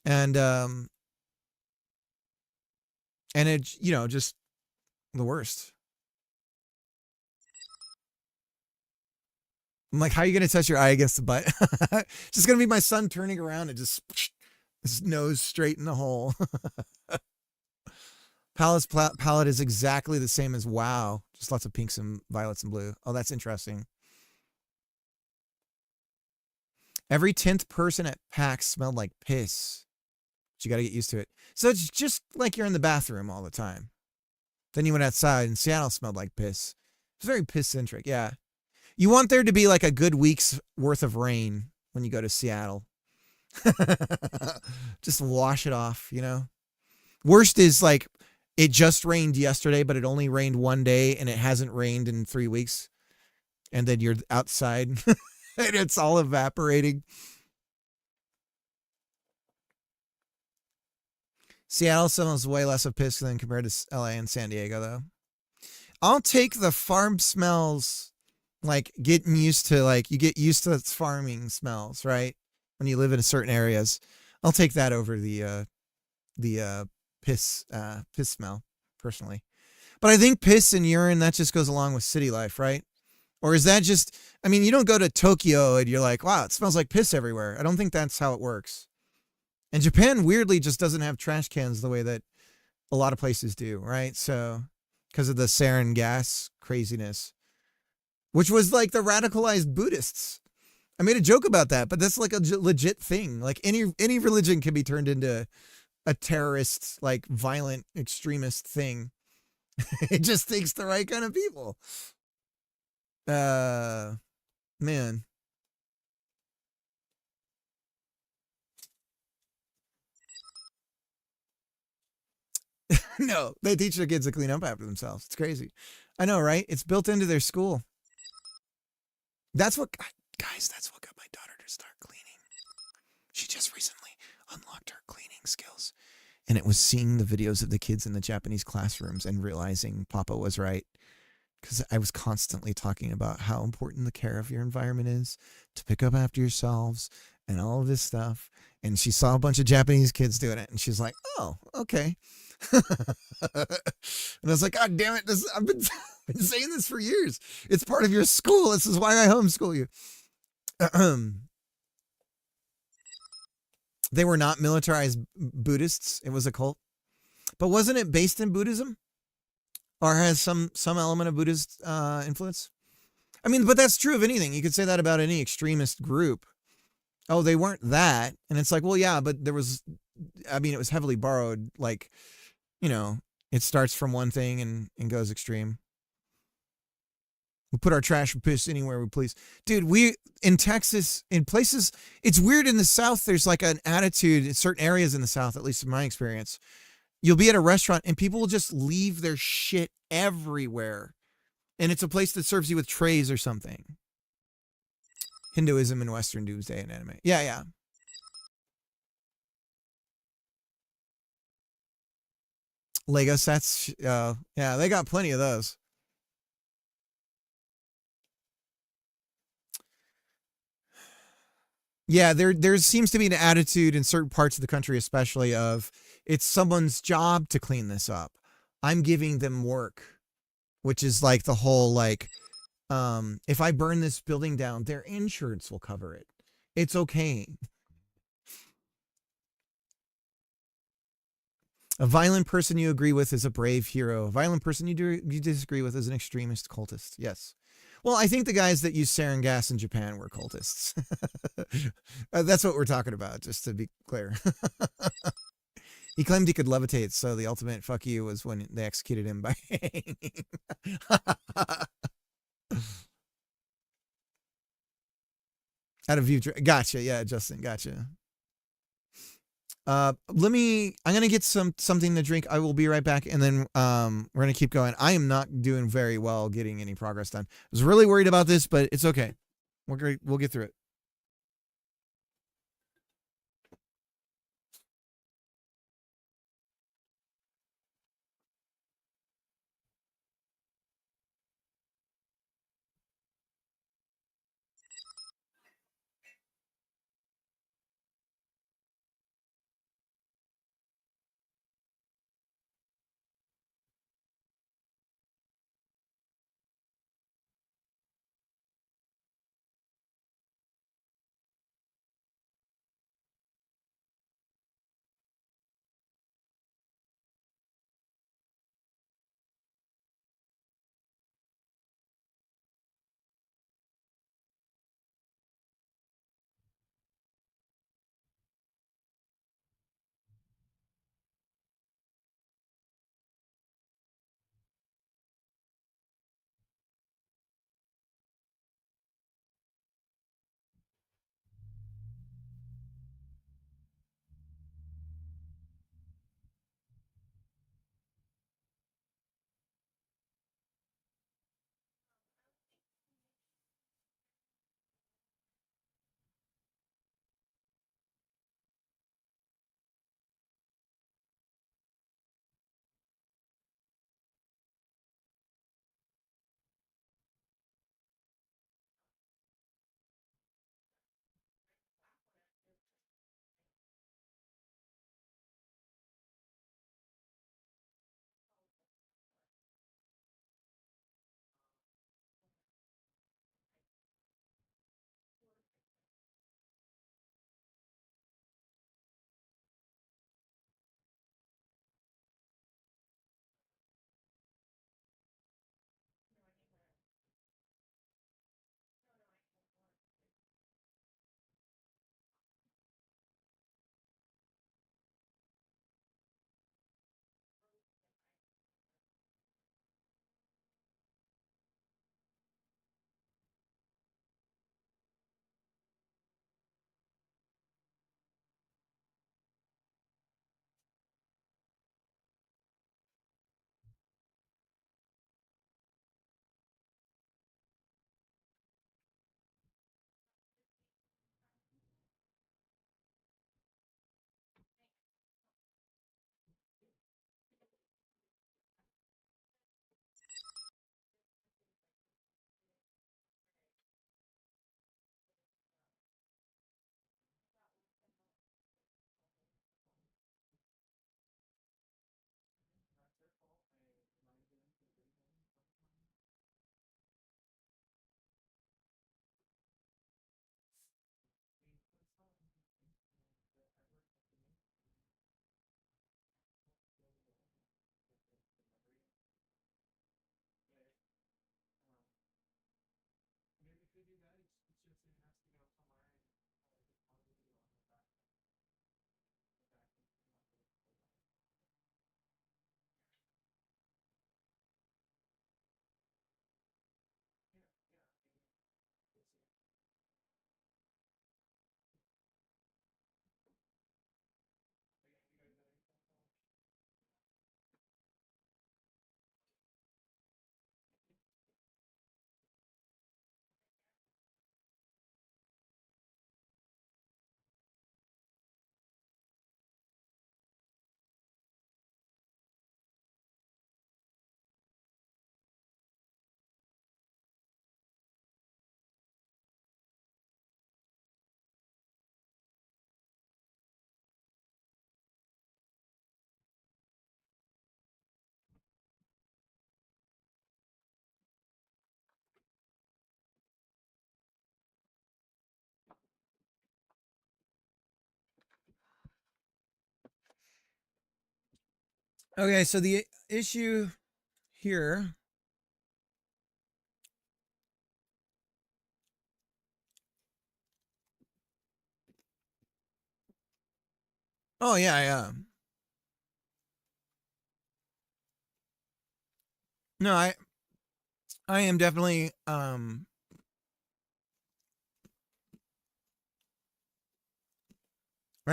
And it, you know, just the worst. I'm like, how are you going to touch your eye against the butt? It's just going to be my son turning around and just his nose straight in the hole. Palace palette is exactly the same as WoW. Just lots of pinks and violets and blue. Oh, that's interesting. Every 10th person at PAX smelled like piss. But you got to get used to it. So it's just like you're in the bathroom all the time. Then you went outside and Seattle smelled like piss. It's very piss-centric, yeah. You want there to be like a good week's worth of rain when you go to Seattle. Just wash it off, you know? Worst is like, it just rained yesterday, but it only rained one day, and it hasn't rained in 3 weeks. And then you're outside, and it's all evaporating. Seattle smells way less of piss than compared to LA and San Diego, though. I'll take the farm smells, like getting used to, like you get used to farming smells, right? When you live in certain areas, I'll take that over the piss smell personally. But I think piss and urine, that just goes along with city life, right? Or is that just, I mean, you don't go to Tokyo and you're like, wow, it smells like piss everywhere. I don't think that's how it works. And Japan weirdly just doesn't have trash cans the way that a lot of places do, right? So because of the sarin gas craziness, which was like the radicalized Buddhists. I made a joke about that, but that's like a legit thing. Like any religion can be turned into a terrorist, like violent extremist thing. It just takes the right kind of people. Man. No, they teach their kids to clean up after themselves. It's crazy. I know, right? It's built into their school. That's what, guys, that's what got my daughter to start cleaning. She just recently unlocked her cleaning skills. And it was seeing the videos of the kids in the Japanese classrooms and realizing Papa was right. Because I was constantly talking about how important the care of your environment is, to pick up after yourselves and all of this stuff. And she saw a bunch of Japanese kids doing it. And she's like, oh, okay. And I was like, God damn it. I've been saying this for years. It's part of your school. This is why I homeschool you. They were not militarized Buddhists. It was a cult. But wasn't it based in Buddhism? Or has some element of Buddhist influence? I mean, but that's true of anything. You could say that about any extremist group. Oh, they weren't that. And it's like, well, yeah, but there was, I mean, it was heavily borrowed. Like, you know, it starts from one thing and goes extreme. We'll put our trash and piss anywhere we please. Dude, we, in Texas, in places, it's weird in the South, there's like an attitude in certain areas in the South, at least in my experience. You'll be at a restaurant and people will just leave their shit everywhere. And it's a place that serves you with trays or something. Hinduism and Western Doomsday and anime. Yeah, yeah. Lego sets. Yeah, they got plenty of those. Yeah, there seems to be an attitude in certain parts of the country, especially of it's someone's job to clean this up. I'm giving them work, which is like the whole like, if I burn this building down, their insurance will cover it. It's okay. A violent person you agree with is a brave hero. A violent person you disagree with is an extremist cultist. Yes. Well, I think the guys that use sarin gas in Japan were cultists. That's what we're talking about, just to be clear. He claimed he could levitate, so the ultimate fuck you was when they executed him by hanging. Out of view. Gotcha. Yeah, Justin. Gotcha. I'm gonna get something to drink. I will be right back, and then we're gonna keep going. I am not doing very well getting any progress done. I was really worried about this, but it's okay. We're great. We'll get through it. Okay, so the issue here. Oh yeah, yeah. No, I am definitely I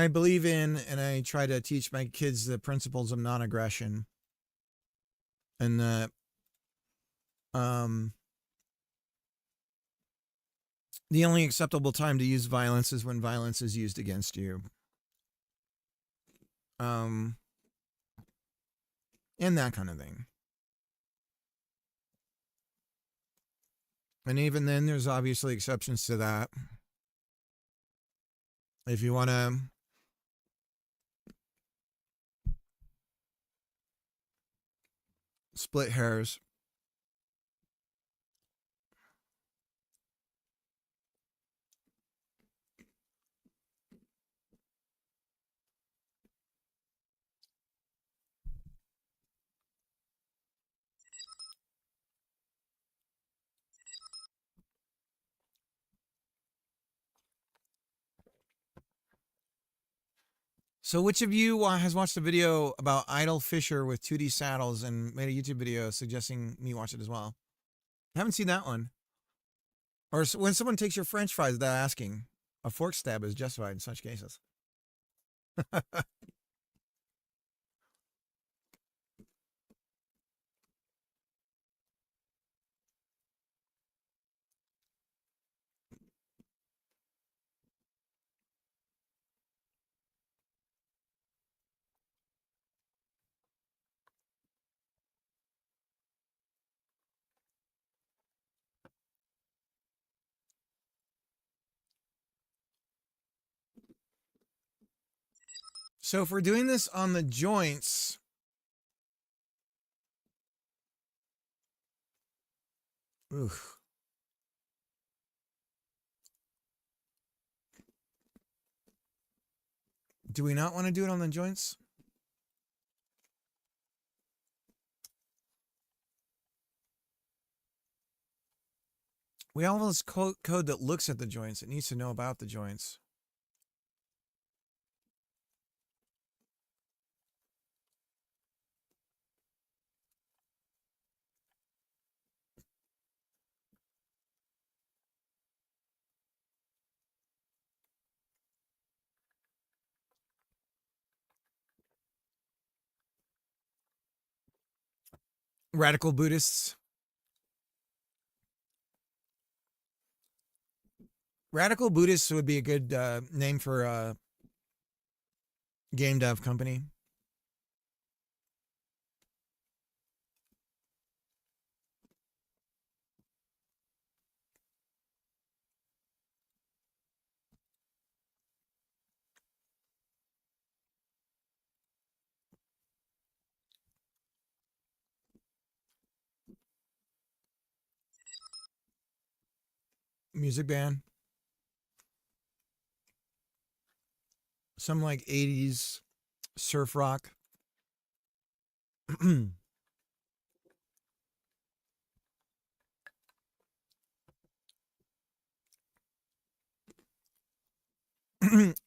believe in and I try to teach my kids the principles of non-aggression. And the only acceptable time to use violence is when violence is used against you. And that kind of thing. And even then, there's obviously exceptions to that. If you want to split hairs. So which of you has watched a video about Idle Fisher with 2D saddles and made a YouTube video suggesting me watch it as well? I haven't seen that one. Or when someone takes your french fries without asking, a fork stab is justified in such cases. So if we're doing this on the joints, oof. Do we not want to do it on the joints? We have all this code that looks at the joints. It needs to know about the joints. Radical Buddhists. Radical Buddhists would be a good name for a game dev company. Music band. Some like 80s surf rock. You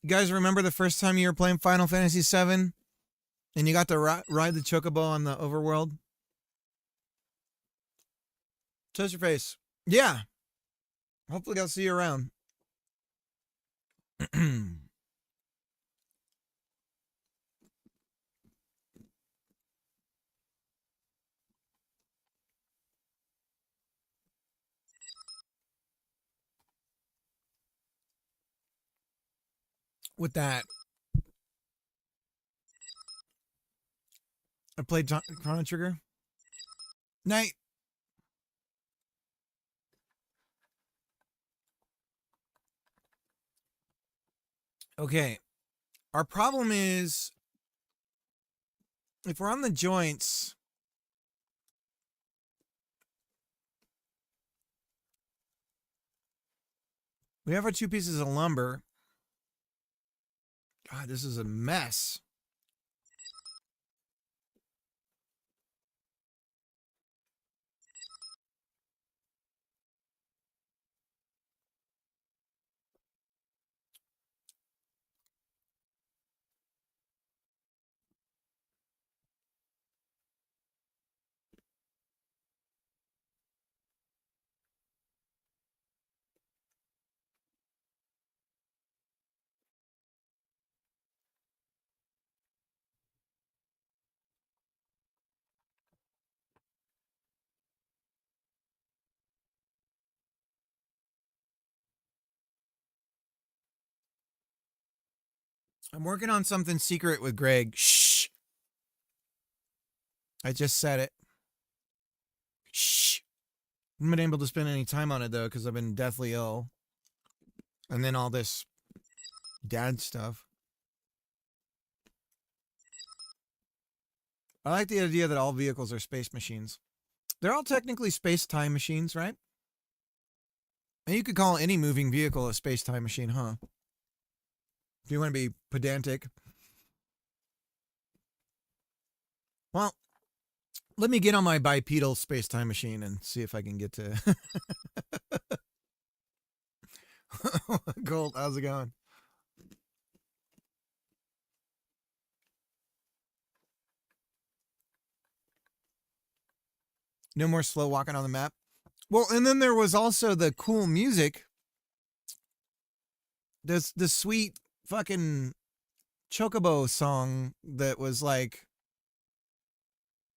guys remember the first time you were playing Final Fantasy VII and you got to ride the chocobo on the overworld? Toast your face. Yeah. Hopefully I'll see you around. With that, I played Chrono Trigger. Night. Okay. Our problem is if we're on the joints, we have our 2 pieces of lumber. God, this is a mess. I'm working on something secret with Greg. Shh. I just said it. Shh. I haven't been able to spend any time on it though because I've been deathly ill. And then all this dad stuff. I like the idea that all vehicles are space machines. They're all technically space-time machines, right? And you could call any moving vehicle a space-time machine, huh? If you want to be pedantic. Well, let me get on my bipedal space-time machine and see if I can get to... Gold, how's it going? No more slow walking on the map. Well, and then there was also the cool music. There's the sweet fucking Chocobo song that was like,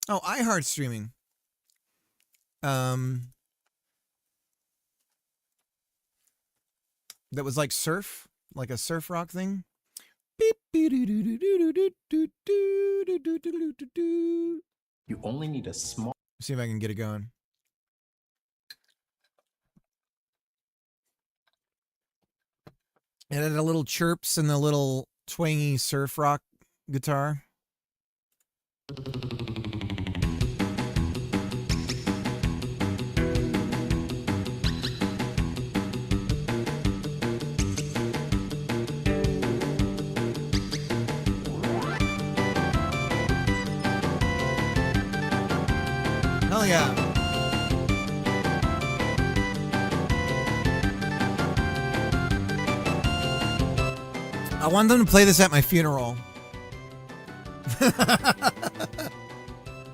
oh, iHeart streaming. That was like surf, like a surf rock thing. You only need a small. See if I can get it going. It had a little chirps and the little twangy surf rock guitar. Hell yeah. I want them to play this at my funeral.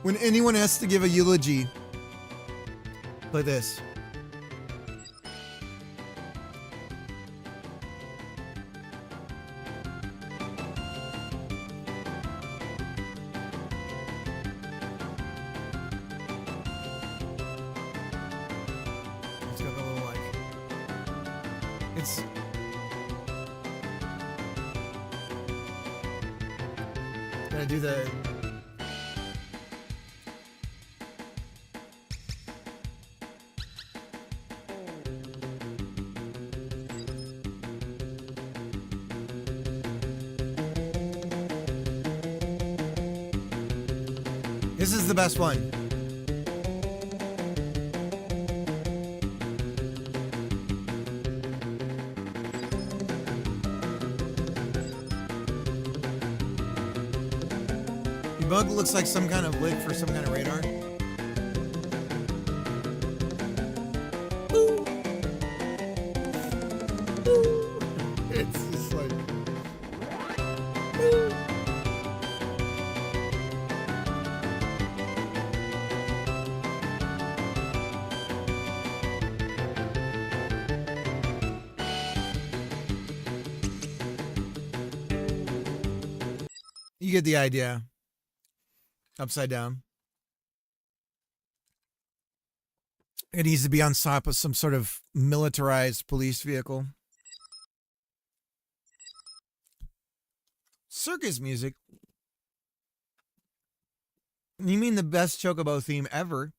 When anyone has to give a eulogy, play this. It's got a little like, it's gonna do the This is the best one. The bug looks like some kind of lid for some kind of radar. It's just like... You get the idea. Upside down. It needs to be on top of some sort of militarized police vehicle. Circus music? You mean the best Chocobo theme ever?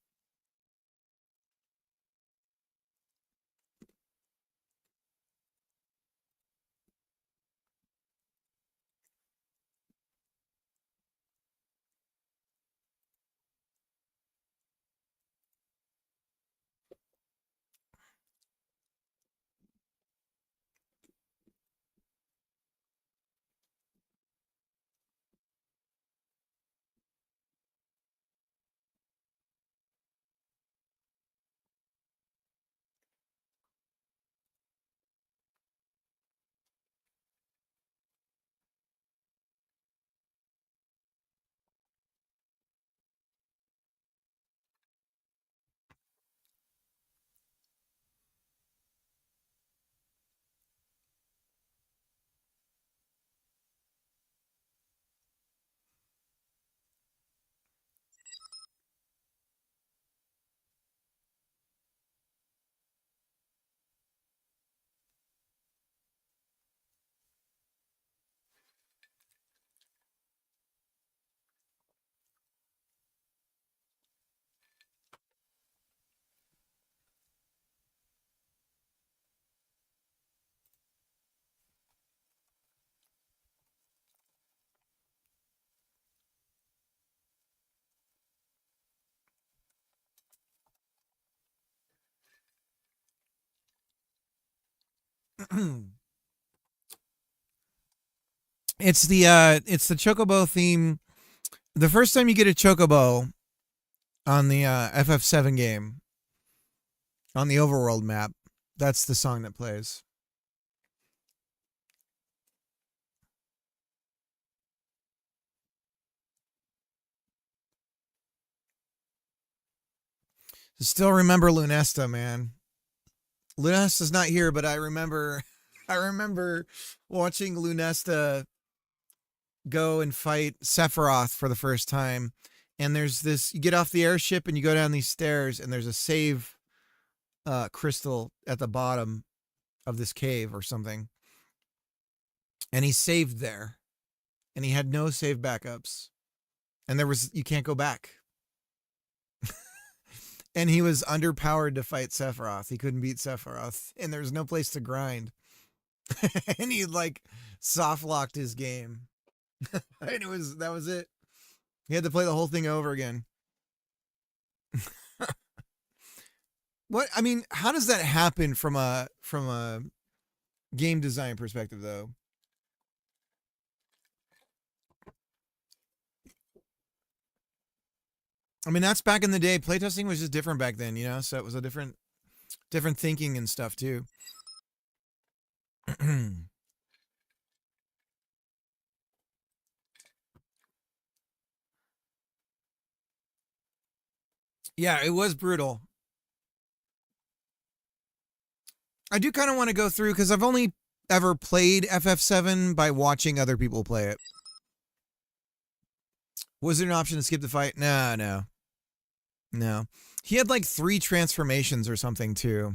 It's the Chocobo theme. The first time you get a Chocobo on the FF7 game, on the overworld map, that's the song that plays. Still remember Lunesta, man. Lunesta's not here, but I remember watching Lunesta go and fight Sephiroth for the first time. And there's this, you get off the airship and you go down these stairs and there's a save crystal at the bottom of this cave or something. And he saved there. And he had no save backups. And you can't go back. And he was underpowered to fight Sephiroth. He couldn't beat Sephiroth. And there was no place to grind. And he like soft locked his game. And that was it. He had to play the whole thing over again. What, I mean, how does that happen from a game design perspective though? I mean, that's back in the day. Playtesting was just different back then, you know? So it was a different thinking and stuff too. Yeah, it was brutal. I do kind of want to go through because I've only ever played FF7 by watching other people play it. Was there an option to skip the fight? No. He had like 3 transformations or something too.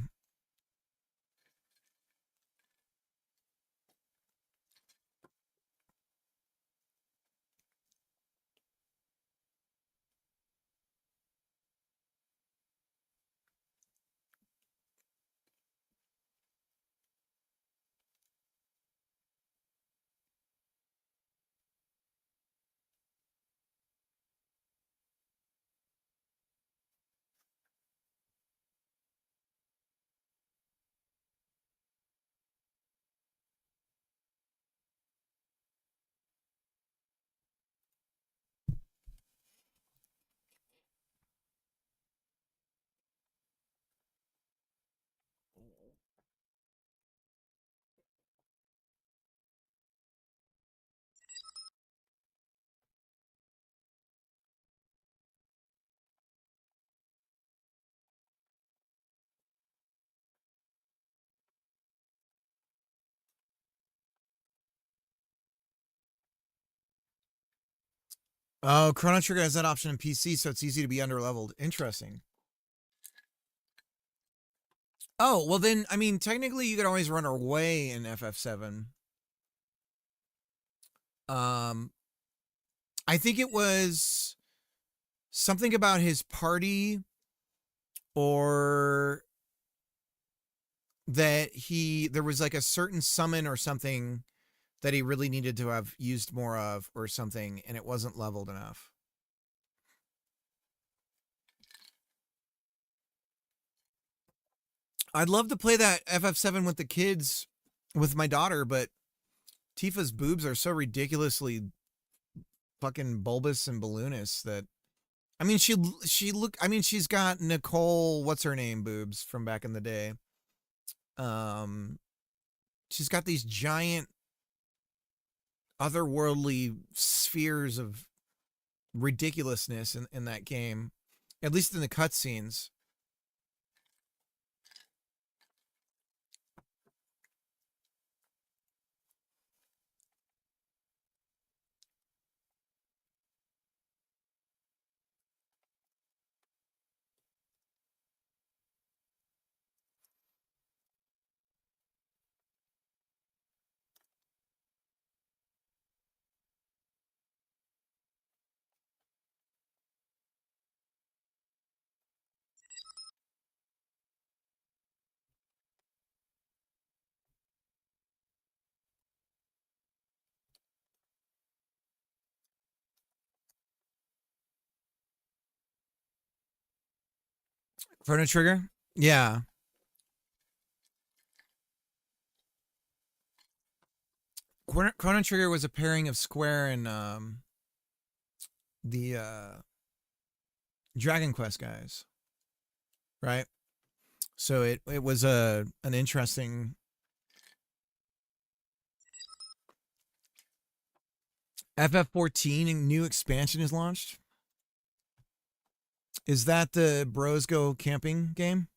Oh, Chrono Trigger has that option in PC, so it's easy to be underleveled. Interesting. Oh, well then, I mean, technically you could always run away in FF7. I think it was something about his party or that there was like a certain summon or something that he really needed to have used more of or something, and it wasn't leveled enough. I'd love to play that FF7 with the kids, with my daughter, but Tifa's boobs are so ridiculously fucking bulbous and balloonous that, I mean, she's got Nicole, what's her name, boobs from back in the day. She's got these giant otherworldly spheres of ridiculousness in that game, at least in the cutscenes. Chrono Trigger? Yeah. Chrono Trigger was a pairing of Square and the Dragon Quest guys, right? So it was an interesting. FF14 new expansion is launched. Is that the Bros Go camping game?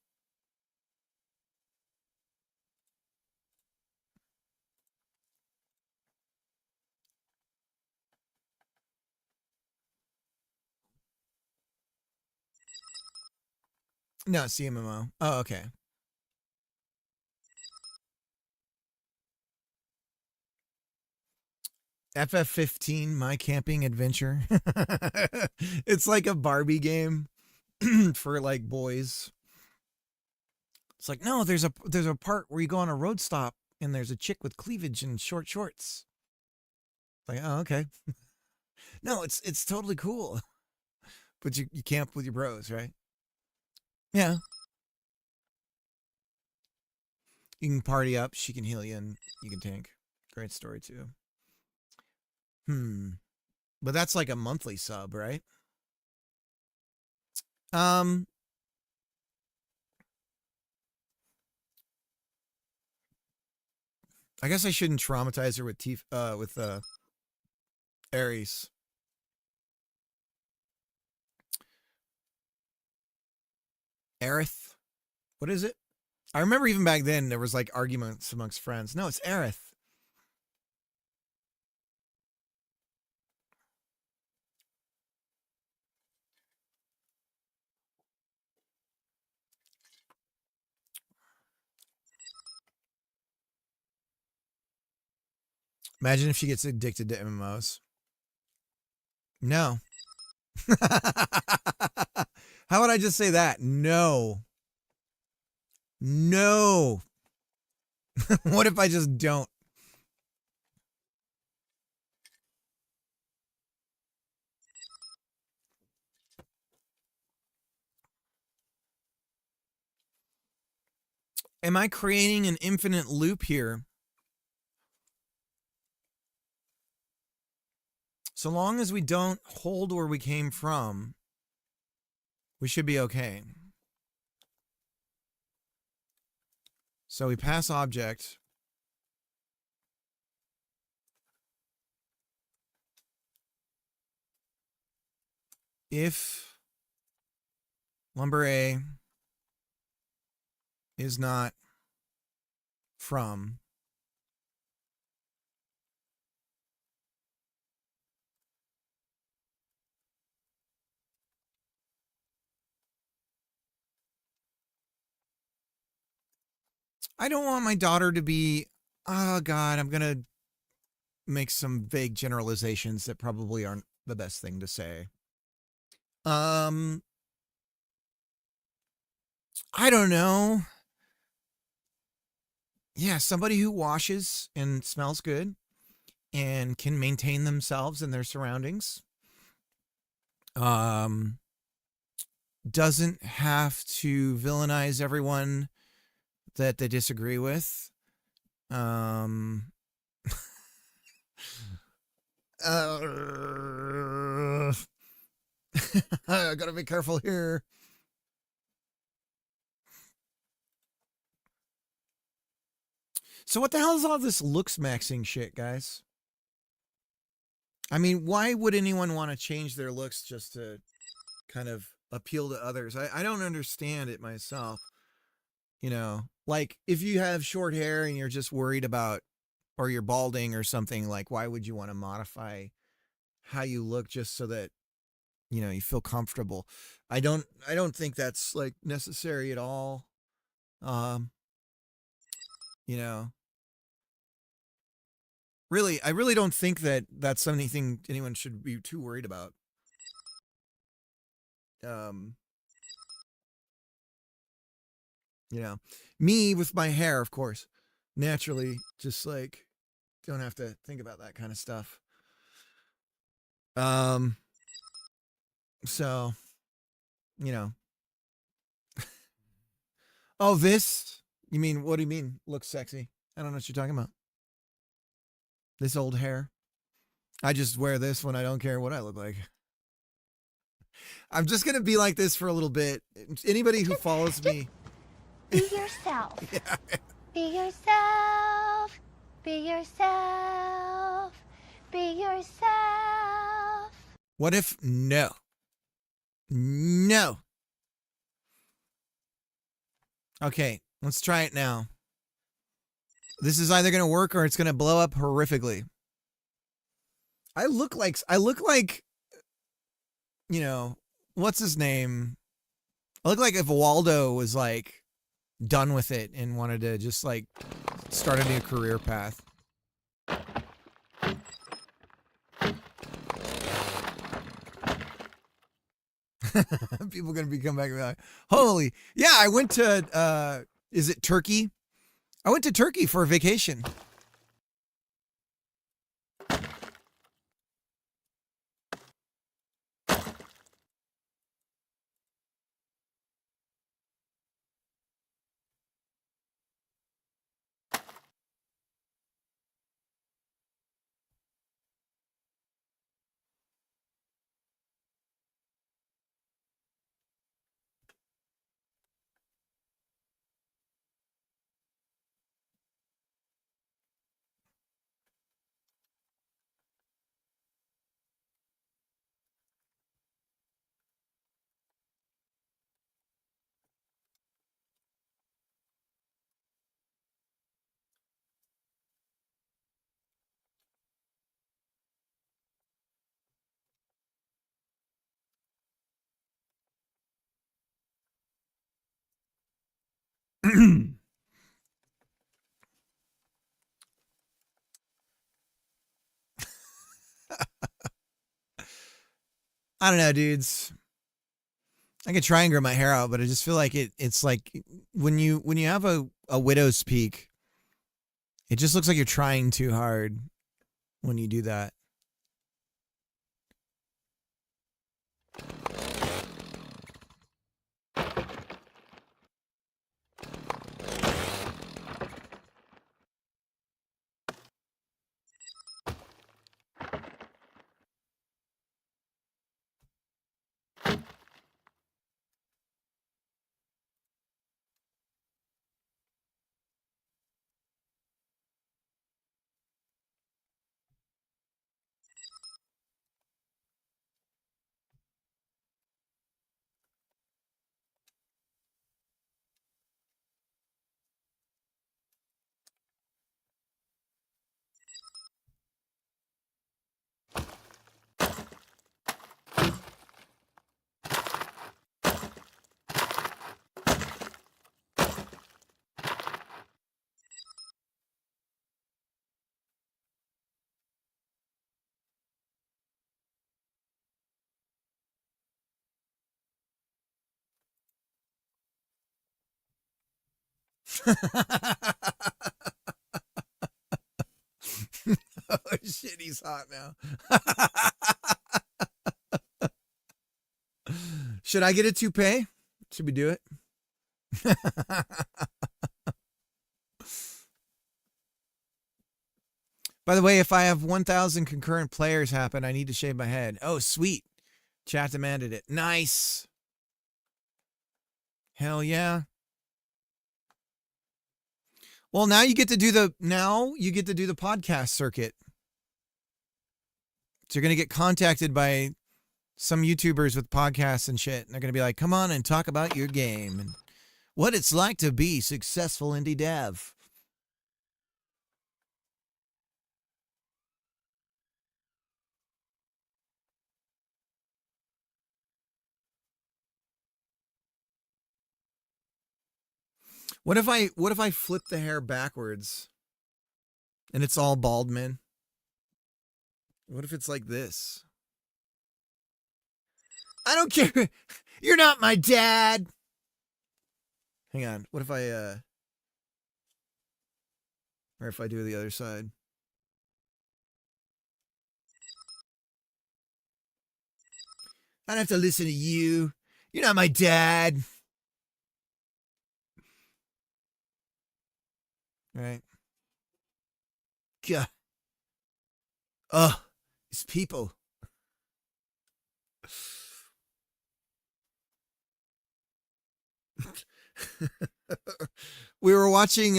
No, CMMO. Oh, okay. FF15, My Camping Adventure. It's like a Barbie game for like boys. It's like, no, there's a part where you go on a road stop and there's a chick with cleavage and short shorts. It's like, oh, okay. No, it's totally cool. But you camp with your bros, right? Yeah. You can party up, she can heal you, and you can tank. Great story too. But that's like a monthly sub, right? I guess I shouldn't traumatize her with Ares. Aerith? What is it? I remember even back then there was like arguments amongst friends. No, it's Aerith. Imagine if she gets addicted to MMOs. No. How would I just say that? No. No. What if I just don't? Am I creating an infinite loop here? So long as we don't hold where we came from, we should be okay. So we pass object. If lumber A is not from I don't want my daughter to be, oh God, I'm going to make some vague generalizations that probably aren't the best thing to say. I don't know. Yeah, somebody who washes and smells good and can maintain themselves and their surroundings. Doesn't have to villainize everyone that they disagree with. I gotta be careful here. So what the hell is all this looks maxing shit, guys? I mean, why would anyone want to change their looks just to kind of appeal to others? I don't understand it myself. You know, like if you have short hair and you're just worried about, or you're balding or something, like why would you want to modify how you look just so that, you know, you feel comfortable? I don't think that's like necessary at all. You know, really, I really don't think that that's anything anyone should be too worried about. You know, me with my hair, of course, naturally, just like don't have to think about that kind of stuff. So, you know. Oh, this? You mean, what do you mean looks sexy? I don't know what you're talking about. This old hair. I just wear this when I don't care what I look like. I'm just going to be like this for a little bit. Anybody who follows me. Be yourself. Yeah. Be yourself. Be yourself. Be yourself. What if no? No. Okay, let's try it now. This is either going to work or it's going to blow up horrifically. I look like, you know, what's his name? I look like if Waldo was like done with it and wanted to just like start a new career path. People gonna be coming back and be like, holy, yeah, I went to, is it Turkey? I went to Turkey for a vacation. I don't know, dudes. I could try and grow my hair out, but I just feel like it's like when you have a widow's peak, it just looks like you're trying too hard when you do that. Oh shit, he's hot now. Should I get a toupee? Should we do it? By the way, if I have 1,000 concurrent players happen, I need to shave my head. Oh, sweet. Chat demanded it. Nice. Hell yeah. Well, now you get to do the podcast circuit. So you're going to get contacted by some YouTubers with podcasts and shit. And they're going to be like, come on and talk about your game and what it's like to be successful indie dev. What if I flip the hair backwards and it's all bald men? What if it's like this? I don't care. You're not my dad. Hang on. What if I or if I do the other side? I don't have to listen to you. You're not my dad. Right. God. Ugh, these people. We were watching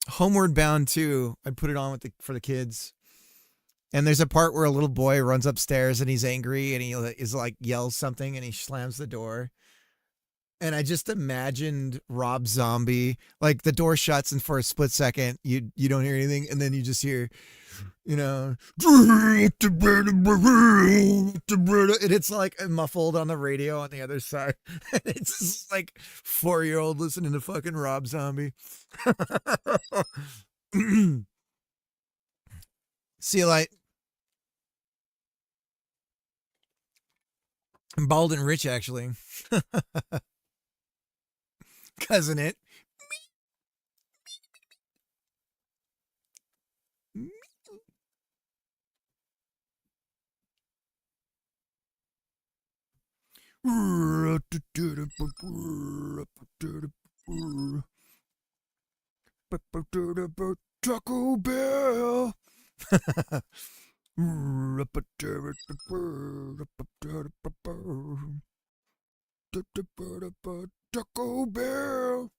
Homeward Bound 2. I put it on for the kids. And there's a part where a little boy runs upstairs and he's angry and he is like yells something and he slams the door. And I just imagined Rob Zombie, like the door shuts and for a split second you don't hear anything and then you just hear, you know, and it's like muffled on the radio on the other side. And it's just like 4-year-old listening to fucking Rob Zombie. See you light. I'm bald and rich, actually. Cousin it. Taco Bell. Taco Bell.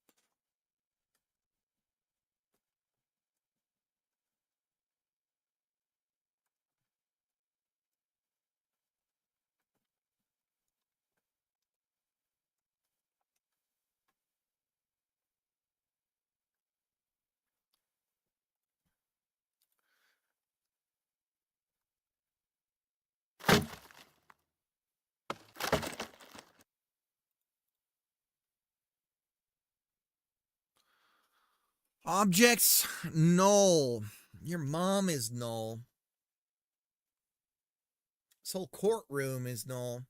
Objects null. Your mom is null. This whole courtroom is null.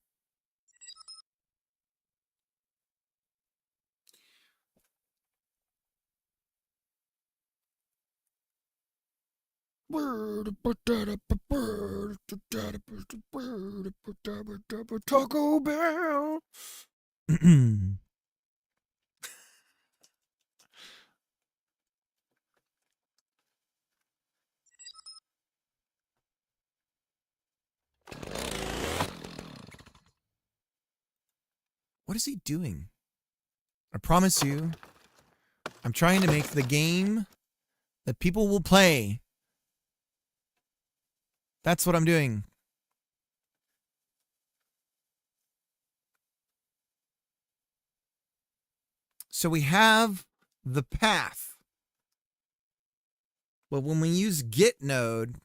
Taco Bell. What is he doing? I promise you, I'm trying to make the game that people will play. That's what I'm doing. So we have the path. But when we use get node,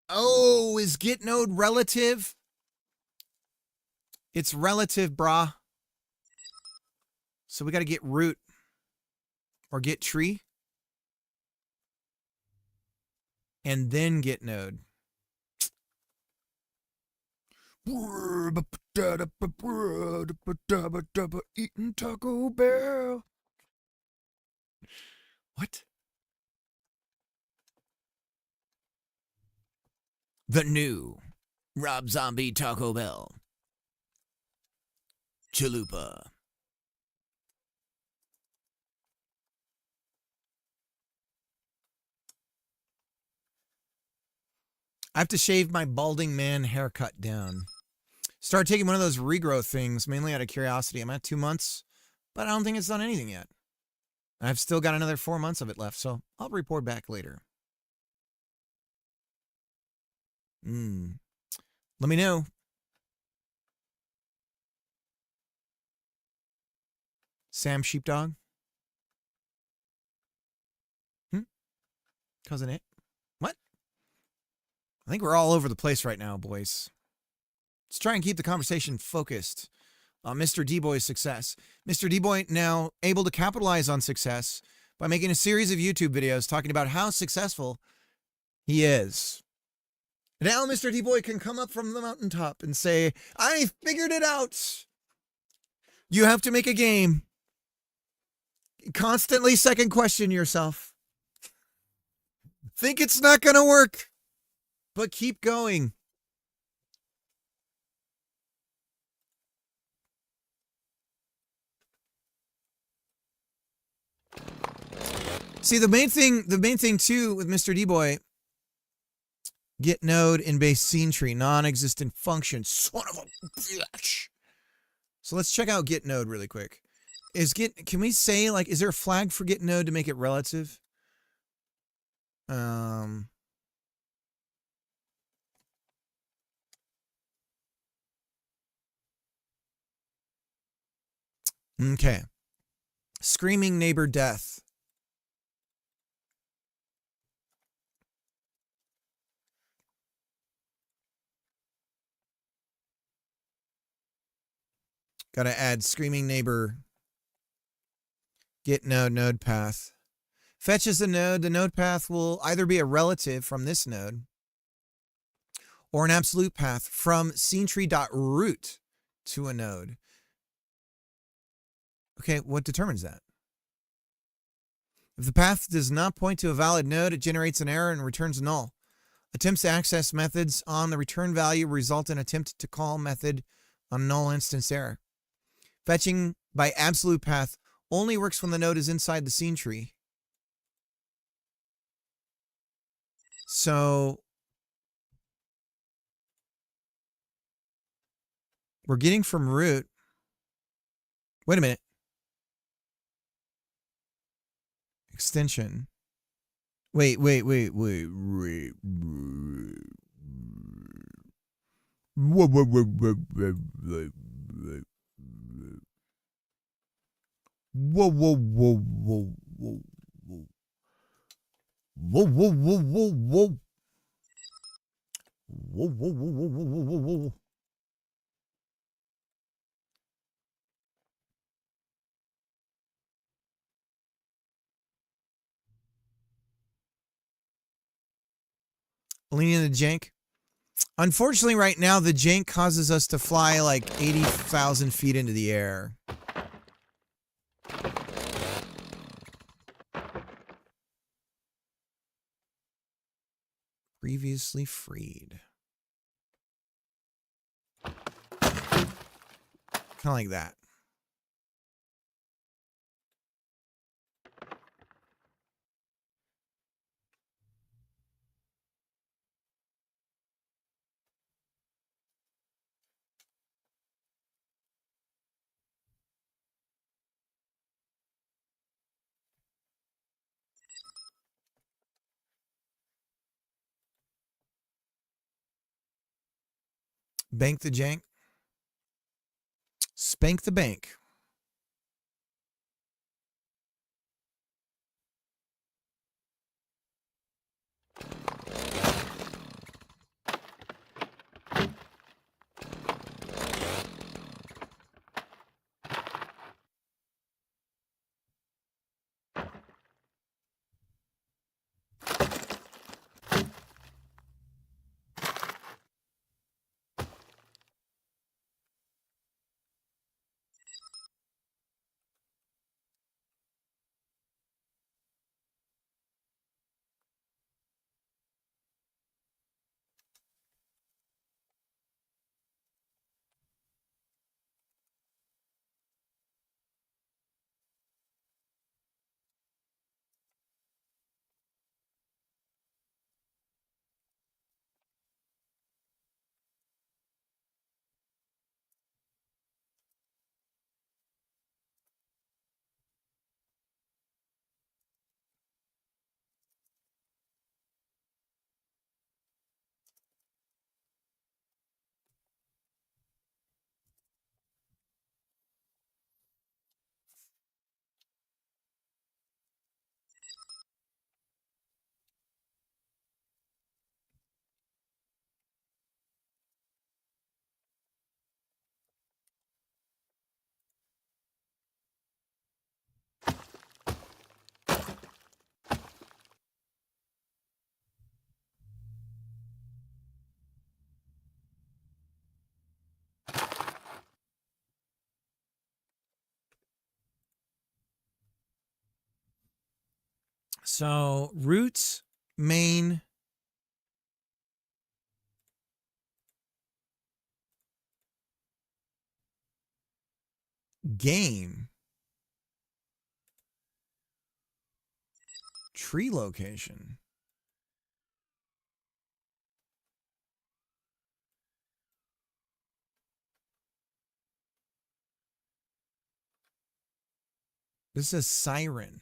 oh, is get node relative? It's relative, brah. So we got to get root or get tree and then get node. Eating Taco Bell. What? The new Rob Zombie Taco Bell. Chalupa. I have to shave my balding man haircut down. Start taking one of those regrowth things, mainly out of curiosity. I'm at 2 months, but I don't think it's done anything yet. I've still got another 4 months of it left, so I'll report back later. Let me know. Sam Sheepdog? Cousin it? What? I think we're all over the place right now, boys. Let's try and keep the conversation focused on Mr. D-Boy's success. Mr. D-Boy now able to capitalize on success by making a series of YouTube videos talking about how successful he is. Now Mr. D-Boy can come up from the mountaintop and say, I figured it out. You have to make a game. Constantly second question yourself. Think it's not going to work, but keep going. See, the main thing too with Mr. D-Boy Get node in base scene tree, non-existent function. Son of a bitch. So let's check out get node really quick. Can we say, like, is there a flag for get node to make it relative? Okay. Screaming neighbor death. Gotta add screaming neighbor. Get node path. Fetches the node. The node path will either be a relative from this node or an absolute path from scenetree.root to a node. Okay, what determines that? If the path does not point to a valid node, it generates an error and returns null. Attempts to access methods on the return value result in attempt to call method on null instance error. Fetching by absolute path only works when the node is inside the scene tree. So we're getting from root. Wait a minute. Extension. Wait. Whoa. Leaning the jank. Unfortunately, right now, the jank causes us to fly like 80,000 feet into the air. Previously freed. Kind of like that. Bank the jank. Spank the bank. So roots, main, game, tree location. This is Siren.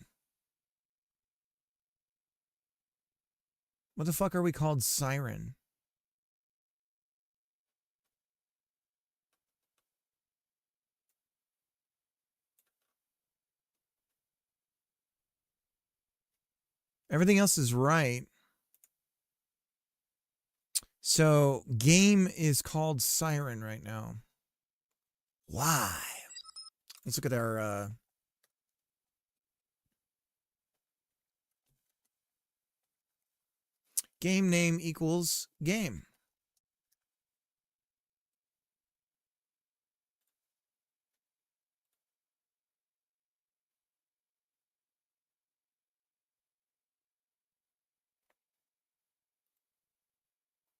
What the fuck are we called Siren? Everything else is right. So game is called Siren right now. Why? Let's look at our game name equals game.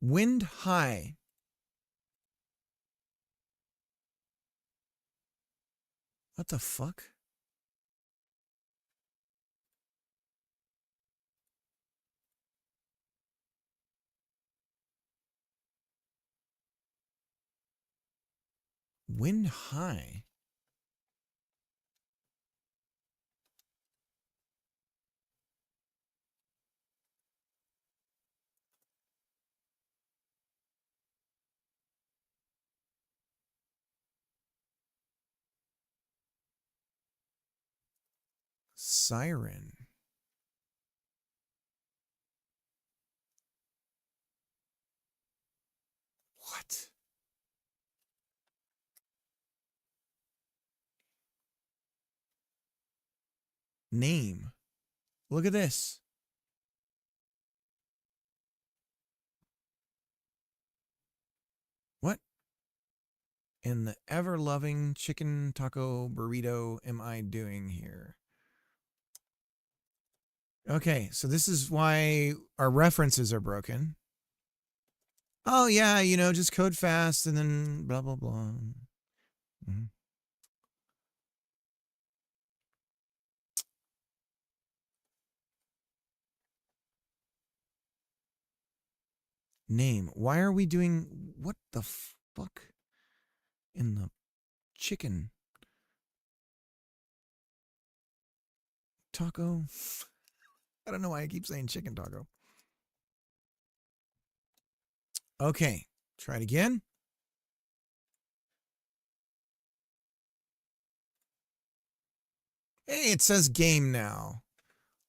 Wind high. What the fuck? Wind high. Siren. What? Name. Look at this. What in the ever-loving chicken taco burrito am I doing here? Okay, so this is why our references are broken. Oh, yeah, you know, just code fast and then blah, blah, blah. Mm-hmm. Name. Why are we doing... What the fuck? In the chicken taco? I don't know why I keep saying chicken taco. Okay, try it again. Hey, it says game now.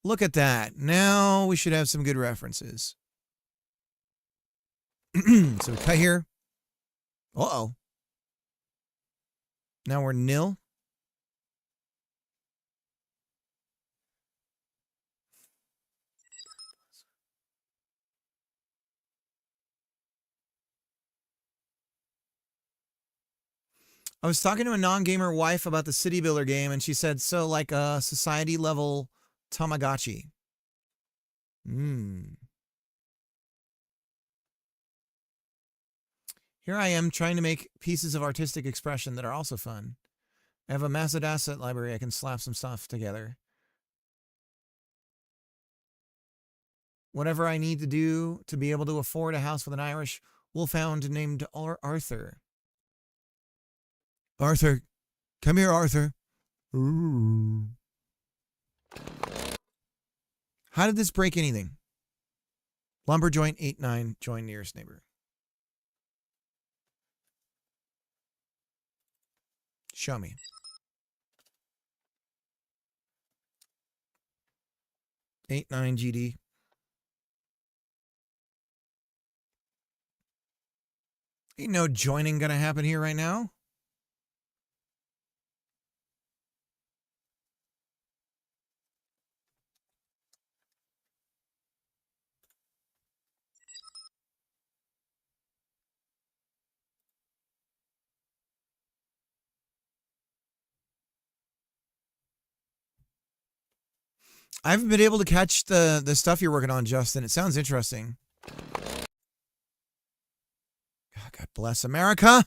Look at that. Now we should have some good references. So we cut here. Uh-oh. Now we're nil. I was talking to a non-gamer wife about the City Builder game, and she said, so like a society-level Tamagotchi. Here I am trying to make pieces of artistic expression that are also fun. I have a massive asset library. I can slap some stuff together. Whatever I need to do to be able to afford a house with an Irish wolfhound named Arthur. Arthur. Come here, Arthur. Ooh. How did this break anything? Lumber joint 8-9. Join nearest neighbor. Show me. Eight 9 GD. Ain't no joining gonna happen here right now. I haven't been able to catch the stuff you're working on, Justin. It sounds interesting. God bless America.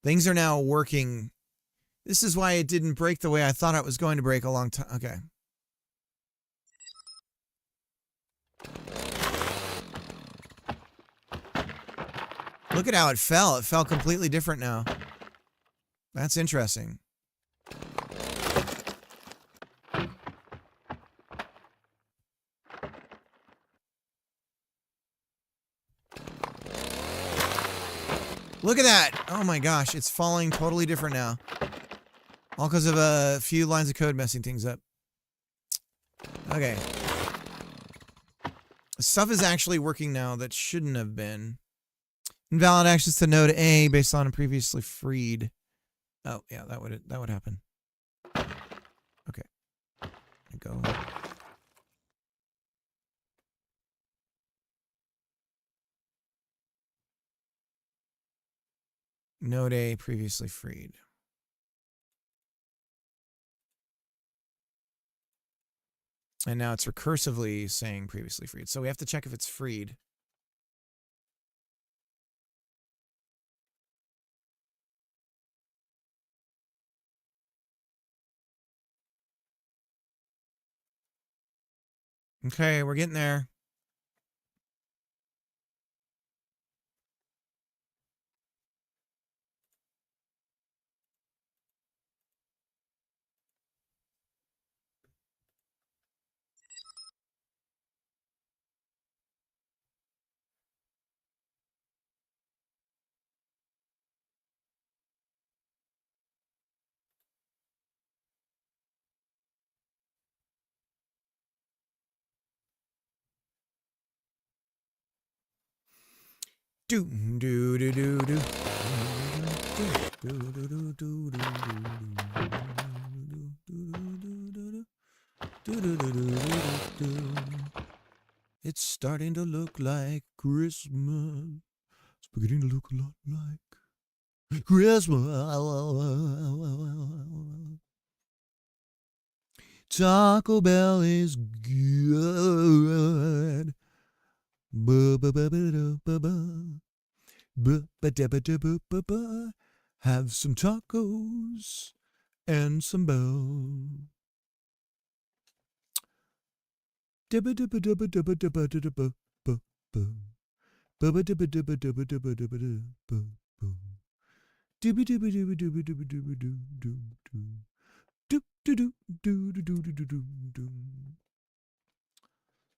Things are now working. This is why it didn't break the way I thought it was going to break a long time. Okay. Look at how it fell. It fell completely different now. That's interesting. Look at that. Oh my gosh, it's falling totally different now. All because of a few lines of code messing things up. Okay. Stuff is actually working now that shouldn't have been. Invalid access to node A based on a previously freed. Oh, yeah, that would happen. Okay. Go. Node A previously freed. And now it's recursively saying previously freed. So we have to check if it's freed. Okay, we're getting there. Do do do do do. It's starting to look like Christmas. It's beginning to look a lot like Christmas. Taco Bell is good. Have some tacos and some bell.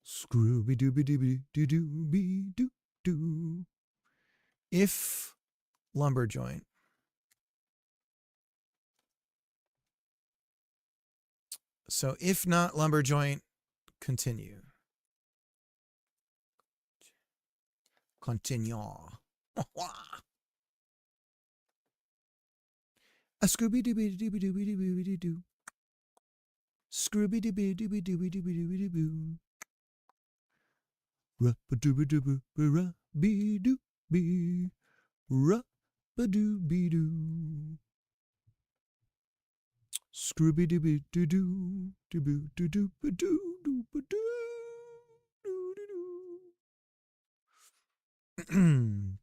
Scrooby dooby dooby doo dooby doo doo. If lumber joint. So if not lumber joint, continue. Continue. A Scrooby dooby dooby dooby dooby doo. Scrooby dooby dooby dooby dooby dooby doo. Ra-ba-dooba-dooba-ra-be-doo-be. Ra-ba-doo-be-doo. Scrooby-dooby-doo-doo. Doo-boo-doo-ba-doo-doo-ba-doo.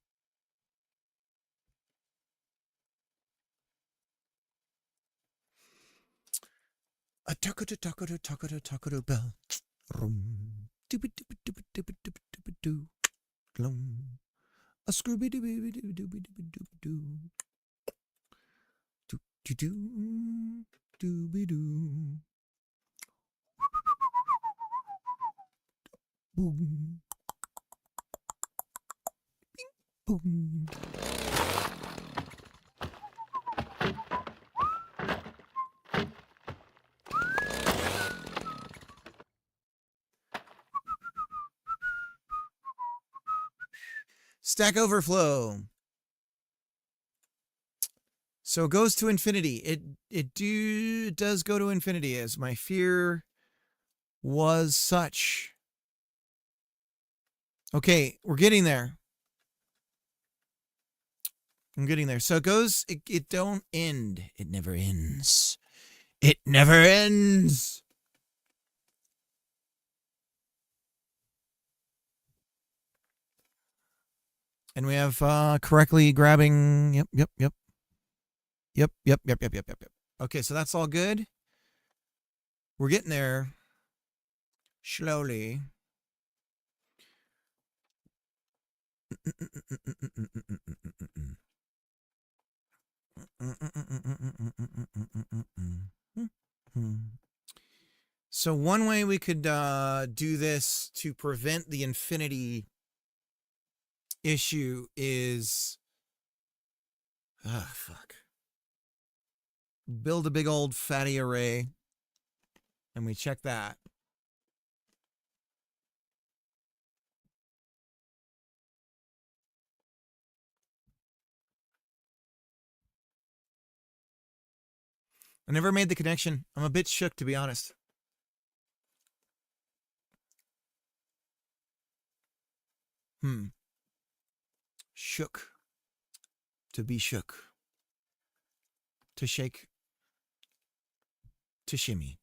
A taco-to-taco-to-taco-to-taco-to bell. Rum. Dooba-dooba-dooba-dooba-dooba-doo. Glum. A Scrooby-dooby-dooby-dooby-dooby-doo. Doo-doo-doo. Dooby-doo. Boom. Bing. Boom. Stack Overflow. So it goes to infinity. It does go to infinity, as my fear was such. Okay, we're getting there. I'm getting there. So it goes, it don't end. It never ends. It never ends. And we have correctly grabbing. Yep. Okay, so that's all good. We're getting there slowly. So one way we could do this to prevent the infinity issue is, fuck. Build a big old fatty array, and we check that. I never made the connection. I'm a bit shook, to be honest. Shook. To be shook. To shake. To shimmy.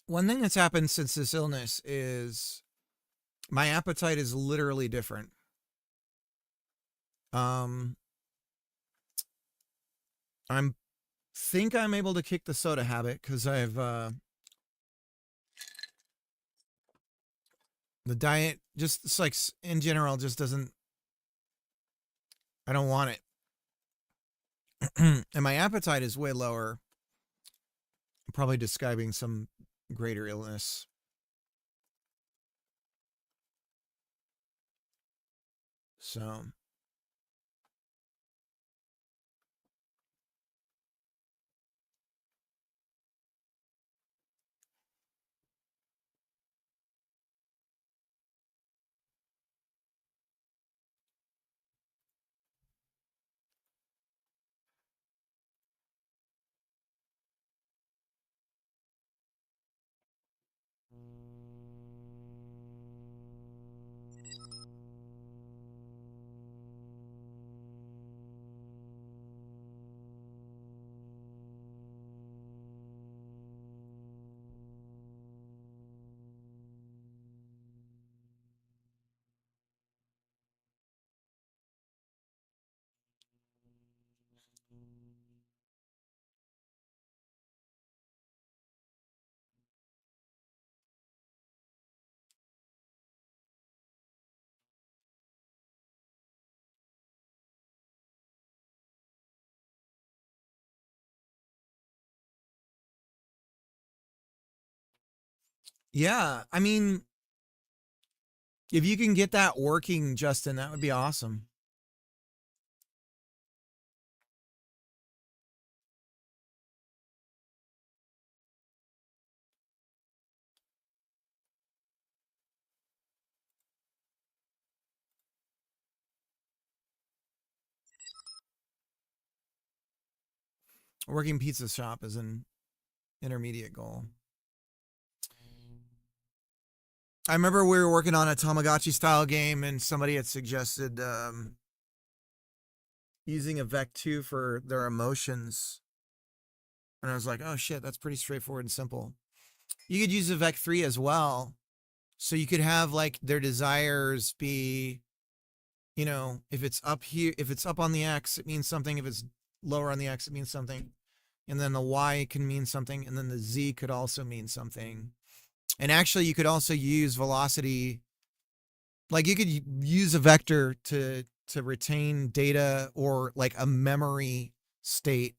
One thing that's happened since this illness is my appetite is literally different. Think I'm able to kick the soda habit because I've the diet just, it's like in general just doesn't, I don't want it. And my appetite is way lower. I'm probably describing some greater illness. So yeah, I mean, if you can get that working, Justin, that would be awesome. Working pizza shop is an intermediate goal. I remember we were working on a Tamagotchi style game and somebody had suggested using a Vec2 for their emotions. And I was like, oh shit, that's pretty straightforward and simple. You could use a Vec3 as well. So you could have like their desires be, you know, if it's up here, if it's up on the X, it means something. If it's lower on the X, it means something. And then the Y can mean something. And then the Z could also mean something. And actually, you could also use velocity. Like you could use a vector to retain data or like a memory state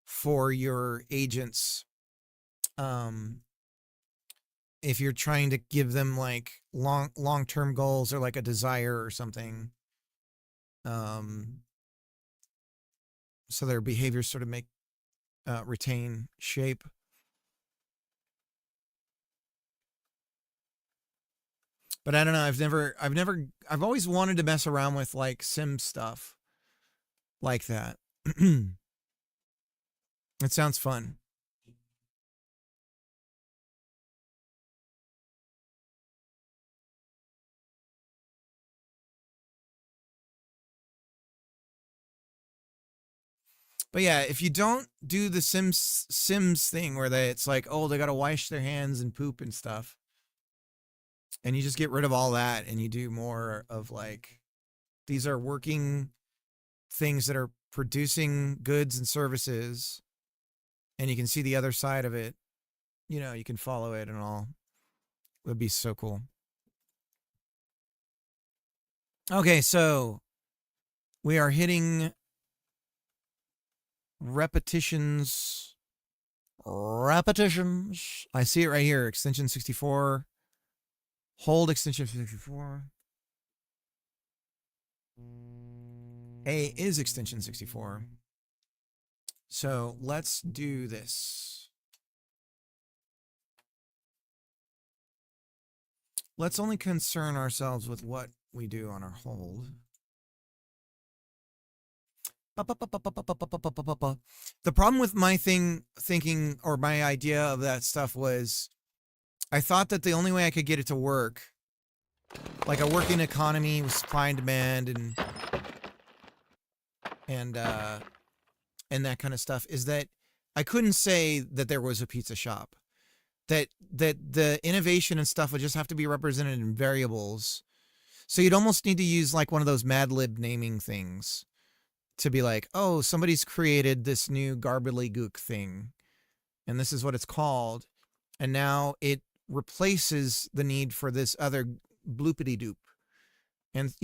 for your agents. If you're trying to give them like long-term goals or like a desire or something. So their behaviors sort of retain shape. But I don't know. I've always wanted to mess around with like sim stuff like that. It sounds fun. But yeah, if you don't do the Sims thing where it's like, oh, they got to wash their hands and poop and stuff. And you just get rid of all that and you do more of like, these are working things that are producing goods and services. And you can see the other side of it. You know, you can follow it and all. would be so cool. Okay, so we are hitting repetitions. Repetitions. I see it right here. Extension 64. Hold extension 64. A is extension 64. So let's do this. Let's only concern ourselves with what we do on our hold. The problem with my thinking or my idea of that stuff was I thought that the only way I could get it to work, like a working economy with supply and demand and that kind of stuff, is that I couldn't say that there was a pizza shop. That the innovation and stuff would just have to be represented in variables. So you'd almost need to use like one of those Mad Lib naming things to be like, oh, somebody's created this new gook thing, and this is what it's called, and now it replaces the need for this other bloopity doop. And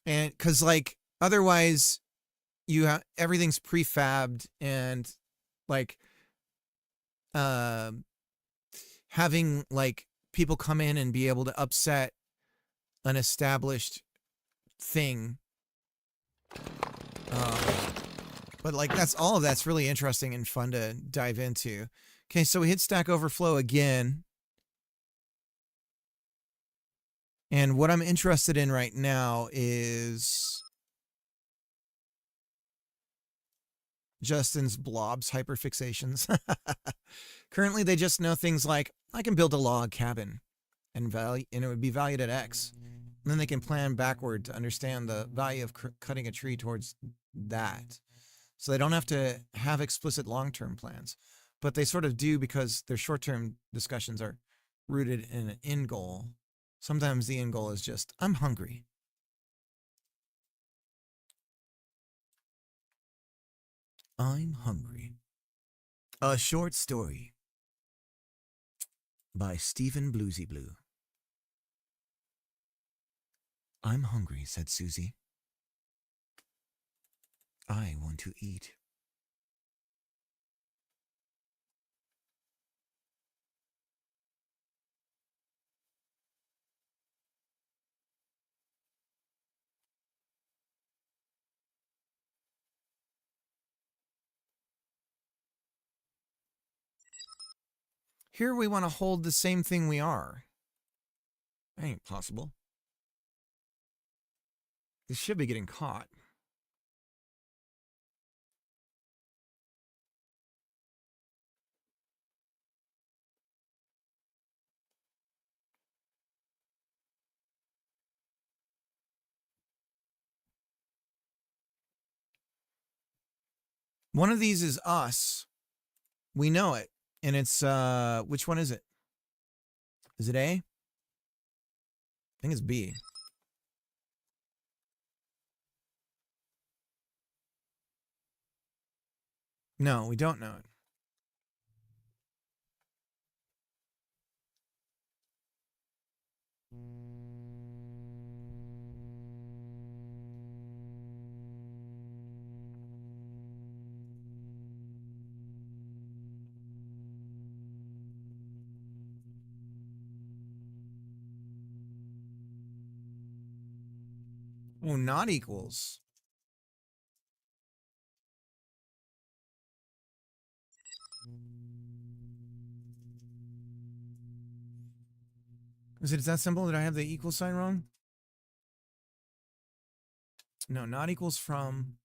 and because like otherwise you have everything's prefabbed, and like having like people come in and be able to upset an established thing. But like that's all of that's really interesting and fun to dive into. Okay, so we hit Stack Overflow again. And what I'm interested in right now is Justin's blobs hyperfixations. Currently, they just know things like, I can build a log cabin and it would be valued at X. And then they can plan backward to understand the value of cutting a tree towards that. So they don't have to have explicit long-term plans, but they sort of do because their short-term discussions are rooted in an end goal. Sometimes the end goal is just, I'm hungry. I'm hungry. A short story by Stephen Bluesy Blue. I'm hungry, said Susie. I want to eat. Here we want to hold the same thing we are. That ain't possible. This should be getting caught. One of these is us. We know it. And it's, which one is it? Is it A? I think it's B. No, we don't know it. Oh, not equals. Is it that simple? Did I have the equal sign wrong? No, not equals from.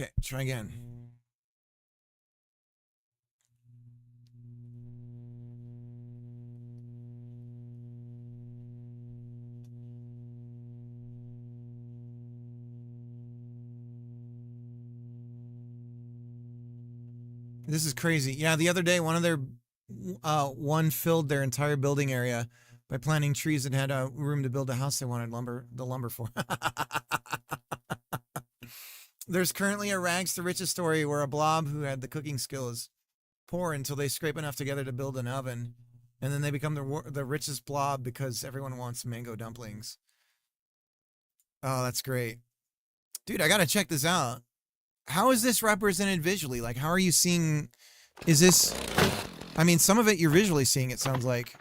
Okay, try again. This is crazy. Yeah, the other day, one filled their entire building area by planting trees and had a room to build a house they wanted the lumber for. There's currently a rags to riches story where a blob who had the cooking skill is poor until they scrape enough together to build an oven, and then they become the richest blob because everyone wants mango dumplings. Oh, that's great. Dude, I gotta check this out. How is this represented visually? Like, how are you seeing, is this, I mean, some of it you're visually seeing, it sounds like.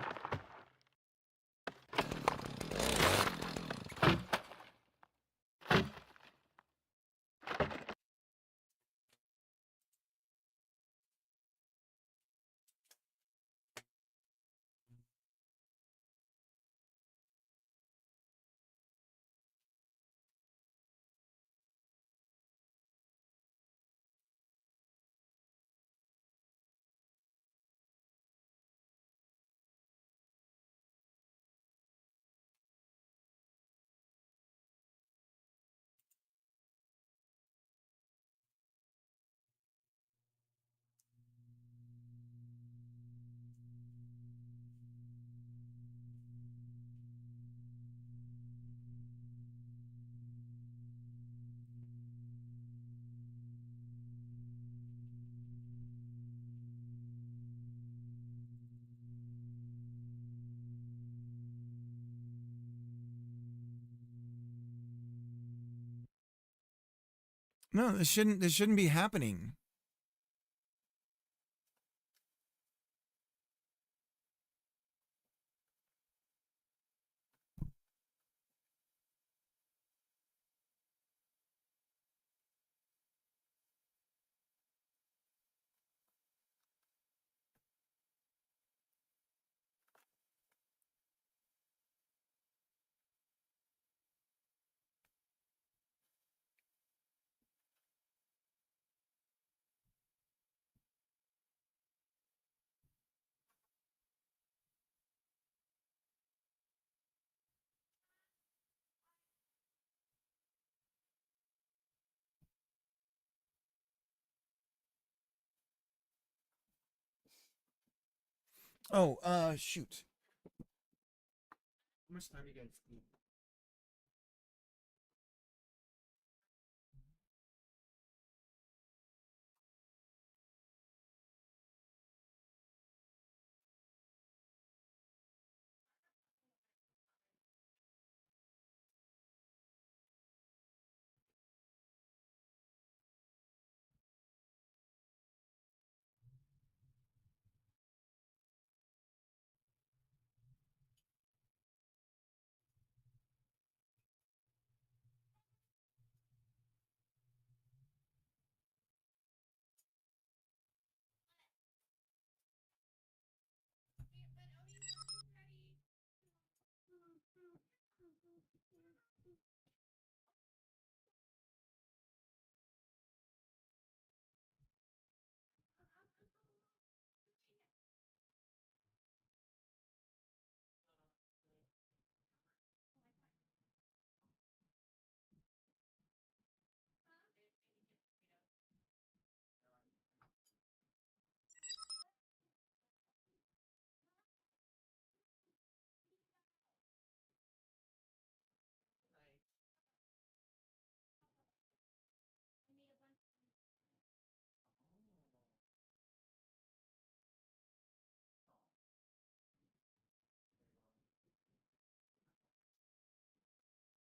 No, this shouldn't be happening. Oh, shoot. How much time you guys need?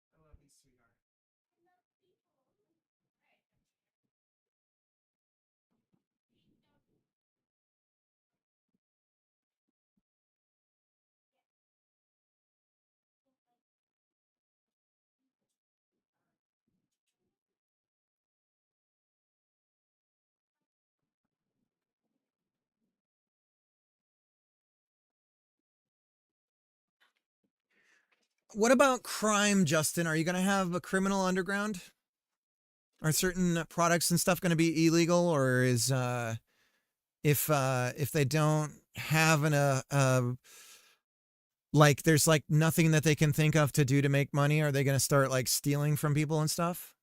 I love you, sweetheart. What about crime, Justin? Are you going to have a criminal underground? Are certain products and stuff going to be illegal, or is if they don't have like there's like nothing that they can think of to do to make money, are they going to start like stealing from people and stuff?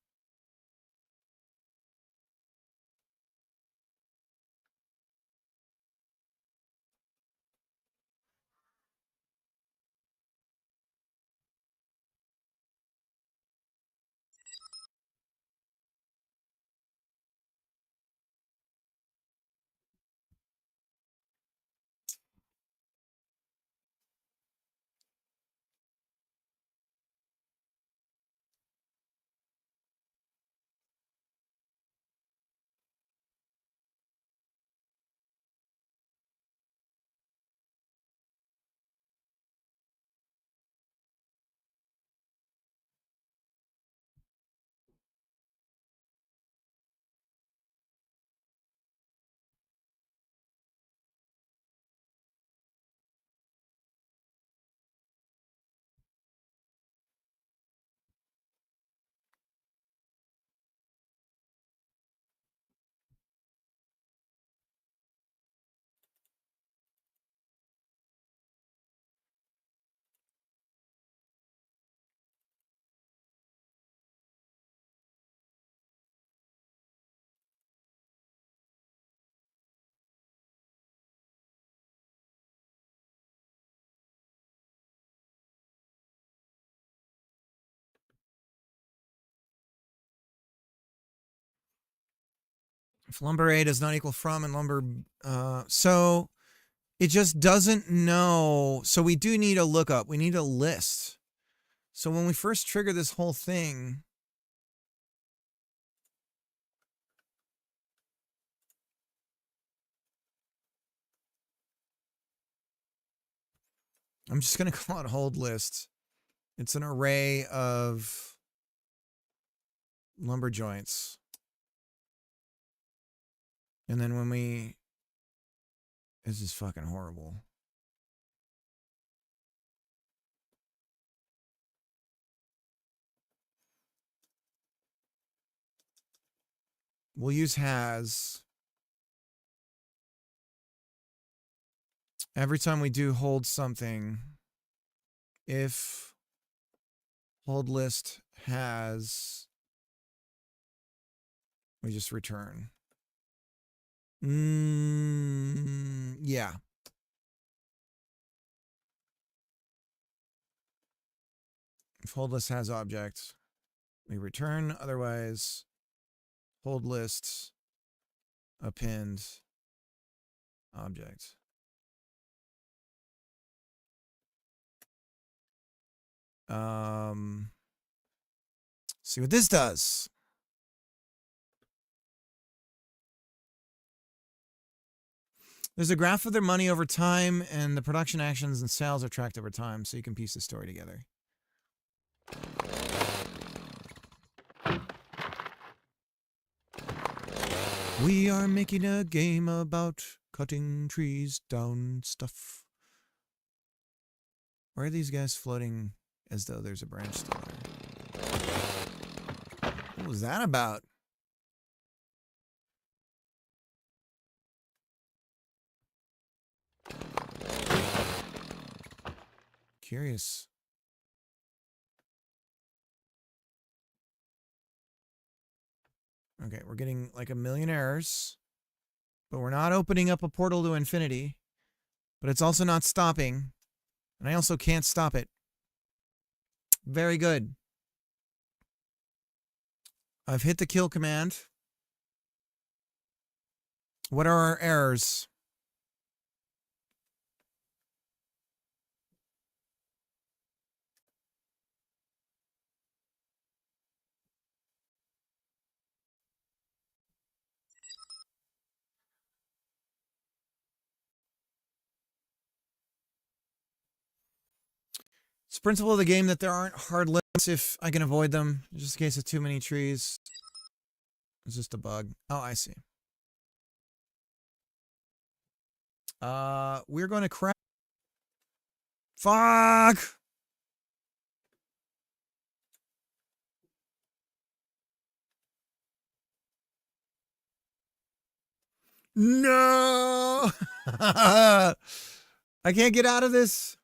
If lumber A does not equal from and lumber, so it just doesn't know. So we do need a lookup. We need a list. So when we first trigger this whole thing, I'm just going to call it hold list. It's an array of lumber joints. And then when we, this is fucking horrible. We'll use has. Every time we do hold something, if hold list has, we just return. Yeah. If hold list has object, we return. Otherwise, hold list append object. See what this does. There's a graph of their money over time, and the production actions and sales are tracked over time, so you can piece the story together. We are making a game about cutting trees down stuff. Why are these guys floating as though there's a branch still there? What was that about? Curious. Okay, we're getting like a million errors, but we're not opening up a portal to infinity, but it's also not stopping, and I also can't stop it. Very good. I've hit the kill command. What are our errors? It's the principle of the game that there aren't hard limits if I can avoid them. Just in case of too many trees. It's just a bug. Oh, I see. We're going to crack. Fuck! No! I can't get out of this.